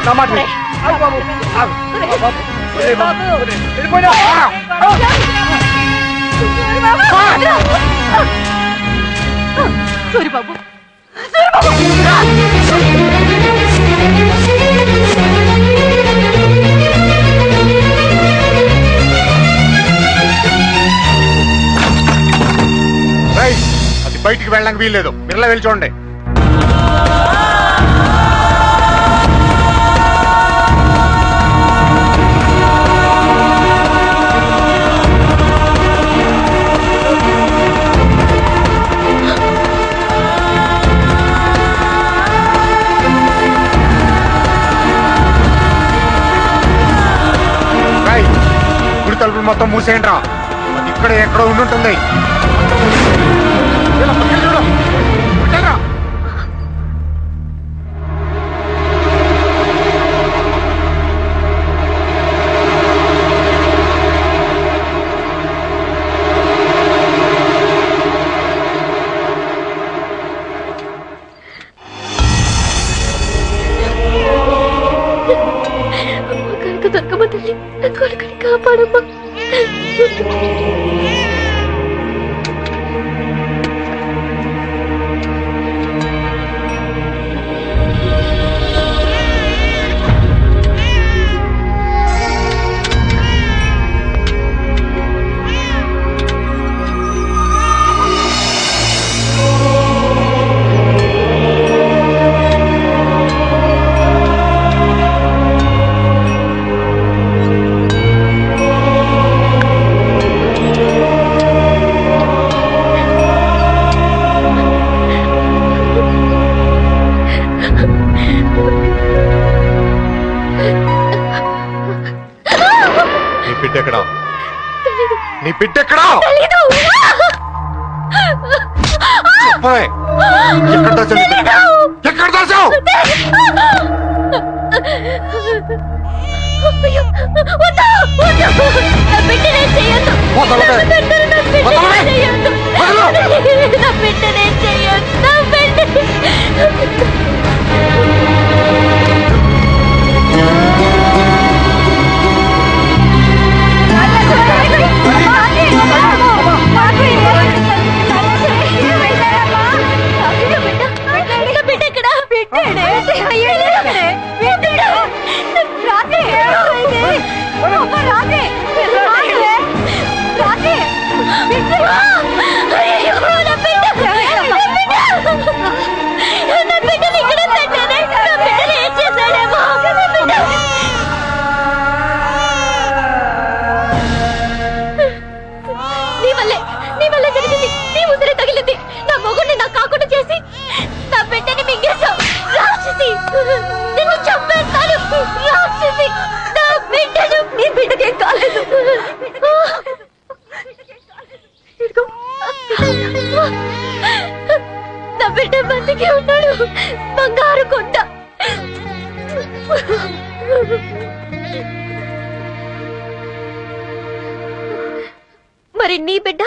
నా మాట విను. ఆగు బాబు, ఆగు. బాబు, ఒరే బాబు, ఒరే, వెళ్ళిపోయినా. సూరిబాబు అది బయటికి వెళ్ళడానికి వీల్లేదు. మీరులా వెళ్ళి చూడండి. గుడి తలుపులు మొత్తం మూసేయండి రా. అది ఇక్కడ ఎక్కడో ఉండుంటుంది. కనుక దొరకమ్మ తల్లి, నా కొడుకుని కాపాడమ్మా. బిడ్డెక్కడా? నీ బిడ్డెక్కడా? ఎక్కడ దాచావు? ఎక్కడ దాచావు? నా బిడ్డ బతికే ఉన్నాడు. బంగారు కొండ. మరి నీ బిడ్డ?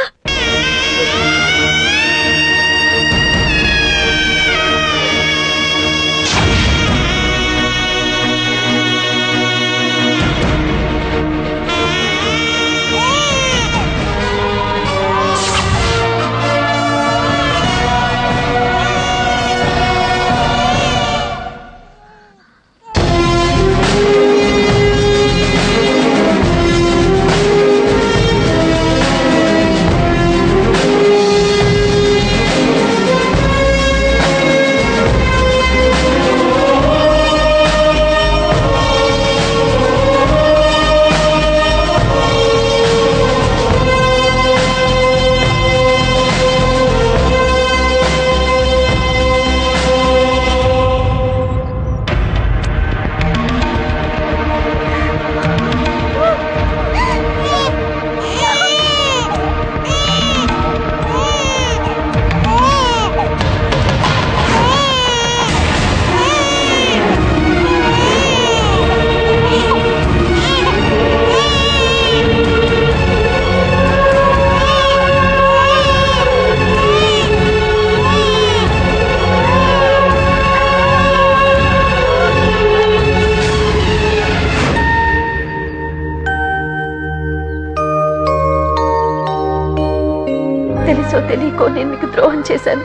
తెలియకో నేను మీకు ద్రోహం చేశాను.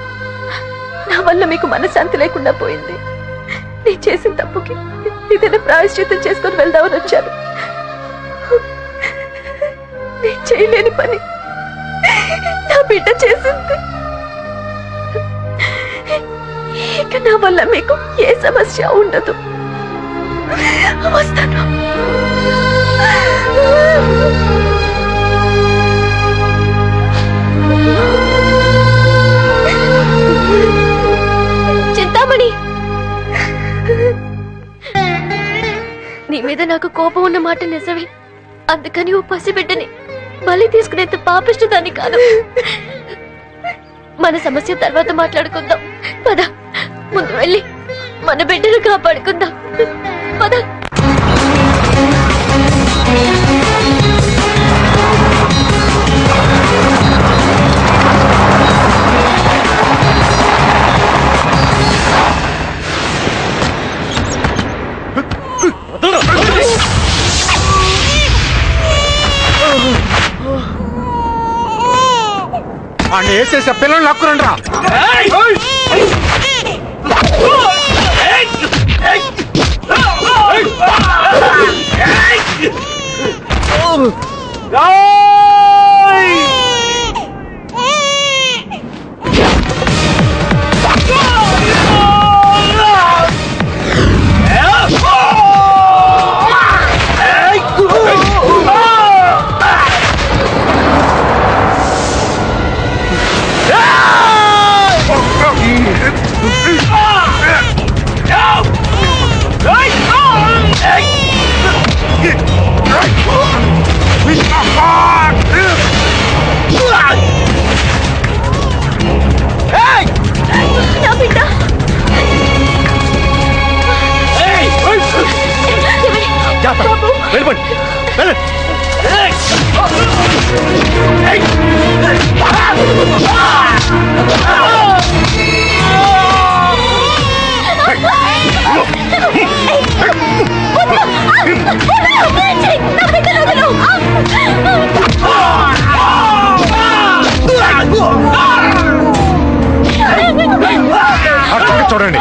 నా వల్ల మీకు మనశ్శాంతి లేకుండా పోయింది. నేను చేసిన తప్పుకి ఏదైనా ప్రాయశ్చిత్తం చేసుకొని వెళ్దామని వచ్చాను. నేను చేయలేని పని నా బిడ్డ చేసింది. ఇక నా వల్ల మీకు ఏ సమస్య ఉండదు. వస్తాను. చింతామణి, నీ మీద నాకు కోపం ఉన్న మాట నిజమే. అందుకని ఓ పసిబిడ్డని బలి తీసుకునేంత పాపిష్టిదాన్ని కాదు. మన సమస్య తర్వాత మాట్లాడుకుందాం. పద, ముందు వెళ్ళి మన బిడ్డను కాపాడుకుందాం. పద. వాడిని వేసేసే పిల్లలు లాక్కురండి రా. చూడండి,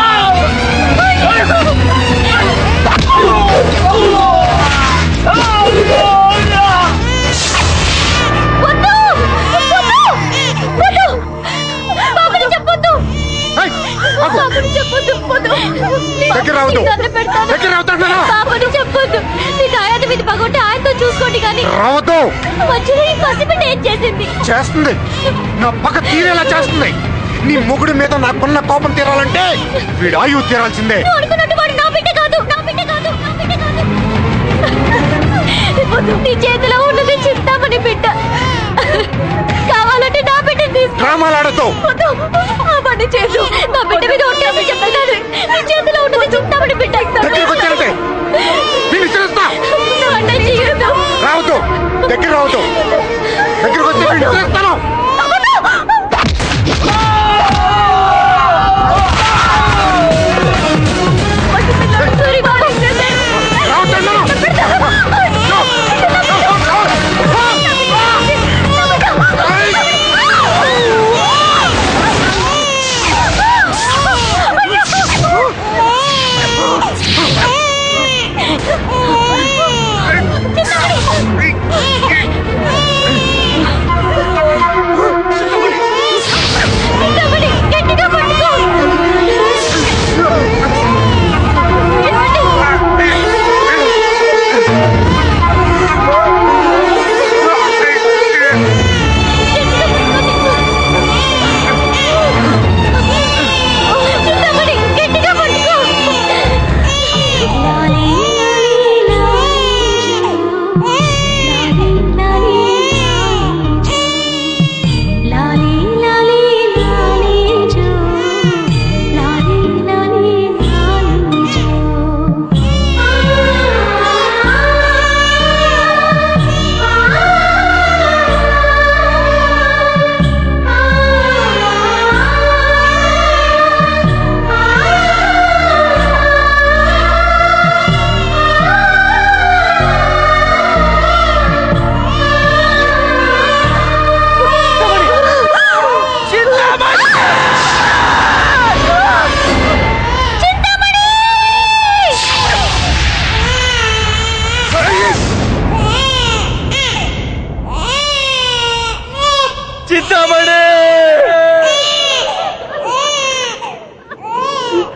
చెప్పొద్దు. నీ దాయాది మీద పగొట్టి ఆయనతో చూసుకోండి. కానీ రావద్దు. మధ్యలో ఈ పసిబిడ్డ ఏం చేసింది? చేస్తుంది, నా పక్క తీరేలా చేస్తుంది. నీ మొగుడి మీద నాకున్న కోపం తీరాలంటే వీడు ఆయువు తీరాల్సిందే. అనుకున్నట్టు వాడు నా బిడ్డ కాదు, నా బిడ్డ కాదు, నా బిడ్డ కాదు. నీ చేతిలో ఉన్నది చింతామణి బిడ్డ. కావాలంటే నా బిడ్డ డ్రామాలాడతావు. ఆ పని చేసు. నా బిడ్డ మీద ఒట్టేసి చెప్తాను. నీ చేతిలో ఉన్నది చింతామణి బిడ్డ. రావద్దు, దగ్గర రావద్దు. దగ్గరకు వస్తే విడిచేస్తాను.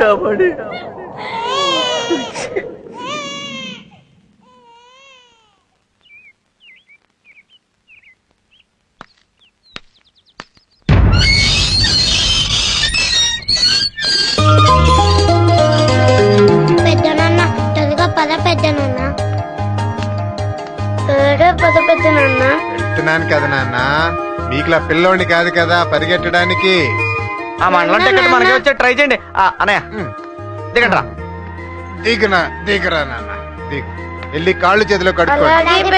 కాపాడి పెద్దనాన్న త్వరగా పద పెద్దనాన్న వెళ్తున్నాను కదా నాన్న మీకులా పిల్లోడిని కాదు కదా పరిగెట్టడానికి. ఆ మండలం టికెట్ మనకి వచ్చే ట్రై చేయండి. అన్నయ్య దిగండ్రా. దిగరా నాన్న దిగు. వెళ్ళి కాళ్ళు చేతిలో కడుక్కోండి.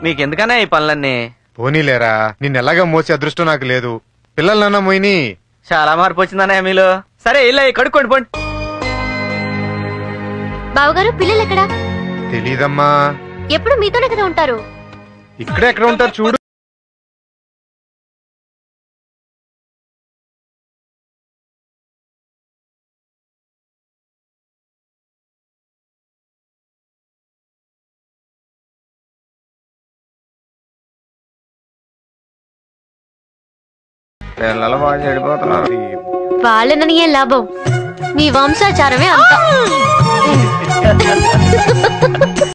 మీకెందుకన్నా ఈ పనులన్నీ? పోనీలేరా, నిన్నెలాగా మోసే అదృష్టం నాకు లేదు. పిల్లలన్నా మోయిని. చాలా మార్పు వచ్చిందన్నయ్య మీలో. సరే ఇలా కడుక్కోండి పోండి. బావగారు పిల్లలు ఎక్కడా? తెలీదమ్మా. ఎప్పుడు మీతోనే కదా ఉంటారు. ఇక్కడే ఎక్కడ ఉంటారు చూడు. పిల్లలు బాగా చెడిపోతున్నారు. వాళ్ళనని ఏం లాభం, మీ వంశాచారమే అంతా.